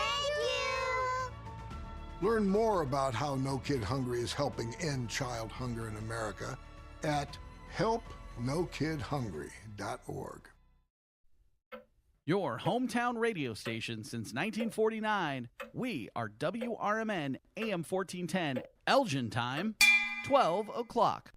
you! Learn more about how No Kid Hungry is helping end child hunger in America at helpnokidhungry.org. Your hometown radio station since 1949. We are WRMN AM 1410, Elgin time, 12 o'clock.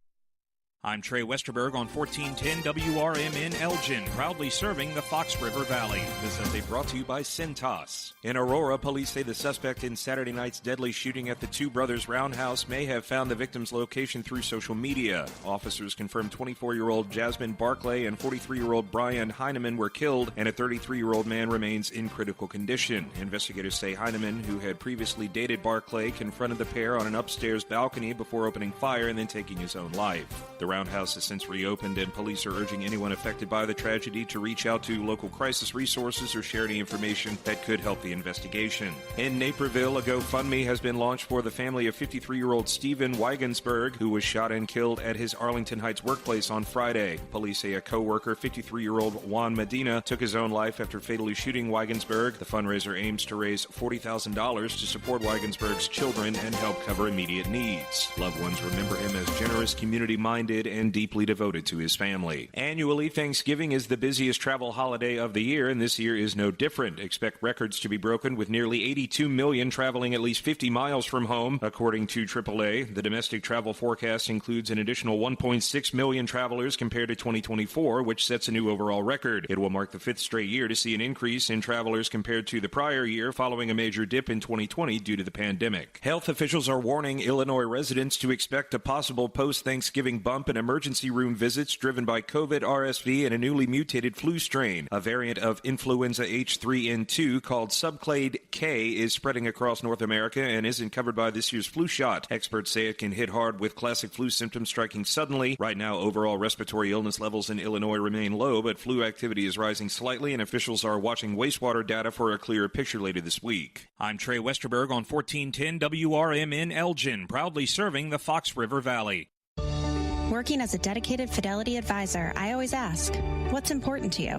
I'm Trey Westerberg on 1410 WRMN Elgin, proudly serving the Fox River Valley. This update brought to you by Cintas. In Aurora, police say the suspect in Saturday night's deadly shooting at the Two Brothers Roundhouse may have found the victim's location through social media. Officers confirmed 24-year-old Jasmine Barclay and 43-year-old Brian Heineman were killed, and a 33-year-old man remains in critical condition. Investigators say Heineman, who had previously dated Barclay, confronted the pair on an upstairs balcony before opening fire and then taking his own life. The Roundhouse has since reopened, and police are urging anyone affected by the tragedy to reach out to local crisis resources or share any information that could help the investigation. In Naperville, a GoFundMe has been launched for the family of 53-year-old Stephen Weigensberg, who was shot and killed at his Arlington Heights workplace on Friday. Police say a co-worker, 53-year-old Juan Medina, took his own life after fatally shooting Weigensberg. The fundraiser aims to raise $40,000 to support Weigensberg's children and help cover immediate needs. Loved ones remember him as generous, community-minded, and deeply devoted to his family. Annually, Thanksgiving is the busiest travel holiday of the year, and this year is no different. Expect records to be broken with nearly 82 million traveling at least 50 miles from home, according to AAA. The domestic travel forecast includes an additional 1.6 million travelers compared to 2024, which sets a new overall record. It will mark the fifth straight year to see an increase in travelers compared to the prior year, following a major dip in 2020 due to the pandemic. Health officials are warning Illinois residents to expect a possible post-Thanksgiving bump in emergency room visits driven by COVID, RSV, and a newly mutated flu strain. A variant of influenza H3N2 called subclade K is spreading across North America and isn't covered by this year's flu shot. Experts say it can hit hard with classic flu symptoms striking suddenly. Right now, overall respiratory illness levels in Illinois remain low, but flu activity is rising slightly, and officials are watching wastewater data for a clearer picture later this week. I'm Trey Westerberg on 1410 WRMN Elgin, proudly serving the Fox River Valley. Working as a dedicated Fidelity advisor, I always ask, what's important to you?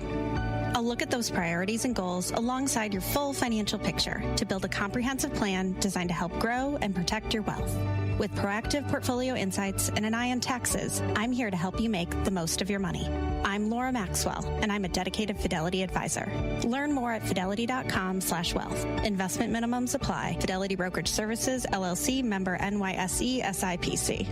I'll look at those priorities and goals alongside your full financial picture to build a comprehensive plan designed to help grow and protect your wealth. With proactive portfolio insights and an eye on taxes, I'm here to help you make the most of your money. I'm Laura Maxwell, and I'm a dedicated Fidelity advisor. Learn more at fidelity.com/wealth. Investment minimums apply. Fidelity Brokerage Services, LLC, member NYSE, SIPC.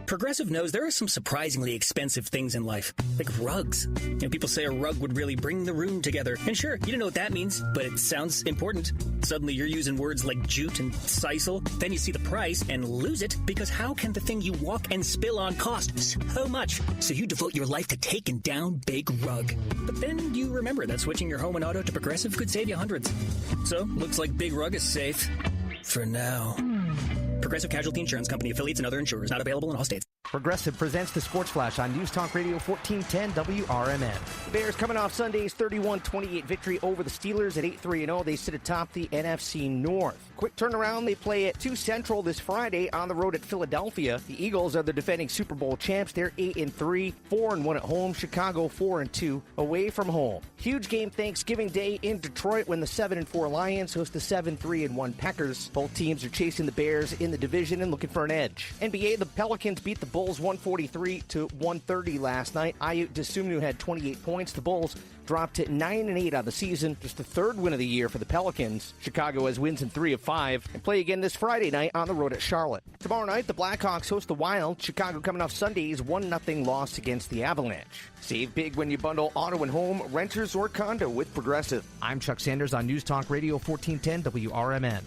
Progressive knows there are some surprisingly expensive things in life, like rugs. People say a rug would really bring the room together. And sure, you don't know what that means, but it sounds important. Suddenly you're using words like jute and sisal. Then you see the price and lose it, because how can the thing you walk and spill on cost so much? So you devote your life to taking down Big Rug. But then you remember that switching your home and auto to Progressive could save you hundreds. So, looks like Big Rug is safe. For now. Progressive Casualty Insurance Company, affiliates, and other insurers. Not available in all states. Progressive presents the Sports Flash on News Talk Radio 1410 WRMN. The Bears coming off Sunday's 31-28 victory over the Steelers at 8-3-0. They sit atop the NFC North. Quick turnaround, they play at 2 Central this Friday on the road at Philadelphia. The Eagles are the defending Super Bowl champs. They're 8-3, 4-1 at home. Chicago 4-2 away from home. Huge game Thanksgiving Day in Detroit when the 7-4 Lions host the 7-3-1 Packers. Both teams are chasing the Bears in the division and looking for an edge. NBA, the Pelicans beat the Bulls 143-130 last night. Ayo Dosunmu had 28 points. The Bulls dropped to 9-8 on the season, just the third win of the year for the Pelicans. Chicago has wins in 3 of 5 and play again this Friday night on the road at Charlotte. Tomorrow night, the Blackhawks host the Wild. Chicago coming off Sunday's 1-0 loss against the Avalanche. Save big when you bundle auto and home, renters, or condo with Progressive. I'm Chuck Sanders on News Talk Radio 1410 WRMN.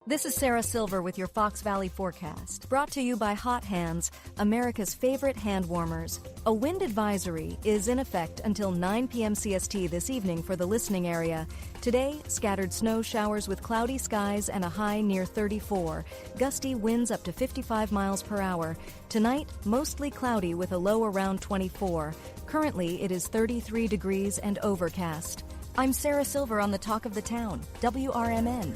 This is Sarah Silver with your Fox Valley forecast, brought to you by Hot Hands, America's favorite hand warmers. A wind advisory is in effect until 9 p.m. CST this evening for the listening area. Today, scattered snow showers with cloudy skies and a high near 34. Gusty winds up to 55 miles per hour. Tonight, mostly cloudy with a low around 24. Currently, it is 33 degrees and overcast. I'm Sarah Silver on the Talk of the Town, WRMN.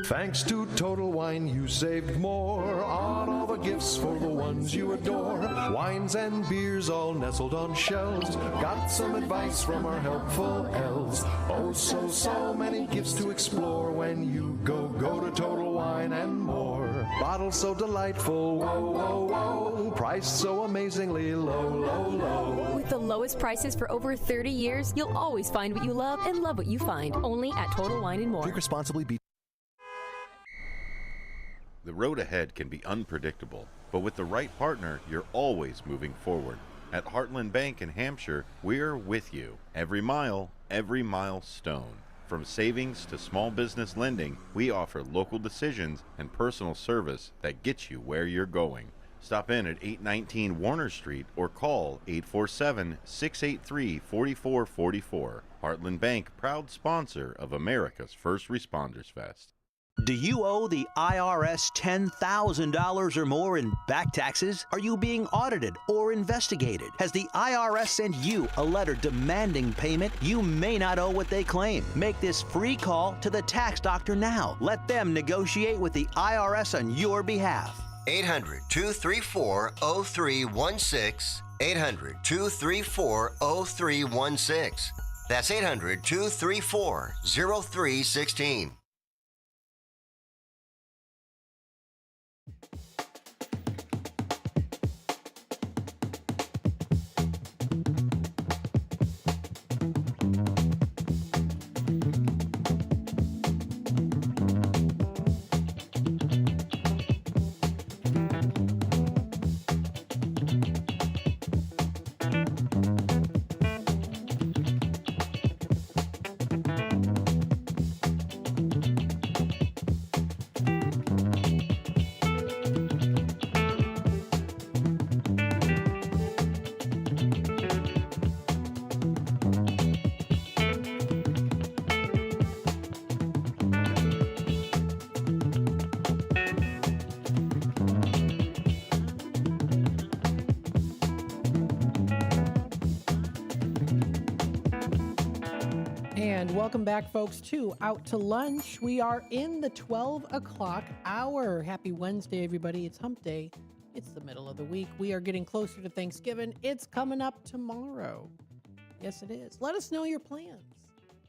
Thanks to Total Wine, you saved more on all the gifts for the ones you adore. Wines and beers all nestled on shelves. Got some advice from our helpful elves. Oh, so many gifts to explore when you go to Total Wine and More. Bottles so delightful, whoa. Priced so amazingly low. With the lowest prices for over 30 years, you'll always find what you love and love what you find. Only at Total Wine and More. Drink responsibly. The road ahead can be unpredictable, but with the right partner, you're always moving forward. At Heartland Bank in Hampshire, we're with you. Every milestone. From savings to small business lending, we offer local decisions and personal service that gets you where you're going. Stop in at 819 Warner Street or call 847-683-4444. Heartland Bank, proud sponsor of America's First Responders Fest. Do you owe the IRS $10,000 or more in back taxes? Are you being audited or investigated? Has the IRS sent you a letter demanding payment? You may not owe what they claim. Make this free call to the tax doctor now. Let them negotiate with the IRS on your behalf. 800-234-0316. 800-234-0316. That's 800-234-0316. And welcome back, folks, to Out to Lunch. We are in the 12 o'clock hour. Happy Wednesday, everybody. It's hump day. It's the middle of the week. We are getting closer to Thanksgiving. It's coming up tomorrow. Yes, it is. Let us know your plans.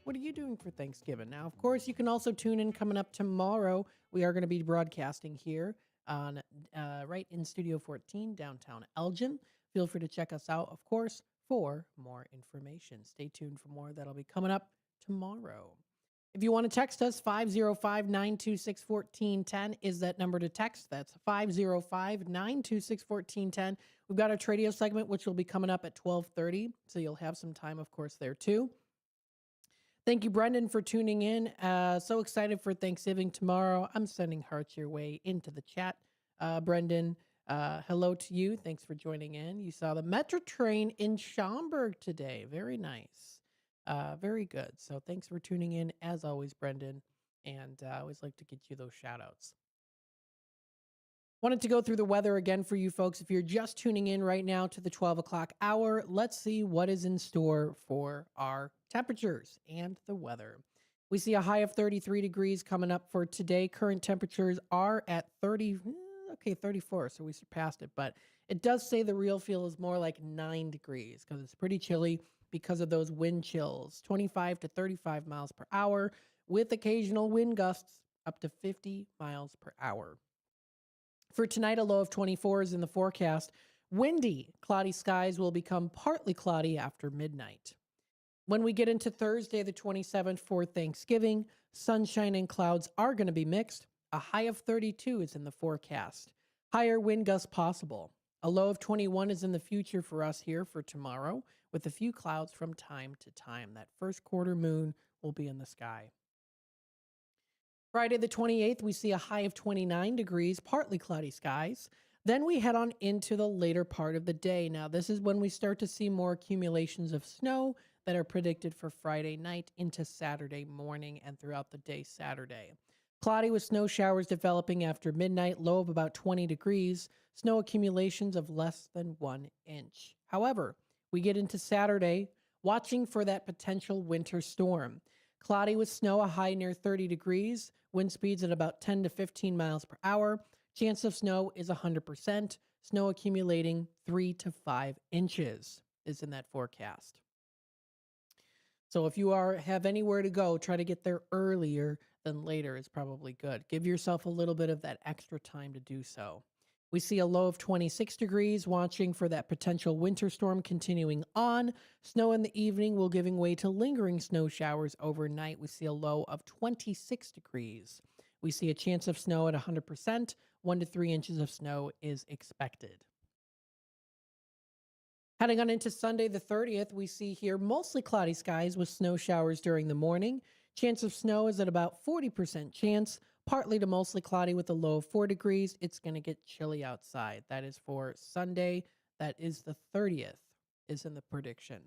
What are you doing for Thanksgiving? Now, of course, you can also tune in coming up tomorrow. We are going to be broadcasting here on right in Studio 14, downtown Elgin. Feel free to check us out, of course, for more information. Stay tuned for more. That'll be coming up tomorrow. If you want to text us, 505-926-1410 is that number to text. That's 505-926-1410. We've got our Tradio segment, which will be coming up at 12:30, so you'll have some time, of course, there too. Thank you, Brendan, for tuning in. So excited for Thanksgiving tomorrow. I'm sending hearts your way into the chat. Brendan, hello to you. Thanks for joining in. You saw the Metro train in Schaumburg today. Very nice. Very good. So thanks for tuning in, as always, Brendan. And I always like to get you those shout outs. Wanted to go through the weather again for you folks. If you're just tuning in right now to the 12 o'clock hour, let's see what is in store for our temperatures and the weather. We see a high of 33 degrees coming up for today. Current temperatures are at 34, so we surpassed it. But it does say the real feel is more like 9 degrees because it's pretty chilly because of those wind chills. 25 to 35 miles per hour with occasional wind gusts up to 50 miles per hour. For tonight, a low of 24 is in the forecast. Windy, cloudy skies will become partly cloudy after midnight. When we get into Thursday, the 27th, for Thanksgiving, sunshine and clouds are going to be mixed. A high of 32 is in the forecast. Higher wind gusts possible. A low of 21 is in the future for us here for tomorrow, with a few clouds from time to time. That first quarter moon will be in the sky. Friday the 28th, we see a high of 29 degrees, partly cloudy skies. Then we head on into the later part of the day. Now, this is when we start to see more accumulations of snow that are predicted for Friday night into Saturday morning and throughout the day Saturday. Cloudy with snow showers developing after midnight, low of about 20 degrees, snow accumulations of less than 1 inch. However, we get into Saturday, watching for that potential winter storm. Cloudy with snow, a high near 30 degrees, wind speeds at about 10 to 15 miles per hour. Chance of snow is 100%. Snow accumulating 3 to 5 inches is in that forecast. So if you have anywhere to go, try to get there earlier than later is probably good. Give yourself a little bit of that extra time to do so. We see a low of 26 degrees, watching for that potential winter storm continuing on. Snow in the evening will giving way to lingering snow showers overnight. We see a low of 26 degrees. We see a chance of snow at 100%. 1 to 3 inches of snow is expected. Heading on into Sunday the 30th, we see here mostly cloudy skies with snow showers during the morning. Chance of snow is at about 40% chance. Partly to mostly cloudy with a low of 4 degrees. It's going to get chilly outside. That is for Sunday. That is the 30th, is in the prediction.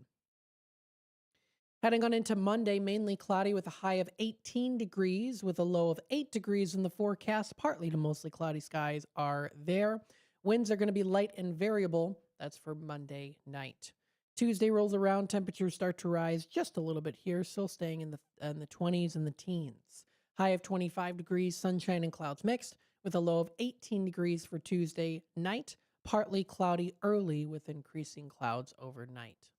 Heading on into Monday, mainly cloudy with a high of 18 degrees with a low of 8 degrees in the forecast. Partly to mostly cloudy skies are there. Winds are going to be light and variable. That's for Monday night. Tuesday rolls around. Temperatures start to rise just a little bit here, still staying in the 20s and the teens. High of 25 degrees, sunshine and clouds mixed, with a low of 18 degrees for Tuesday night. Partly cloudy early with increasing clouds overnight.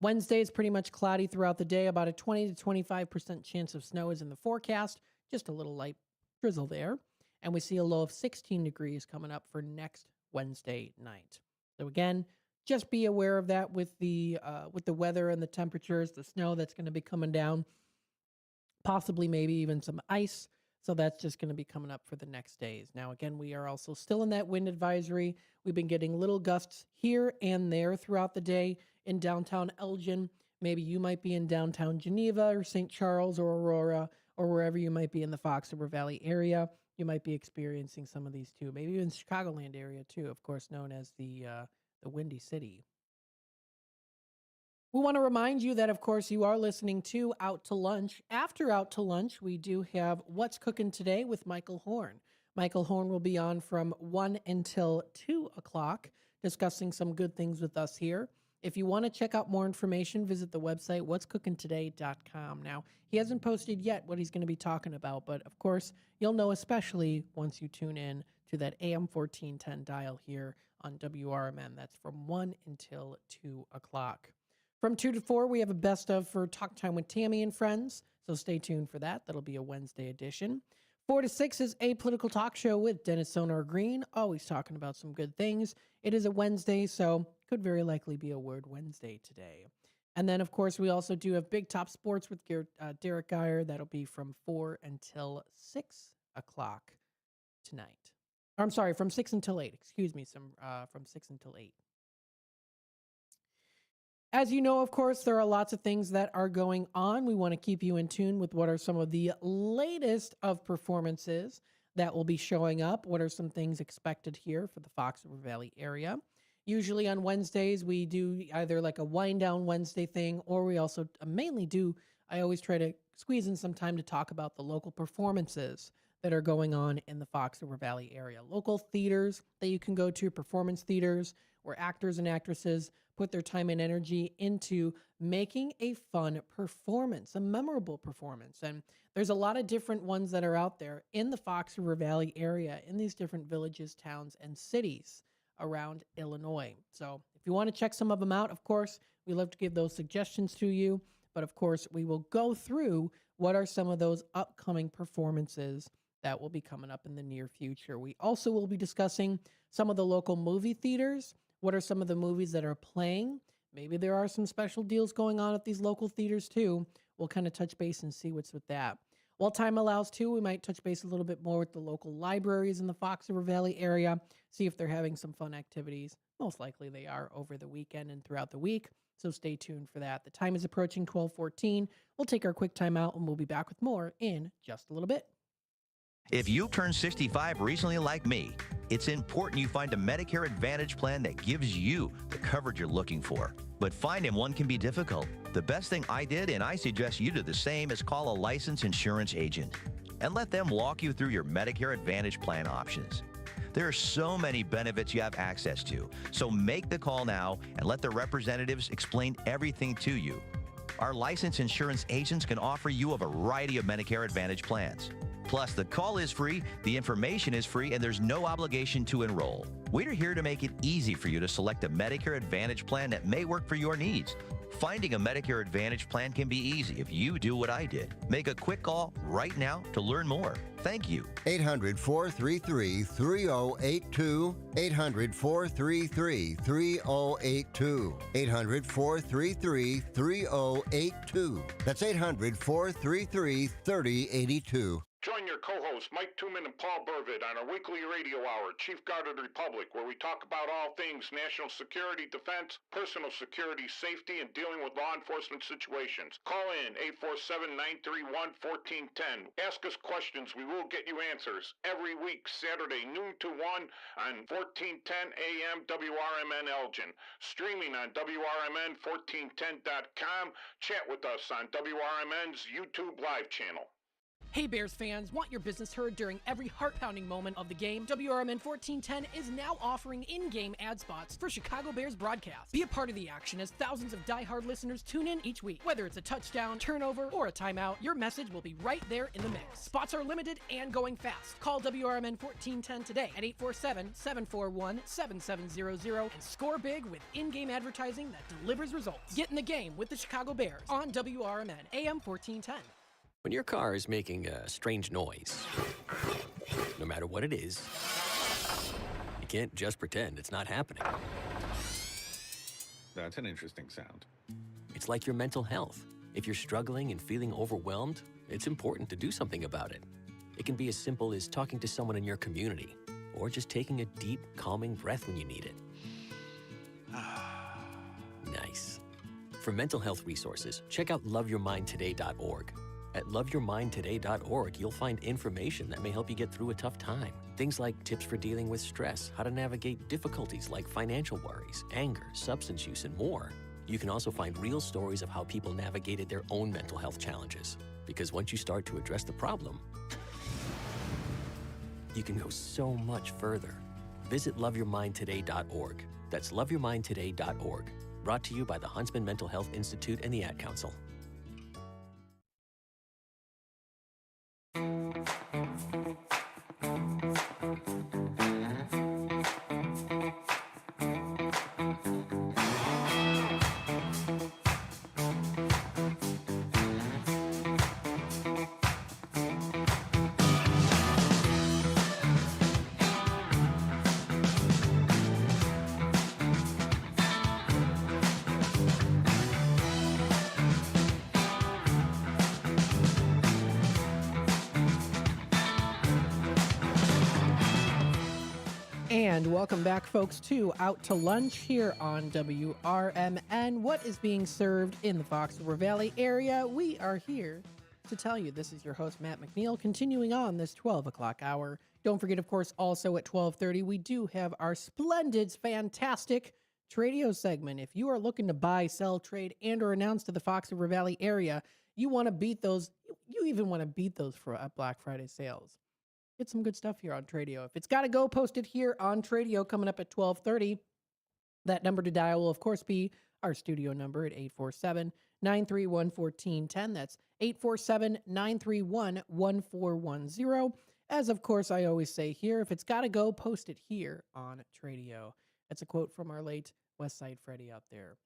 Wednesday is pretty much cloudy throughout the day. About a 20 to 25% chance of snow is in the forecast. Just a little light drizzle there. And we see a low of 16 degrees coming up for next Wednesday night. So again, just be aware of that with the weather and the temperatures, the snow that's going to be coming down. Possibly maybe even some ice. So that's just going to be coming up for the next days. Now, again, we are also still in that wind advisory. We've been getting little gusts here and there throughout the day in downtown Elgin. Maybe you might be in downtown Geneva or St. Charles or Aurora or wherever you might be in the Fox River Valley area. You might be experiencing some of these too. Maybe even Chicagoland area too, of course, known as the Windy City. We want to remind you that, of course, you are listening to Out to Lunch. After Out to Lunch, we do have What's Cooking Today with Michael Horn. Michael Horn will be on from 1 until 2 o'clock, discussing some good things with us here. If you want to check out more information, visit the website, what'scookingtoday.com. Now, he hasn't posted yet what he's going to be talking about, but of course, you'll know especially once you tune in to that AM 1410 dial here on WRMN. That's from 1 until 2 o'clock. From 2 to 4, we have a best of for Talk Time with Tammy and Friends, so stay tuned for that. That'll be a Wednesday edition. 4 to 6 is a political talk show with Dennis Sonar Green, always talking about some good things. It is a Wednesday, so could very likely be a Word Wednesday today. And then, of course, we also do have Big Top Sports with Derek Geyer. That'll be from 4 until 6 o'clock tonight. I'm sorry, from 6 until 8. Excuse me, from 6 until 8. As you know, of course, there are lots of things that are going on. We want to keep you in tune with what are some of the latest of performances that will be showing up. What are some things expected here for the Fox River Valley area? Usually on Wednesdays, we do either like a wind down Wednesday thing, or we also mainly do, I always try to squeeze in some time to talk about the local performances that are going on in the Fox River Valley area. Local theaters that you can go to, performance theaters, where actors and actresses put their time and energy into making a fun performance, a memorable performance. And there's a lot of different ones that are out there in the Fox River Valley area, in these different villages, towns, and cities around Illinois. So if you want to check some of them out, of course, we love to give those suggestions to you. But of course, we will go through what are some of those upcoming performances that will be coming up in the near future. We also will be discussing some of the local movie theaters. What are some of the movies that are playing? Maybe there are some special deals going on at these local theaters too. We'll kind of touch base and see what's with that. While time allows too, we might touch base a little bit more with the local libraries in the Fox River Valley area, see if they're having some fun activities. Most likely they are over the weekend and throughout the week, so stay tuned for that. The time is approaching 12:14. We'll take our quick time out and we'll be back with more in just a little bit. If you turned 65 recently like me, it's important you find a Medicare Advantage plan that gives you the coverage you're looking for. But finding one can be difficult. The best thing I did, and I suggest you do the same, is call a licensed insurance agent and let them walk you through your Medicare Advantage plan options. There are so many benefits you have access to, so make the call now and let the representatives explain everything to you. Our licensed insurance agents can offer you a variety of Medicare Advantage plans. Plus, the call is free, the information is free, and there's no obligation to enroll. We're here to make it easy for you to select a Medicare Advantage plan that may work for your needs. Finding a Medicare Advantage plan can be easy if you do what I did. Make a quick call right now to learn more. Thank you. 800-433-3082. 800-433-3082. 800-433-3082. That's 800-433-3082. Join your co-hosts Mike Tooman and Paul Burvitt on our weekly radio hour, Chief Guard of the Republic, where we talk about all things national security, defense, personal security, safety, and dealing with law enforcement situations. Call in 847-931-1410. Ask us questions. We will get you answers. Every week, Saturday, noon to 1 on 1410 AM WRMN Elgin. Streaming on WRMN1410.com. Chat with us on WRMN's YouTube live channel. Hey Bears fans, want your business heard during every heart-pounding moment of the game? WRMN 1410 is now offering in-game ad spots for Chicago Bears broadcasts. Be a part of the action as thousands of die-hard listeners tune in each week. Whether it's a touchdown, turnover, or a timeout, your message will be right there in the mix. Spots are limited and going fast. Call WRMN 1410 today at 847-741-7700 and score big with in-game advertising that delivers results. Get in the game with the Chicago Bears on WRMN AM 1410. When your car is making a strange noise, no matter what it is, you can't just pretend it's not happening. That's an interesting sound. It's like your mental health. If you're struggling and feeling overwhelmed, it's important to do something about it. It can be as simple as talking to someone in your community, or just taking a deep, calming breath when you need it. Nice. For mental health resources, check out loveyourmindtoday.org. At loveyourmindtoday.org, you'll find information that may help you get through a tough time. Things like tips for dealing with stress, how to navigate difficulties like financial worries, anger, substance use, and more. You can also find real stories of how people navigated their own mental health challenges. Because once you start to address the problem, you can go so much further. Visit loveyourmindtoday.org. That's loveyourmindtoday.org. Brought to you by the Huntsman Mental Health Institute and the Ad Council. And welcome back, folks, to Out to Lunch here on WRMN. What is being served in the Fox River Valley area? We are here to tell you. This is your host, Matt McNeil, continuing on this 12 o'clock hour. Don't forget, of course, also at 12:30, we do have our splendid, fantastic Tradio segment. If you are looking to buy, sell, trade, and or announce to the Fox River Valley area, you want to beat those, you even want to beat those for Black Friday sales. Get some good stuff here on Tradio. If it's got to go, post it here on Tradio coming up at 12:30. That number to dial will, of course, be our studio number at 847-931-1410. That's 847-931-1410. As, of course, I always say here, if it's got to go, post it here on Tradio. That's a quote from our late West Side Freddy out there.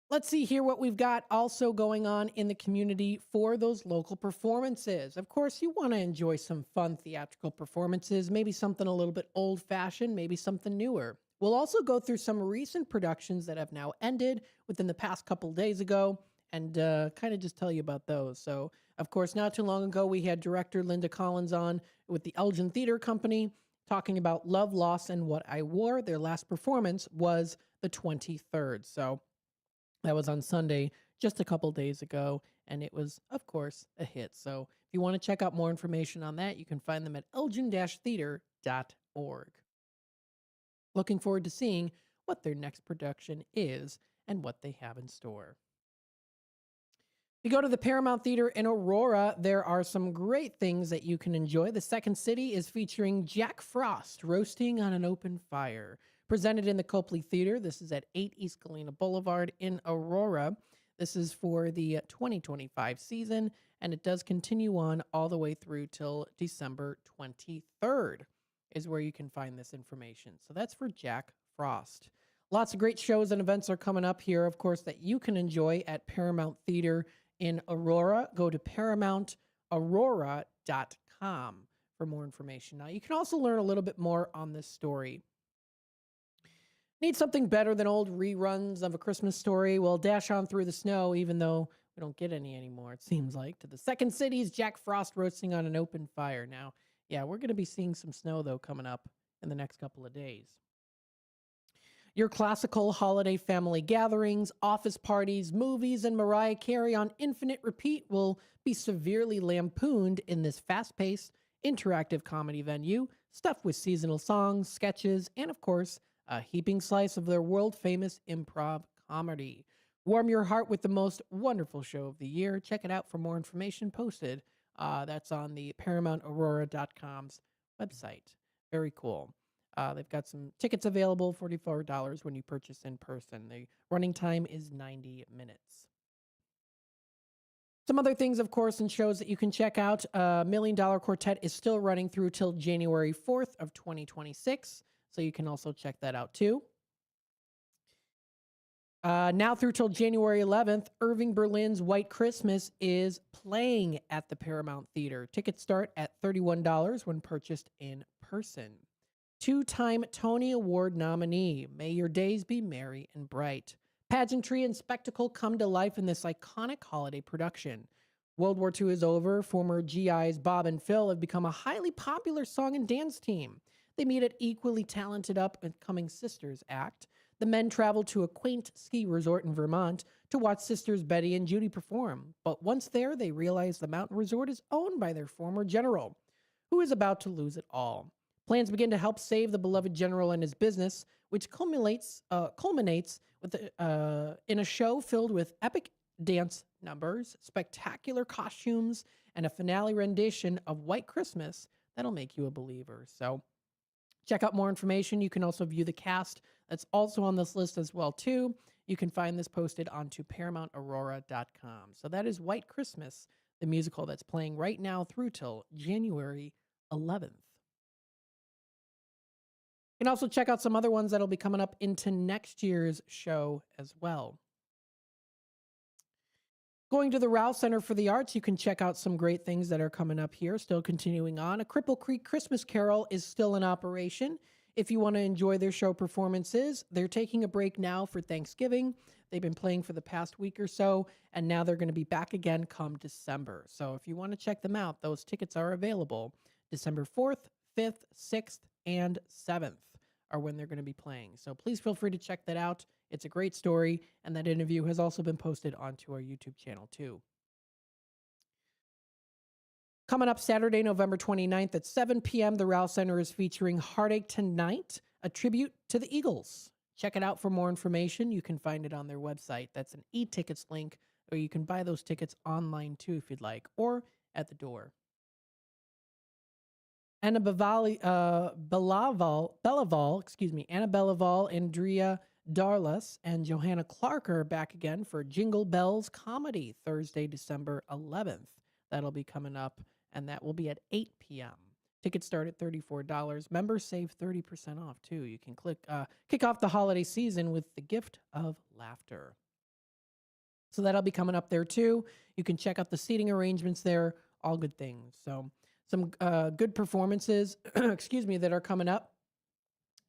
Let's see here what we've got also going on in the community for those local performances. Of course, you want to enjoy some fun theatrical performances, maybe something a little bit old-fashioned, maybe something newer. We'll also go through some recent productions that have now ended within the past couple days ago and kind of just tell you about those. So, of course, not too long ago, we had director Linda Collins on with the Elgin Theater Company talking about Love, Loss, and What I Wore. Their last performance was the 23rd. So that was on Sunday, just a couple days ago, and it was, of course, a hit. So if you want to check out more information on that, you can find them at elgin-theater.org. Looking forward to seeing what their next production is and what they have in store. If you go to the Paramount Theater in Aurora, there are some great things that you can enjoy. The Second City is featuring Jack Frost roasting on an open fire. Presented in the Copley Theater. This is at 8 East Galena Boulevard in Aurora. This is for the 2025 season, and it does continue on all the way through till December 23rd is where you can find this information. So that's for Jack Frost. Lots of great shows and events are coming up here, of course, that you can enjoy at Paramount Theater in Aurora. Go to ParamountAurora.com for more information. Now, you can also learn a little bit more on this story. Need something better than old reruns of A Christmas Story? Well, dash on through the snow, even though we don't get any anymore, it seems like, to the Second City's Jack Frost roasting on an open fire. Now, yeah, we're going to be seeing some snow, though, coming up in the next couple of days. Your classical holiday family gatherings, office parties, movies, and Mariah Carey on infinite repeat will be severely lampooned in this fast-paced, interactive comedy venue, stuffed with seasonal songs, sketches, and, of course, a heaping slice of their world-famous improv comedy. Warm your heart with the most wonderful show of the year. Check it out for more information posted. That's on the ParamountAurora.com's website. Very cool. They've got some tickets available, $44 when you purchase in person. The running time is 90 minutes. Some other things, of course, and shows that you can check out. $1 Million Quartet is still running through till January 4th of 2026. So you can also check that out too. Now through till January 11th, Irving Berlin's White Christmas is playing at the Paramount Theater. Tickets start at $31 when purchased in person. Two-time Tony Award nominee, May Your Days Be Merry and Bright. Pageantry and spectacle come to life in this iconic holiday production. World War II is over. Former GIs Bob and Phil have become a highly popular song and dance team. They meet at equally talented up-and-coming Sisters act. The men travel to a quaint ski resort in Vermont to watch sisters Betty and Judy perform. But once there, they realize the mountain resort is owned by their former general, who is about to lose it all. Plans begin to help save the beloved general and his business, which culminates with in a show filled with epic dance numbers, spectacular costumes, and a finale rendition of White Christmas that'll make you a believer. So check out more information. You can also view the cast that's also on this list as well, too. You can find this posted onto ParamountAurora.com. So that is White Christmas, the musical that's playing right now through till January 11th. You can also check out some other ones that'll be coming up into next year's show as well. Going to the Rouse Center for the Arts, you can check out some great things that are coming up here. Still continuing on. A Cripple Creek Christmas Carol is still in operation. If you want to enjoy their show performances, they're taking a break now for Thanksgiving. They've been playing for the past week or so, and now they're going to be back again come December. So if you want to check them out, those tickets are available December 4th, 5th, 6th, and 7th. are when they're going to be playing. So please feel free to check that out. It's a great story, and that interview has also been posted onto our YouTube channel too. Coming up Saturday, November 29th at 7 p.m., the Rouse Center is featuring Heartache Tonight, a tribute to the Eagles. Check it out for more information. You can find it on their website. That's an e-tickets link, or you can buy those tickets online too if you'd like, or at the door. Anna Bellaval, Andrea Darlas, and Johanna Clark are back again for Jingle Bells Comedy Thursday, December 11th. That'll be coming up, and that will be at 8 p.m. Tickets start at $34. Members save 30% off, too. You can kick off the holiday season with the gift of laughter. So that'll be coming up there, too. You can check out the seating arrangements there. All good things. So some good performances, that are coming up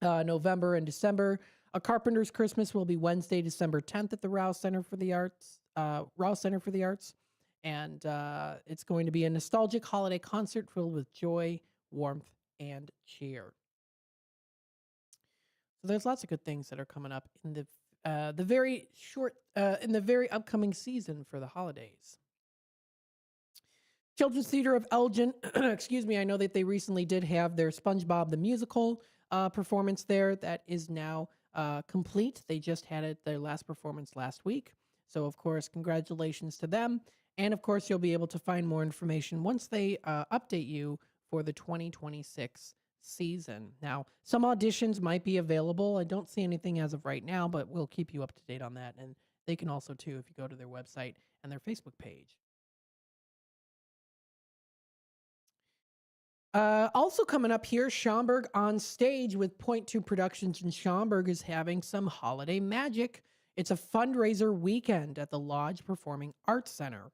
November and December. A Carpenter's Christmas will be Wednesday, December 10th at the Rouse Center for the Arts. And it's going to be a nostalgic holiday concert filled with joy, warmth, and cheer. So there's lots of good things that are coming up in the very upcoming season for the holidays. Children's Theater of Elgin, I know that they recently did have their SpongeBob the Musical performance there. That is now complete. They just had their last performance last week. So, of course, congratulations to them. And, of course, you'll be able to find more information once they update you for the 2026 season. Now, some auditions might be available. I don't see anything as of right now, but we'll keep you up to date on that. And they can also, too, if you go to their website and their Facebook page. Also coming up here, Schaumburg on Stage with Point 2 Productions in Schaumburg is having some holiday magic. It's a fundraiser weekend at the Lodge Performing Arts Center.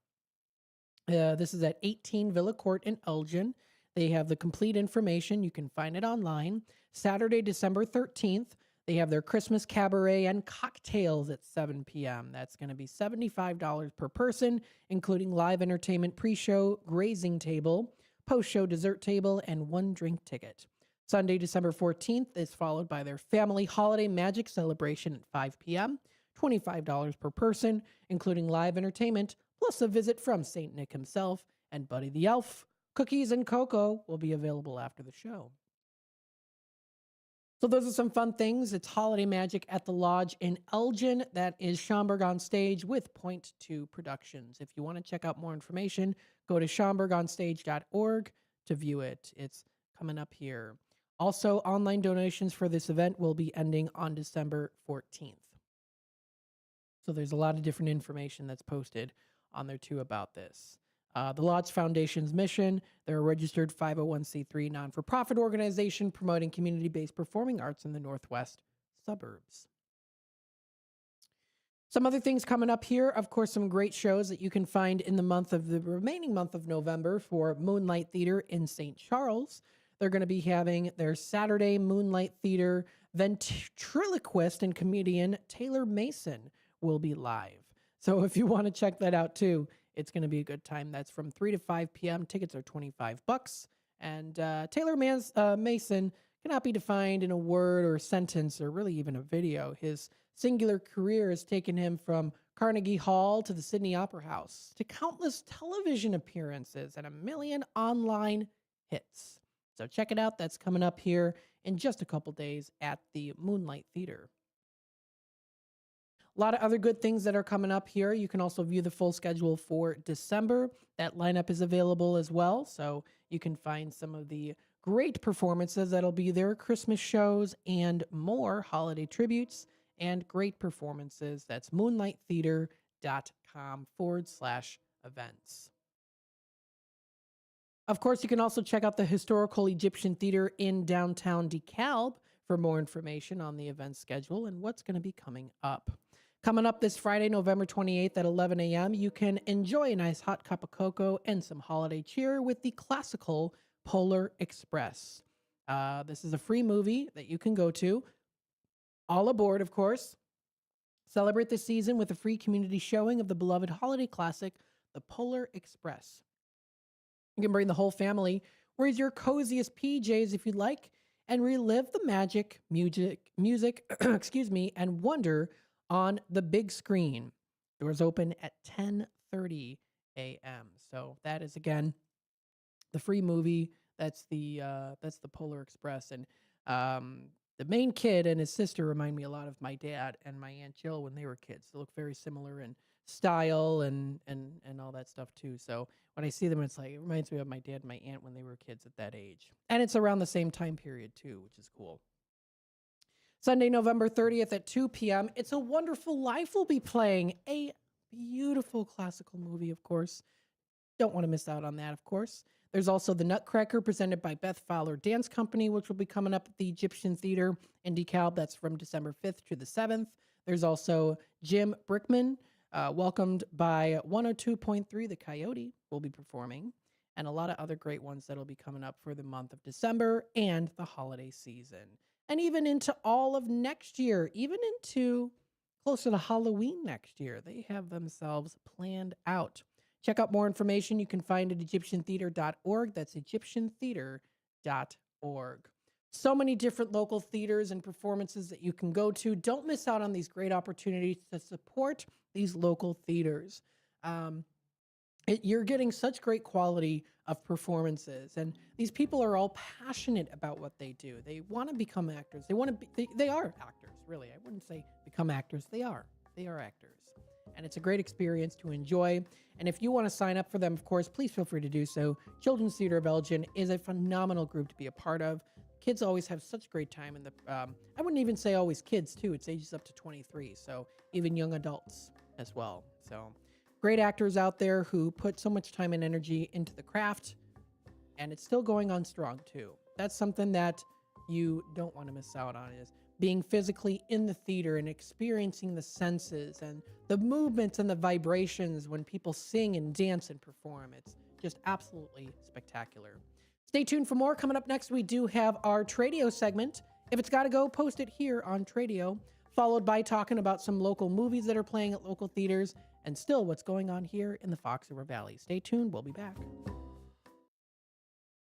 This is at 18 Villa Court in Elgin. They have the complete information. You can find it online. Saturday, December 13th, they have their Christmas cabaret and cocktails at 7 p.m. That's going to be $75 per person, including live entertainment pre-show, grazing table, post-show dessert table, and one drink ticket. Sunday, December 14th is followed by their Family Holiday Magic Celebration at 5 p.m., $25 per person, including live entertainment, plus a visit from St. Nick himself and Buddy the Elf. Cookies and cocoa will be available after the show. So those are some fun things. It's Holiday Magic at the Lodge in Elgin. That is Schaumburg on Stage with Point 2 Productions. If you want to check out more information, go to schaumburgonstage.org to view it. It's coming up here. Also, online donations for this event will be ending on December 14th. So there's a lot of different information that's posted on there too about this. The Lodge Foundation's mission, they're a registered 501c3 non-for-profit organization promoting community-based performing arts in the Northwest suburbs. Some other things coming up here, of course, some great shows that you can find in the remaining month of November for Moonlight Theater in St. Charles. They're going to be having their Saturday Moonlight Theater. Ventriloquist and comedian Taylor Mason will be live. So if you want to check that out too, it's going to be a good time. That's from 3 to 5 p.m. Tickets are $25. And Taylor Mason cannot be defined in a word or a sentence or really even a video. His singular career has taken him from Carnegie Hall to the Sydney Opera House to countless television appearances and a million online hits. So check it out. That's coming up here in just a couple days at the Moonlight Theater. A lot of other good things that are coming up here. You can also view the full schedule for December. That lineup is available as well, so you can find some of the great performances that'll be there, Christmas shows and more, holiday tributes, and great performances. That's moonlighttheater.com/events. Of course, you can also check out the Historical Egyptian Theater in downtown DeKalb for more information on the event schedule and what's going to be coming up. Coming up this Friday, November 28th at 11 a.m., you can enjoy a nice hot cup of cocoa and some holiday cheer with the classical Polar Express. This is a free movie that you can go to. All aboard, of course. Celebrate the season with a free community showing of the beloved holiday classic, The Polar Express. You can bring the whole family. Wear your coziest PJs if you'd like, and relive the magic, music, excuse me, and wonder on the big screen. Doors open at 10:30 a.m. So that is, again, the free movie. That's the Polar Express. And the main kid and his sister remind me a lot of my dad and my Aunt Jill when they were kids. They look very similar in style and all that stuff too. So when I see them, it's like, it reminds me of my dad and my aunt when they were kids at that age. And it's around the same time period too, which is cool. Sunday, November 30th at 2 p.m., It's a Wonderful Life will be playing. A beautiful classical movie, of course. Don't want to miss out on that, of course. There's also The Nutcracker, presented by Beth Fowler Dance Company, which will be coming up at the Egyptian Theater in DeKalb. That's from December 5th to the 7th. There's also Jim Brickman, welcomed by 102.3 The Coyote, will be performing, and a lot of other great ones that'll be coming up for the month of December and the holiday season. And even into all of next year, even into closer to Halloween next year. They have themselves planned out. Check out more information you can find at EgyptianTheater.org. That's EgyptianTheater.org. So many different local theaters and performances that you can go to. Don't miss out on these great opportunities to support these local theaters. You're getting such great quality of performances, and these people are all passionate about what they do. They want to become actors. They want to be, they are actors, really. I wouldn't say become actors. They are actors. And it's a great experience to enjoy. And if you want to sign up for them, of course, please feel free to do so. Children's Theater of Elgin is a phenomenal group to be a part of. Kids always have such a great time. And I wouldn't even say always kids, too. It's ages up to 23, so even young adults as well. So great actors out there who put so much time and energy into the craft, and it's still going on strong, too. That's something that you don't want to miss out on, is being physically in the theater and experiencing the senses and the movements and the vibrations when people sing and dance and perform. It's just absolutely spectacular. Stay tuned for more. Coming up next, we do have our Tradio segment. If it's got to go, post it here on Tradio, followed by talking about some local movies that are playing at local theaters and still what's going on here in the Fox River Valley. Stay tuned. We'll be back.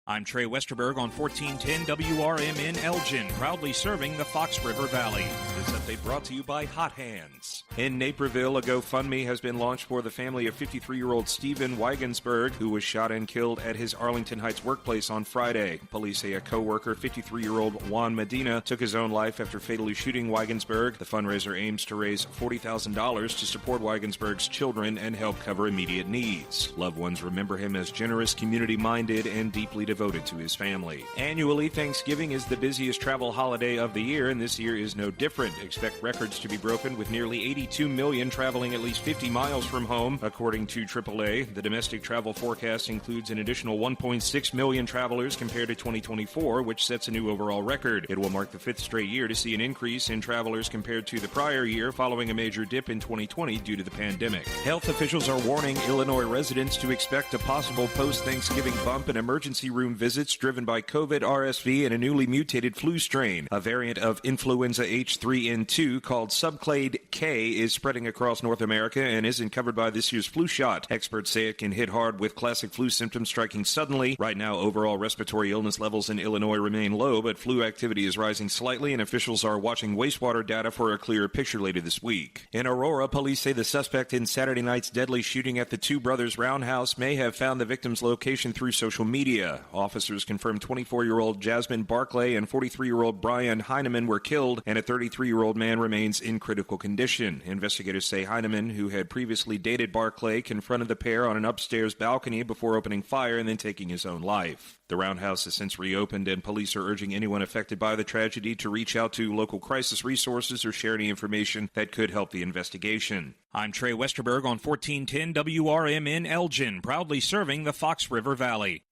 I'm Trey Westerberg on 1410 WRMN Elgin, proudly serving the Fox River Valley. This update brought to you by Hot Hands. In Naperville, a GoFundMe has been launched for the family of 53-year-old Stephen Weigensberg, who was shot and killed at his Arlington Heights workplace on Friday. Police say a co-worker, 53-year-old Juan Medina, took his own life after fatally shooting Weigensberg. The fundraiser aims to raise $40,000 to support Weigensberg's children and help cover immediate needs. Loved ones remember him as generous, community-minded, and deeply devoted to his family. Annually, Thanksgiving is the busiest travel holiday of the year, and this year is no different. Expect records to be broken, with nearly 82 million traveling at least 50 miles from home, according to AAA. The domestic travel forecast includes an additional 1.6 million travelers compared to 2024, which sets a new overall record. It will mark the fifth straight year to see an increase in travelers compared to the prior year, following a major dip in 2020 due to the pandemic. Health officials are warning Illinois residents to expect a possible post-Thanksgiving bump in emergency room visits driven by COVID, RSV, and a newly mutated flu strain. A variant of influenza H3N2 called subclade K is spreading across North America and isn't covered by this year's flu shot. Experts say it can hit hard, with classic flu symptoms striking suddenly. Right now, overall respiratory illness levels in Illinois remain low, but flu activity is rising slightly, and officials are watching wastewater data for a clearer picture later this week. In Aurora, police say the suspect in Saturday night's deadly shooting at the Two Brothers Roundhouse may have found the victim's location through social media. Officers confirmed 24-year-old Jasmine Barclay and 43-year-old Brian Heineman were killed, and a 33-year-old man remains in critical condition. Investigators say Heineman, who had previously dated Barclay, confronted the pair on an upstairs balcony before opening fire and then taking his own life. The Roundhouse has since reopened, and police are urging anyone affected by the tragedy to reach out to local crisis resources or share any information that could help the investigation. I'm Trey Westerberg on 1410 WRMN Elgin, proudly serving the Fox River Valley.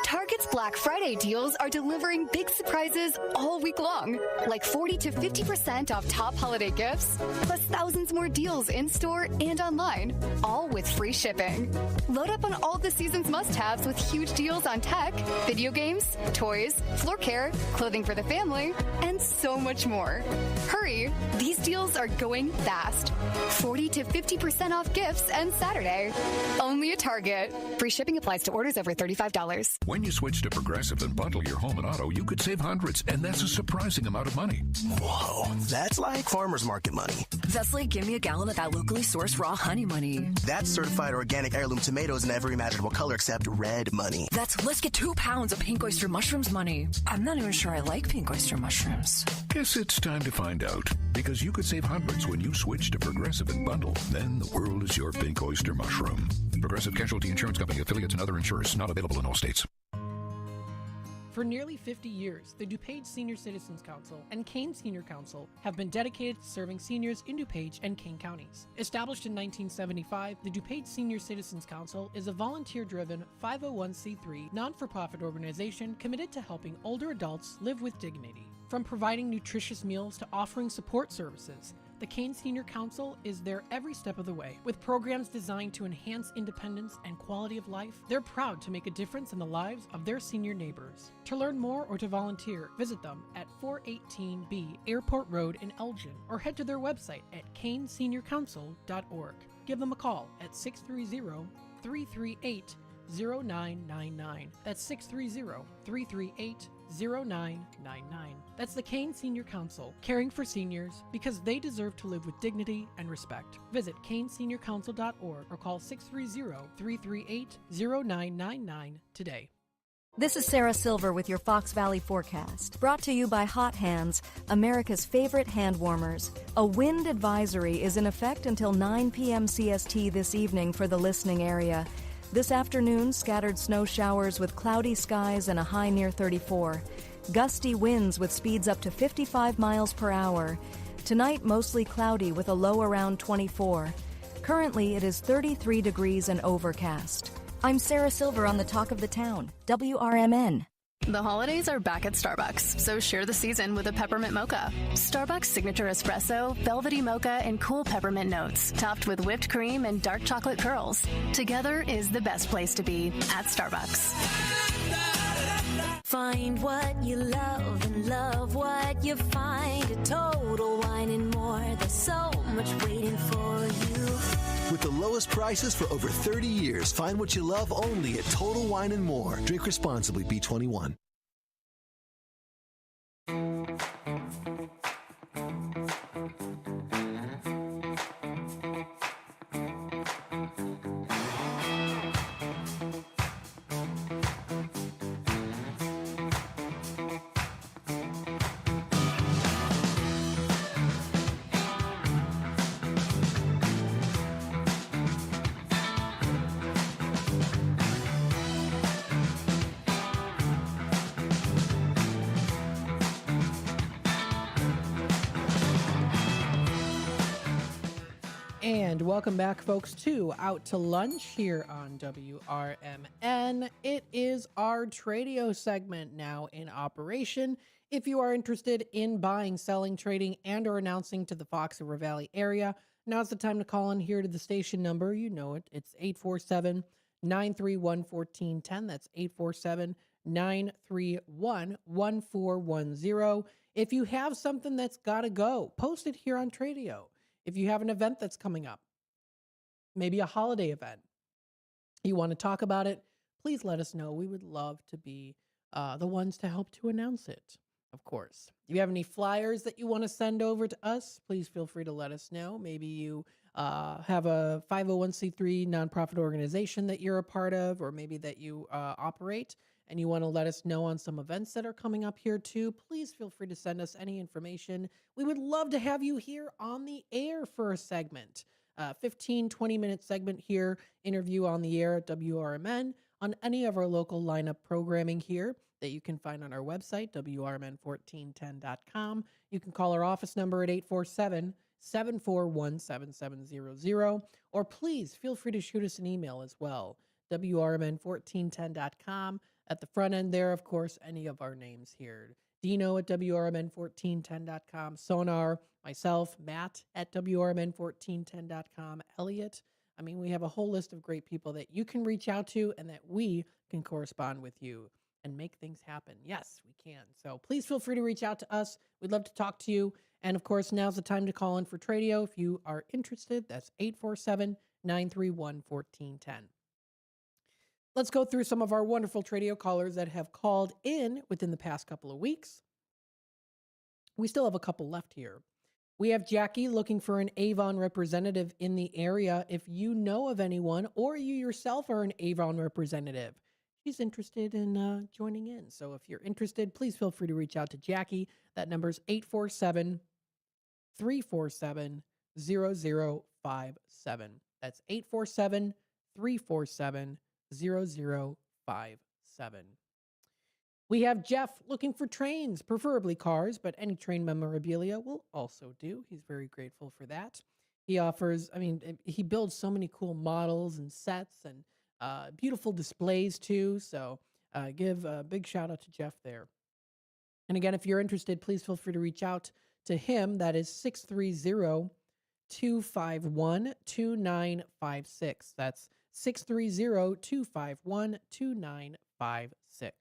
Target's Black Friday deals are delivering big surprises all week long, like 40 to 50% off top holiday gifts, plus thousands more deals in-store and online, all with free shipping. Load up on all the season's must-haves with huge deals on tech, video games, toys, floor care, clothing for the family, and so much more. Hurry! These deals are going fast. 40 to 50% off gifts and Saturday. Only at Target. Free shipping applies to orders over $35. When you switch to Progressive and bundle your home and auto, you could save hundreds, and that's a surprising amount of money. Whoa, that's like farmer's market money. That's like give me a gallon of that locally sourced raw honey money. That's certified organic heirloom tomatoes in every imaginable color except red money. That's let's get 2 pounds of pink oyster mushrooms money. I'm not even sure I like pink oyster mushrooms. Guess it's time to find out, because you could save hundreds when you switch to Progressive and bundle. Then the world is your pink oyster mushroom. Progressive Casualty Insurance Company, affiliates, and other insurers not available in all states. For nearly 50 years, the DuPage Senior Citizens Council and Kane Senior Council have been dedicated to serving seniors in DuPage and Kane counties. Established in 1975, the DuPage Senior Citizens Council is a volunteer-driven 501c3 non-for-profit organization committed to helping older adults live with dignity. From providing nutritious meals to offering support services, the Kane Senior Council is there every step of the way. With programs designed to enhance independence and quality of life, they're proud to make a difference in the lives of their senior neighbors. To learn more or to volunteer, visit them at 418B Airport Road in Elgin or head to their website at caneseniorcouncil.org. Give them a call at 630-338-0999. That's 630-338-0999. That's the Kane Senior Council, caring for seniors because they deserve to live with dignity and respect. Visit caneseniorcouncil.org or call 630-338-0999 today. This is Sarah Silver with your Fox Valley forecast, brought to you by Hot Hands, America's favorite hand warmers. A wind advisory is in effect until 9 p.m. CST this evening for the listening area. This afternoon, scattered snow showers with cloudy skies and a high near 34. Gusty winds with speeds up to 55 miles per hour. Tonight, mostly cloudy with a low around 24. Currently, it is 33 degrees and overcast. I'm Sarah Silver on the Talk of the Town, WRMN. The holidays are back at Starbucks, so share the season with a peppermint mocha. Starbucks signature espresso, velvety mocha, and cool peppermint notes, topped with whipped cream and dark chocolate curls. Together is the best place to be at Starbucks. Find what you love and love what you find. A Total Wine and More. There's so much waiting for you. With the lowest prices for over 30 years, find what you love only at Total Wine and More. Drink responsibly, B21. And welcome back, folks, to Out to Lunch here on WRMN. It is our Tradio segment now in operation. If you are interested in buying, selling, trading, and or announcing to the Fox River Valley area, now's the time to call in here to the station number. You know it. It's 847-931-1410. That's 847-931-1410. If you have something that's got to go, post it here on Tradio. If you have an event that's coming up, maybe a holiday event, you want to talk about it, please let us know. We would love to be the ones to help to announce it, of course. If you have any flyers that you want to send over to us, please feel free to let us know. Maybe you have a 501c3 nonprofit organization that you're a part of, or maybe that you operate, and you want to let us know on some events that are coming up here too. Please feel free to send us any information. We would love to have you here on the air for a segment. 15, 20-minute segment here, interview on the air at WRMN on any of our local lineup programming here that you can find on our website, WRMN1410.com. You can call our office number at 847-741-7700, or please feel free to shoot us an email as well, WRMN1410.com. At the front end there, of course, any of our names here. Dino at WRMN1410.com, Sonar, myself, Matt at WRMN1410.com, Elliot. I mean, we have a whole list of great people that you can reach out to and that we can correspond with you and make things happen. Yes, we can. So please feel free to reach out to us. We'd love to talk to you. And of course, now's the time to call in for Tradio. If you are interested, that's 847-931-1410. let's go through some of our wonderful Tradio callers that have called in within the past couple of weeks. We still have a couple left here. We have Jackie looking for an Avon representative in the area. If you know of anyone or you yourself are an Avon representative, she's interested in joining in. So if you're interested, please feel free to reach out to Jackie. That number is 847-347-0057. That's 847-347-0057. We have Jeff looking for trains, preferably cars, but any train memorabilia will also do. He's very grateful for that. He offers, he builds so many cool models and sets and beautiful displays too. So give a big shout out to Jeff there. And again, if you're interested, please feel free to reach out to him. That is 630-251-2956. That's 630-251-2956.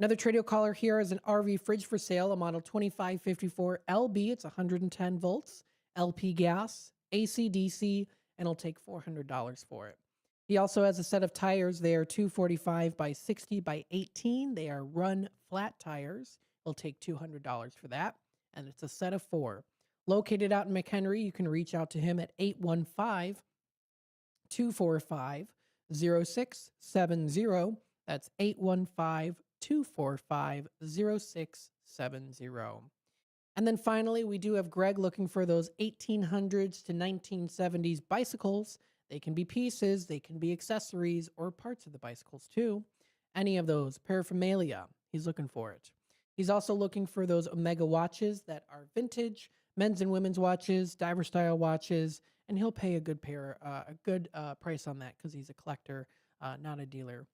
Another Tradio caller here is an RV fridge for sale, a model 2554 LB. It's 110 volts, LP gas, AC DC, and it'll take $400 for it. He also has a set of tires. They are 245 by 60 by 18. They are run flat tires. It'll take $200 for that, and it's a set of 4. Located out in McHenry, you can reach out to him at 815-245-0670. That's 815-245-0670. And then finally, we do have Greg looking for those 1800s to 1970s bicycles. They can be pieces, they can be accessories, or parts of the bicycles too. Any of those, paraphernalia, he's looking for it. He's also looking for those Omega watches that are vintage, men's and women's watches, diver style watches, and he'll pay a good price on that because he's a collector, not a dealer.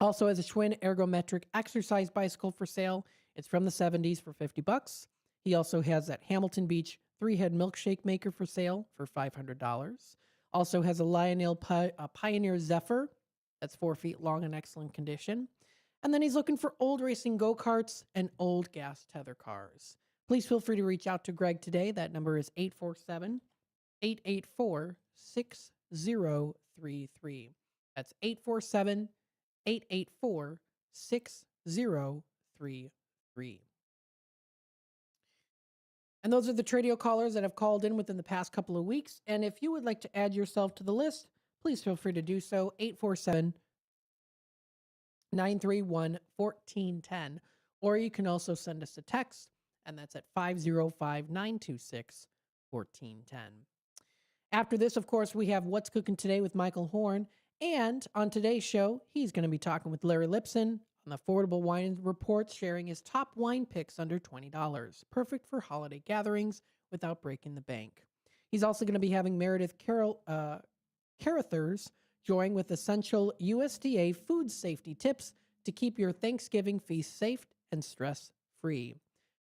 Also has a Schwinn ergometric exercise bicycle for sale. It's from the 70s for $50. He also has that Hamilton Beach 3-head milkshake maker for sale for $500. Also has a Lionel Pioneer Zephyr that's 4 feet long in excellent condition. And then he's looking for old racing go-karts and old gas tether cars. Please feel free to reach out to Greg today. That number is 847-884-6033. That's 847-884-6033. And those are the Tradio callers that have called in within the past couple of weeks. And if you would like to add yourself to the list, please feel free to do so. 847-931-1410. Or you can also send us a text, and that's at 505-926-1410. After this, of course, we have What's Cooking Today with Michael Horn. And on today's show, he's going to be talking with Larry Lipson on the Affordable Wine Report, sharing his top wine picks under $20. Perfect for holiday gatherings without breaking the bank. He's also going to be having Meredith Carruthers join with essential USDA food safety tips to keep your Thanksgiving feast safe and stress-free.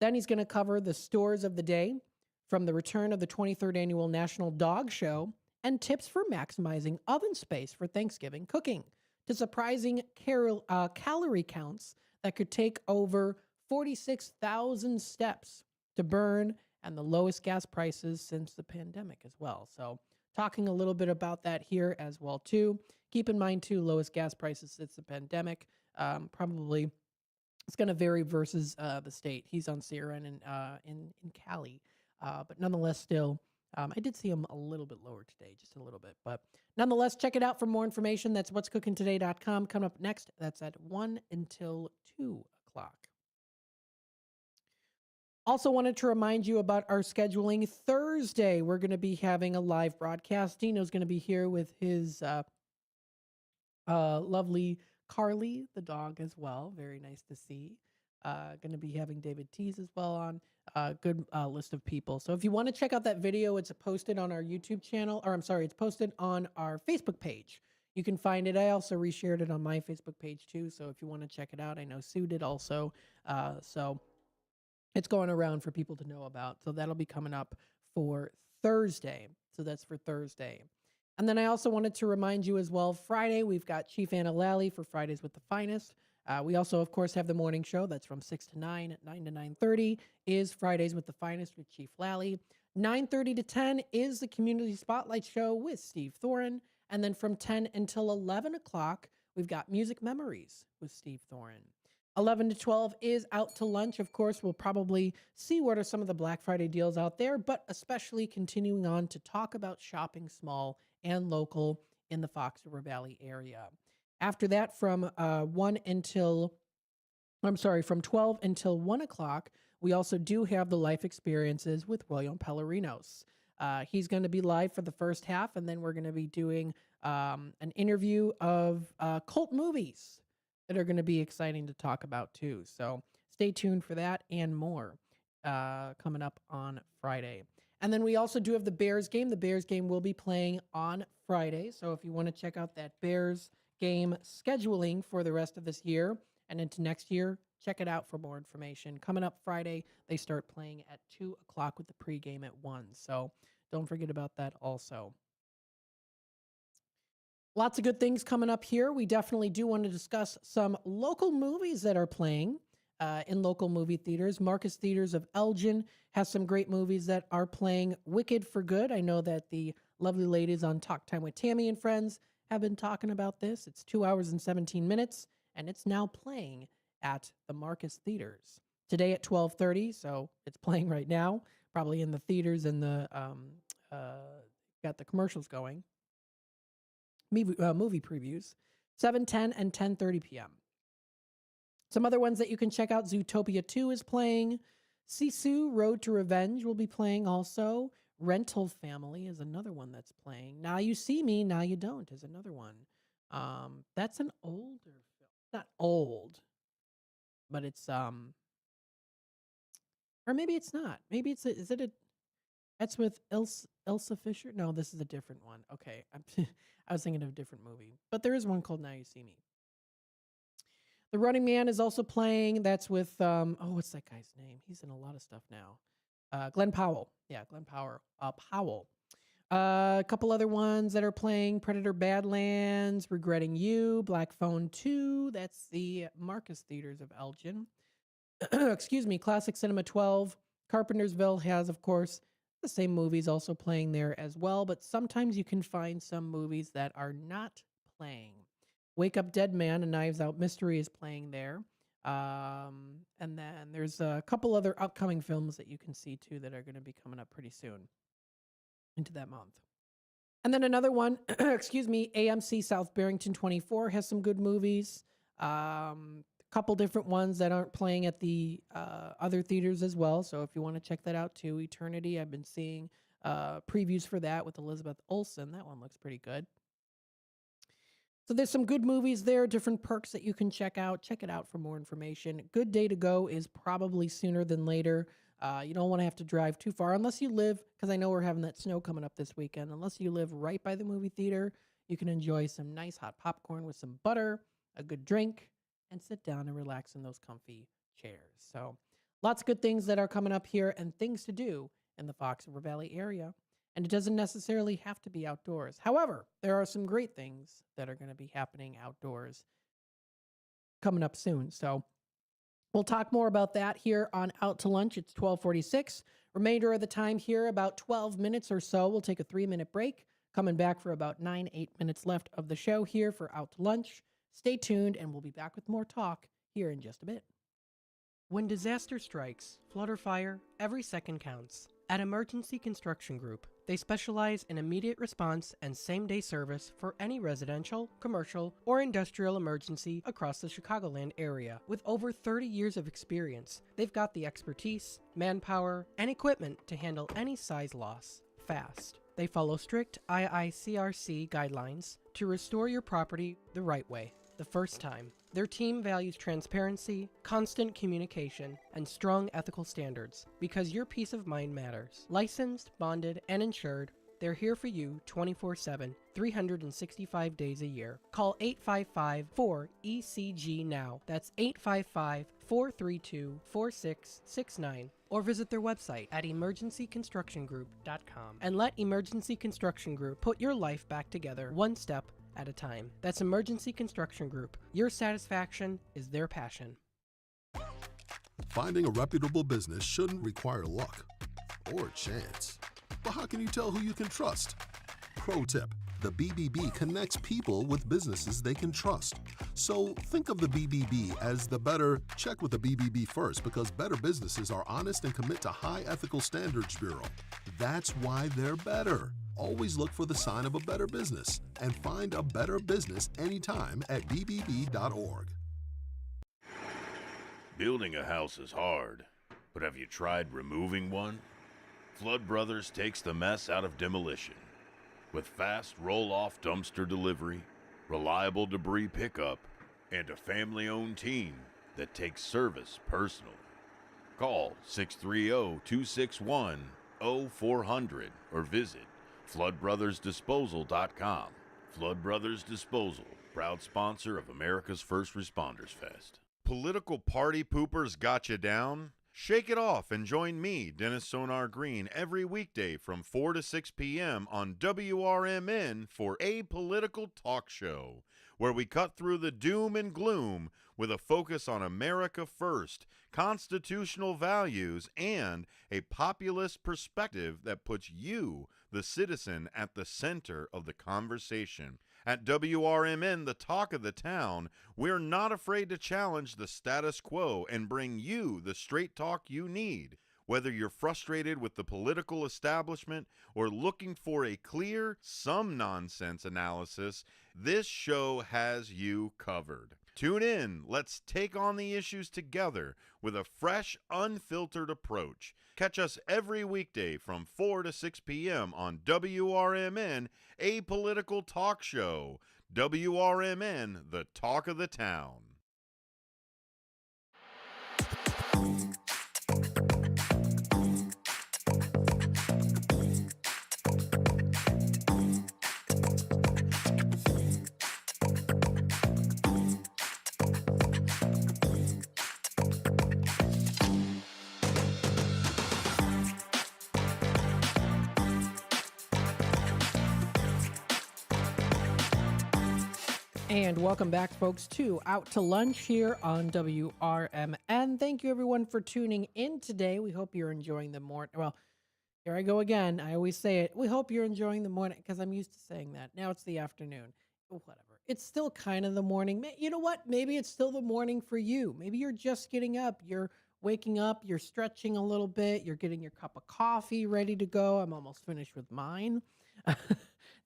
Then he's going to cover the stores of the day, from the return of the 23rd Annual National Dog Show and tips for maximizing oven space for Thanksgiving cooking, to surprising calorie counts that could take over 46,000 steps to burn, and the lowest gas prices since the pandemic as well. So talking a little bit about that here as well too. Keep in mind too, lowest gas prices since the pandemic. Probably it's going to vary versus the state. He's on CRN in Cali, but nonetheless still, I did see him a little bit lower today, just a little bit. But nonetheless, check it out for more information. That's what'scookingtoday.com. Coming up next, that's at 1 until 2 o'clock. Also wanted to remind you about our scheduling. Thursday, we're going to be having a live broadcast. Dino's going to be here with his lovely Carly, the dog, as well. Very nice to see. Going to be having David Tees as well on. Good list of people. So if you want to check out that video, it's posted on our YouTube channel, or I'm sorry, it's posted on our Facebook page. You can find it. I also reshared it on my Facebook page too. So if you want to check it out, I know Sue did also. So it's going around for people to know about. So that'll be coming up for Thursday. So that's for Thursday. And then I also wanted to remind you as well, Friday, we've got Chief Anna Lally for Fridays with the Finest. We also, of course, have the morning show. That's from 6 to 9. At 9 to 9:30 is Fridays with the Finest with Chief Lally. 9:30 to 10 is the Community Spotlight Show with Steve Thoren. And then from 10 until 11 o'clock, we've got Music Memories with Steve Thorin. 11 to 12 is Out to Lunch. Of course, we'll probably see what are some of the Black Friday deals out there, but especially continuing on to talk about shopping small and local in the Fox River Valley area. After that, from 12 until 1 o'clock, we also do have the life experiences with William Pellerinos. He's going to be live for the first half, and then we're going to be doing an interview of cult movies that are going to be exciting to talk about too. So stay tuned for that and more coming up on Friday. And then we also do have the Bears game. The Bears game will be playing on Friday. So if you want to check out that Bears game scheduling for the rest of this year and into next year, check it out for more information. Coming up Friday, they start playing at 2 o'clock with the pregame at 1. So don't forget about that also. Lots of good things coming up here. We definitely do want to discuss some local movies that are playing in local movie theaters. Marcus Theaters of Elgin has some great movies that are playing. Wicked for Good. I know that the lovely ladies on Talk Time with Tammy and Friends have been talking about this. It's 2 hours and 17 minutes, and it's now playing at the Marcus Theaters. Today at 12:30, so it's playing right now, probably in the theaters and the got the commercials going. Movie previews, 7:10 and 10:30 p.m. Some other ones that you can check out, Zootopia 2 is playing. Sisu, Road to Revenge will be playing also. Rental Family is another one that's playing. Now You See Me, Now You Don't is another one. That's an older film. Not old, but it's, or maybe it's not. Maybe it's, that's with Elsa Fisher? No, this is a different one. Okay, I was thinking of a different movie. But there is one called Now You See Me. The Running Man is also playing. That's with, what's that guy's name? He's in a lot of stuff now. Glenn Powell. Yeah, Glenn Powell. A couple other ones that are playing. Predator Badlands, Regretting You, Black Phone 2. That's the Marcus Theaters of Elgin. Excuse me, Classic Cinema 12. Carpentersville has, of course, the same movies also playing there as well, but sometimes you can find some movies that are not playing. Wake Up Dead Man, A Knives Out Mystery is playing there. And then there's a couple other upcoming films that you can see too that are going to be coming up pretty soon into that month. And then another one, AMC South Barrington 24 has some good movies. Couple different ones that aren't playing at the other theaters as well. So if you want to check that out too, Eternity, I've been seeing previews for that with Elizabeth Olsen. That one looks pretty good. So there's some good movies there, different perks that you can check out. Check it out for more information. Good day to go is probably sooner than later. You don't want to have to drive too far unless you live, because I know we're having that snow coming up this weekend. Unless you live right by the movie theater, you can enjoy some nice hot popcorn with some butter, a good drink, and sit down and relax in those comfy chairs. So lots of good things that are coming up here and things to do in the Fox River Valley area. And it doesn't necessarily have to be outdoors. However, there are some great things that are going to be happening outdoors coming up soon. So we'll talk more about that here on Out to Lunch. It's 12:46. Remainder of the time here, about 12 minutes or so. We'll take a 3-minute break. Coming back for about 8 minutes left of the show here for Out to Lunch. Stay tuned, and we'll be back with more talk here in just a bit. When disaster strikes, flood or fire, every second counts. At Emergency Construction Group, they specialize in immediate response and same-day service for any residential, commercial, or industrial emergency across the Chicagoland area. With over 30 years of experience, they've got the expertise, manpower, and equipment to handle any size loss fast. They follow strict IICRC guidelines to restore your property the right way, the first time. Their team values transparency, constant communication, and strong ethical standards because your peace of mind matters. Licensed, bonded, and insured, they're here for you 24/7, 365 days a year. Call 855-4ECG now. That's 855-432-4669. Or visit their website at emergencyconstructiongroup.com. And let Emergency Construction Group put your life back together one step at a time. That's Emergency Construction Group. Your satisfaction is their passion. Finding a reputable business shouldn't require luck or chance. But how can you tell who you can trust? Pro tip: The BBB connects people with businesses they can trust. So think of the BBB as the better, check with the BBB first, because better businesses are honest and commit to high ethical standards bureau. That's why they're better. Always look for the sign of a better business and find a better business anytime at bbb.org. Building a house is hard, but have you tried removing one? Flood Brothers takes the mess out of demolition. With fast roll-off dumpster delivery, reliable debris pickup, and a family-owned team that takes service personally. Call 630-261-0400 or visit floodbrothersdisposal.com. Flood Brothers Disposal, proud sponsor of America's First Responders Fest. Political party poopers got you down? Shake it off and join me, Dennis Sonar Green, every weekday from 4 to 6 p.m. on WRMN for A Political Talk Show, where we cut through the doom and gloom with a focus on America first, constitutional values, and a populist perspective that puts you, the citizen, at the center of the conversation. At WRMN, the talk of the town, we're not afraid to challenge the status quo and bring you the straight talk you need. Whether you're frustrated with the political establishment or looking for a clear, some nonsense analysis, this show has you covered. Tune in. Let's take on the issues together with a fresh, unfiltered approach. Catch us every weekday from 4 to 6 p.m. on WRMN, A Political Talk Show. WRMN, the talk of the town. And welcome back, folks, to Out to Lunch here on WRMN. Thank you, everyone, for tuning in today. We hope you're enjoying the morning. Well, here I go again. I always say it. We hope you're enjoying the morning, because I'm used to saying that. Now it's the afternoon. Whatever. It's still kind of the morning. You know what? Maybe it's still the morning for you. Maybe you're just getting up. You're waking up. You're stretching a little bit. You're getting your cup of coffee ready to go. I'm almost finished with mine.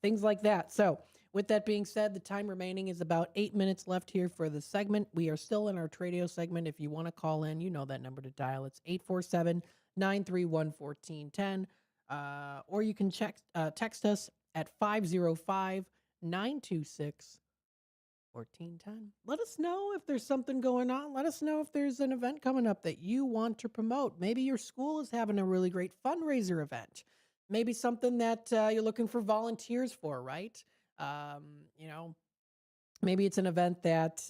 Things like that. So, with that being said, the time remaining is about 8 minutes left here for the segment. We are still in our Tradio segment. If you want to call in, you know that number to dial. It's 847-931-1410. Or you can text us at 505-926-1410. Let us know if there's something going on. Let us know if there's an event coming up that you want to promote. Maybe your school is having a really great fundraiser event. Maybe something that you're looking for volunteers for, right? Maybe it's an event that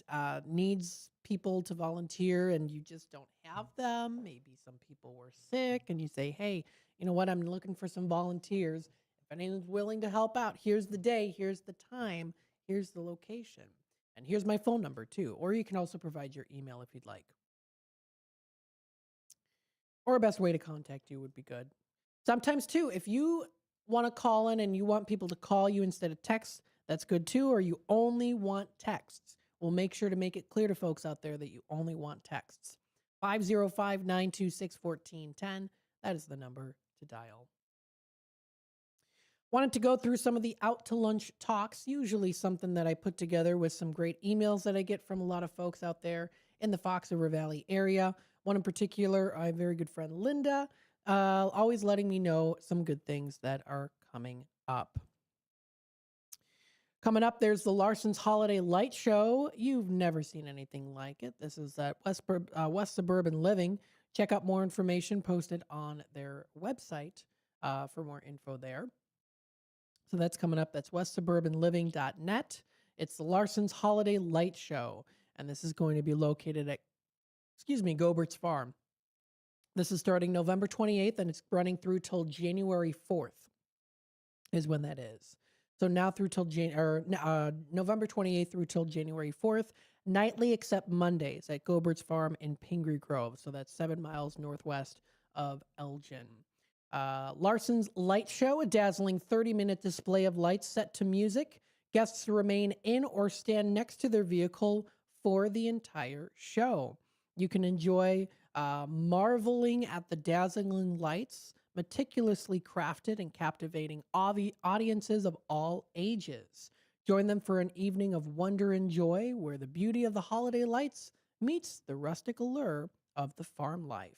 needs people to volunteer and you just don't have them. Maybe some people were sick and you say, hey, you know what? I'm looking for some volunteers. If anyone's willing to help out, here's the day, here's the time, here's the location. And here's my phone number too. Or you can also provide your email if you'd like. Or a best way to contact you would be good. Sometimes too, if you want to call in and you want people to call you instead of text, that's good too. Or you only want texts. We'll make sure to make it clear to folks out there that you only want texts. 505-926-1410. That is the number to dial. Wanted to go through some of the Out to Lunch talks, usually something that I put together with some great emails that I get from a lot of folks out there in the Fox River Valley area. One in particular, my very good friend Linda, always letting me know some good things that are coming up. Coming up, there's the Larson's Holiday Light Show. You've never seen anything like it. This is at West Suburban Living. Check out more information posted on their website for more info there. So that's coming up. That's westsuburbanliving.net. It's the Larson's Holiday Light Show. And this is going to be located at, Gobert's Farm. This is starting November 28th, and it's running through till January 4th is when that is. So now through till November 28th through till January 4th, nightly except Mondays at Gobert's Farm in Pingree Grove. So that's 7 miles northwest of Elgin. Larson's Light Show, a dazzling 30-minute display of lights set to music. Guests remain in or stand next to their vehicle for the entire show. You can enjoy marveling at the dazzling lights, meticulously crafted and captivating audiences of all ages. Join them for an evening of wonder and joy where the beauty of the holiday lights meets the rustic allure of the farm life.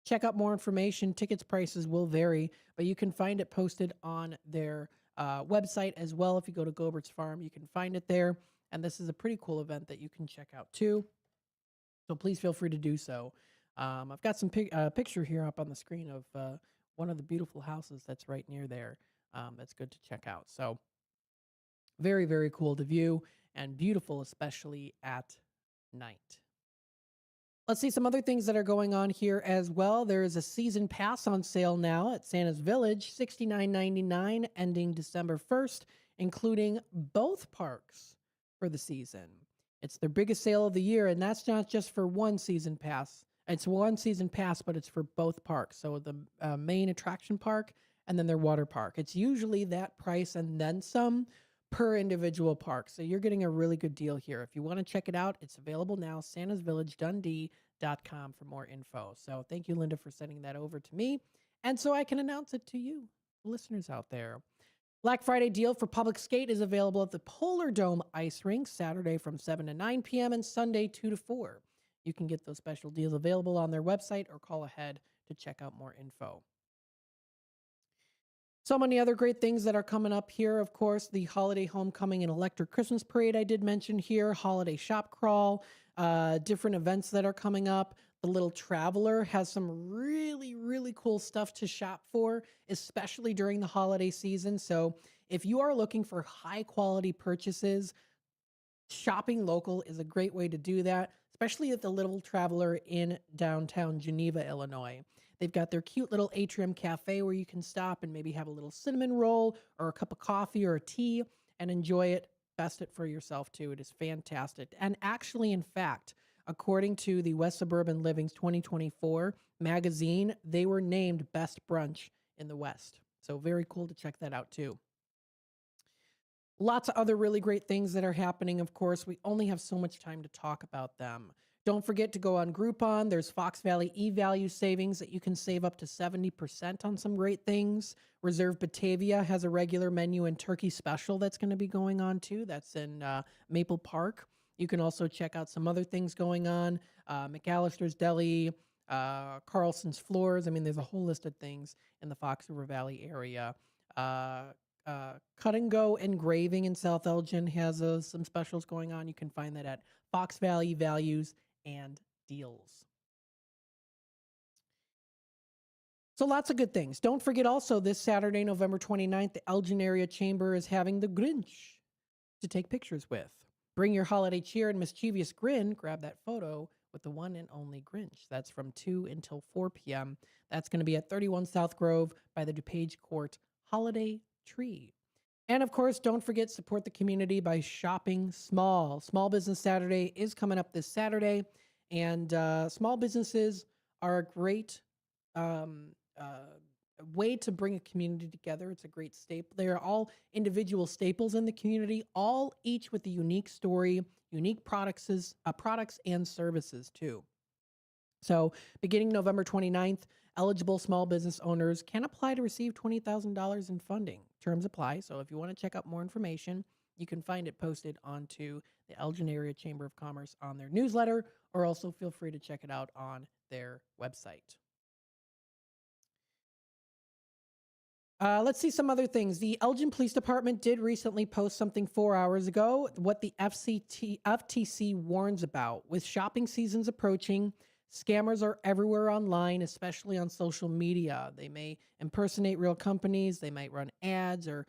Check out more information. Tickets prices will vary, but you can find it posted on their website as well. If you go to Gobert's Farm, you can find it there. And this is a pretty cool event that you can check out too. So please feel free to do so. I've got some picture here up on the screen of one of the beautiful houses that's right near there. That's good to check out. So very, very cool to view and beautiful, especially at night. Let's see some other things that are going on here as well. There is a season pass on sale now at Santa's Village, $69.99, ending December 1st, including both parks for the season. It's their biggest sale of the year, and that's not just for one season pass. It's one season pass, but it's for both parks. So the main attraction park and then their water park. It's usually that price and then some per individual park. So you're getting a really good deal here. If you want to check it out, it's available now, santasvillagedundee.com for more info. So thank you, Linda, for sending that over to me. And so I can announce it to you, listeners out there. Black Friday deal for Public Skate is available at the Polar Dome Ice Rink, Saturday from 7 to 9 p.m. and Sunday 2 to 4. You can get those special deals available on their website or call ahead to check out more info. So many other great things that are coming up here. Of course, the Holiday Homecoming and Electric Christmas Parade I did mention here, Holiday Shop Crawl, different events that are coming up. The Little Traveler has some really, really cool stuff to shop for, especially during the holiday season. So if you are looking for high quality purchases, shopping local is a great way to do that, especially at the Little Traveler in downtown Geneva, Illinois. They've got their cute little atrium cafe where you can stop and maybe have a little cinnamon roll or a cup of coffee or a tea and enjoy it. Best it for yourself too. It is fantastic. And actually, in fact, according to the West Suburban Living's 2024 magazine, they were named Best Brunch in the West. So very cool to check that out too. Lots of other really great things that are happening. Of course, we only have so much time to talk about them. Don't forget to go on Groupon. There's Fox Valley e-value savings that you can save up to 70% on some great things. Reserve Batavia has a regular menu and turkey special that's going to be going on too. That's in Maple Park. You can also check out some other things going on. McAllister's Deli, Carlson's Floors. I mean, there's a whole list of things in the Fox River Valley area. Cut and Go Engraving in South Elgin has some specials going on. You can find that at Fox Valley Values and Deals. So lots of good things. Don't forget also this Saturday, November 29th, the Elgin Area Chamber is having the Grinch to take pictures with. Bring your holiday cheer and mischievous grin. Grab that photo with the one and only Grinch. That's from 2 until 4 p.m. That's going to be at 31 South Grove by the DuPage Court Holiday Tree. And of course, don't forget, support the community by shopping small. Small Business Saturday is coming up this Saturday, and small businesses are a great way to bring a community together. It's a great staple. They are all individual staples in the community, all each with a unique story, unique products and services too. So beginning November 29th, eligible small business owners can apply to receive $20,000 in funding. Terms apply. So if you want to check out more information, you can find it posted onto the Elgin Area Chamber of Commerce on their newsletter, or also feel free to check it out on their website. Let's see some other things. The Elgin Police Department did recently post something 4 hours ago, what the FTC warns about. With shopping seasons approaching, scammers are everywhere online, especially on social media. They may impersonate real companies. They might run ads or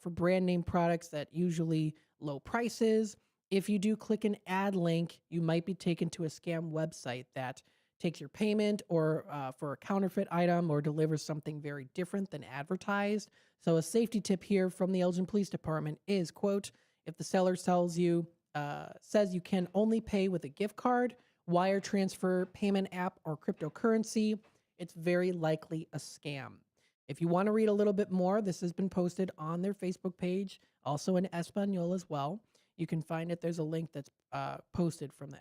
for brand name products that usually low prices. If you do click an ad link, you might be taken to a scam website that takes your payment or for a counterfeit item or delivers something very different than advertised. So a safety tip here from the Elgin Police Department is, quote, if the seller says you can only pay with a gift card, wire transfer, payment app, or cryptocurrency, it's very likely a scam. If you want to read a little bit more, this has been posted on their Facebook page, also in Espanol as well. You can find it. There's a link that's posted from the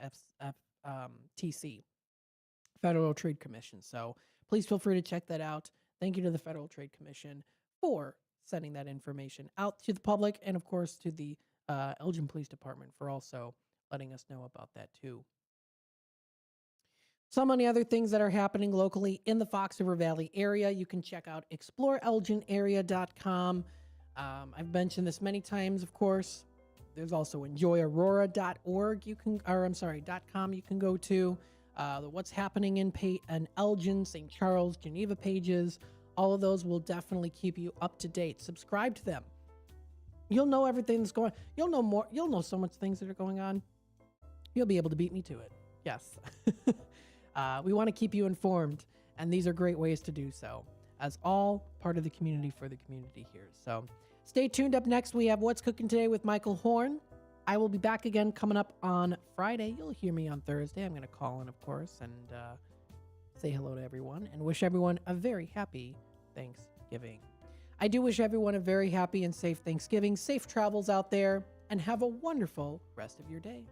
FTC, Federal Trade Commission. So please feel free to check that out. Thank you to the Federal Trade Commission for sending that information out to the public, and of course to the Elgin Police Department for also letting us know about that too. So many other things that are happening locally in the Fox River Valley area. You can check out exploreelginarea.com. I've mentioned this many times, of course. There's also enjoyaurora.org. .com you can go to. The What's Happening in Elgin, St. Charles, Geneva pages. All of those will definitely keep you up to date. Subscribe to them. You'll know everything that's going on. You'll know more. You'll know so much things that are going on. You'll be able to beat me to it. Yes. We want to keep you informed, and these are great ways to do so, as all part of the community for the community here. So stay tuned. Up next, we have What's Cooking Today with Michael Horn. I will be back again coming up on Friday. You'll hear me on Thursday. I'm going to call in, of course, and say hello to everyone and wish everyone a very happy Thanksgiving. I do wish everyone a very happy and safe Thanksgiving, safe travels out there, and have a wonderful rest of your day.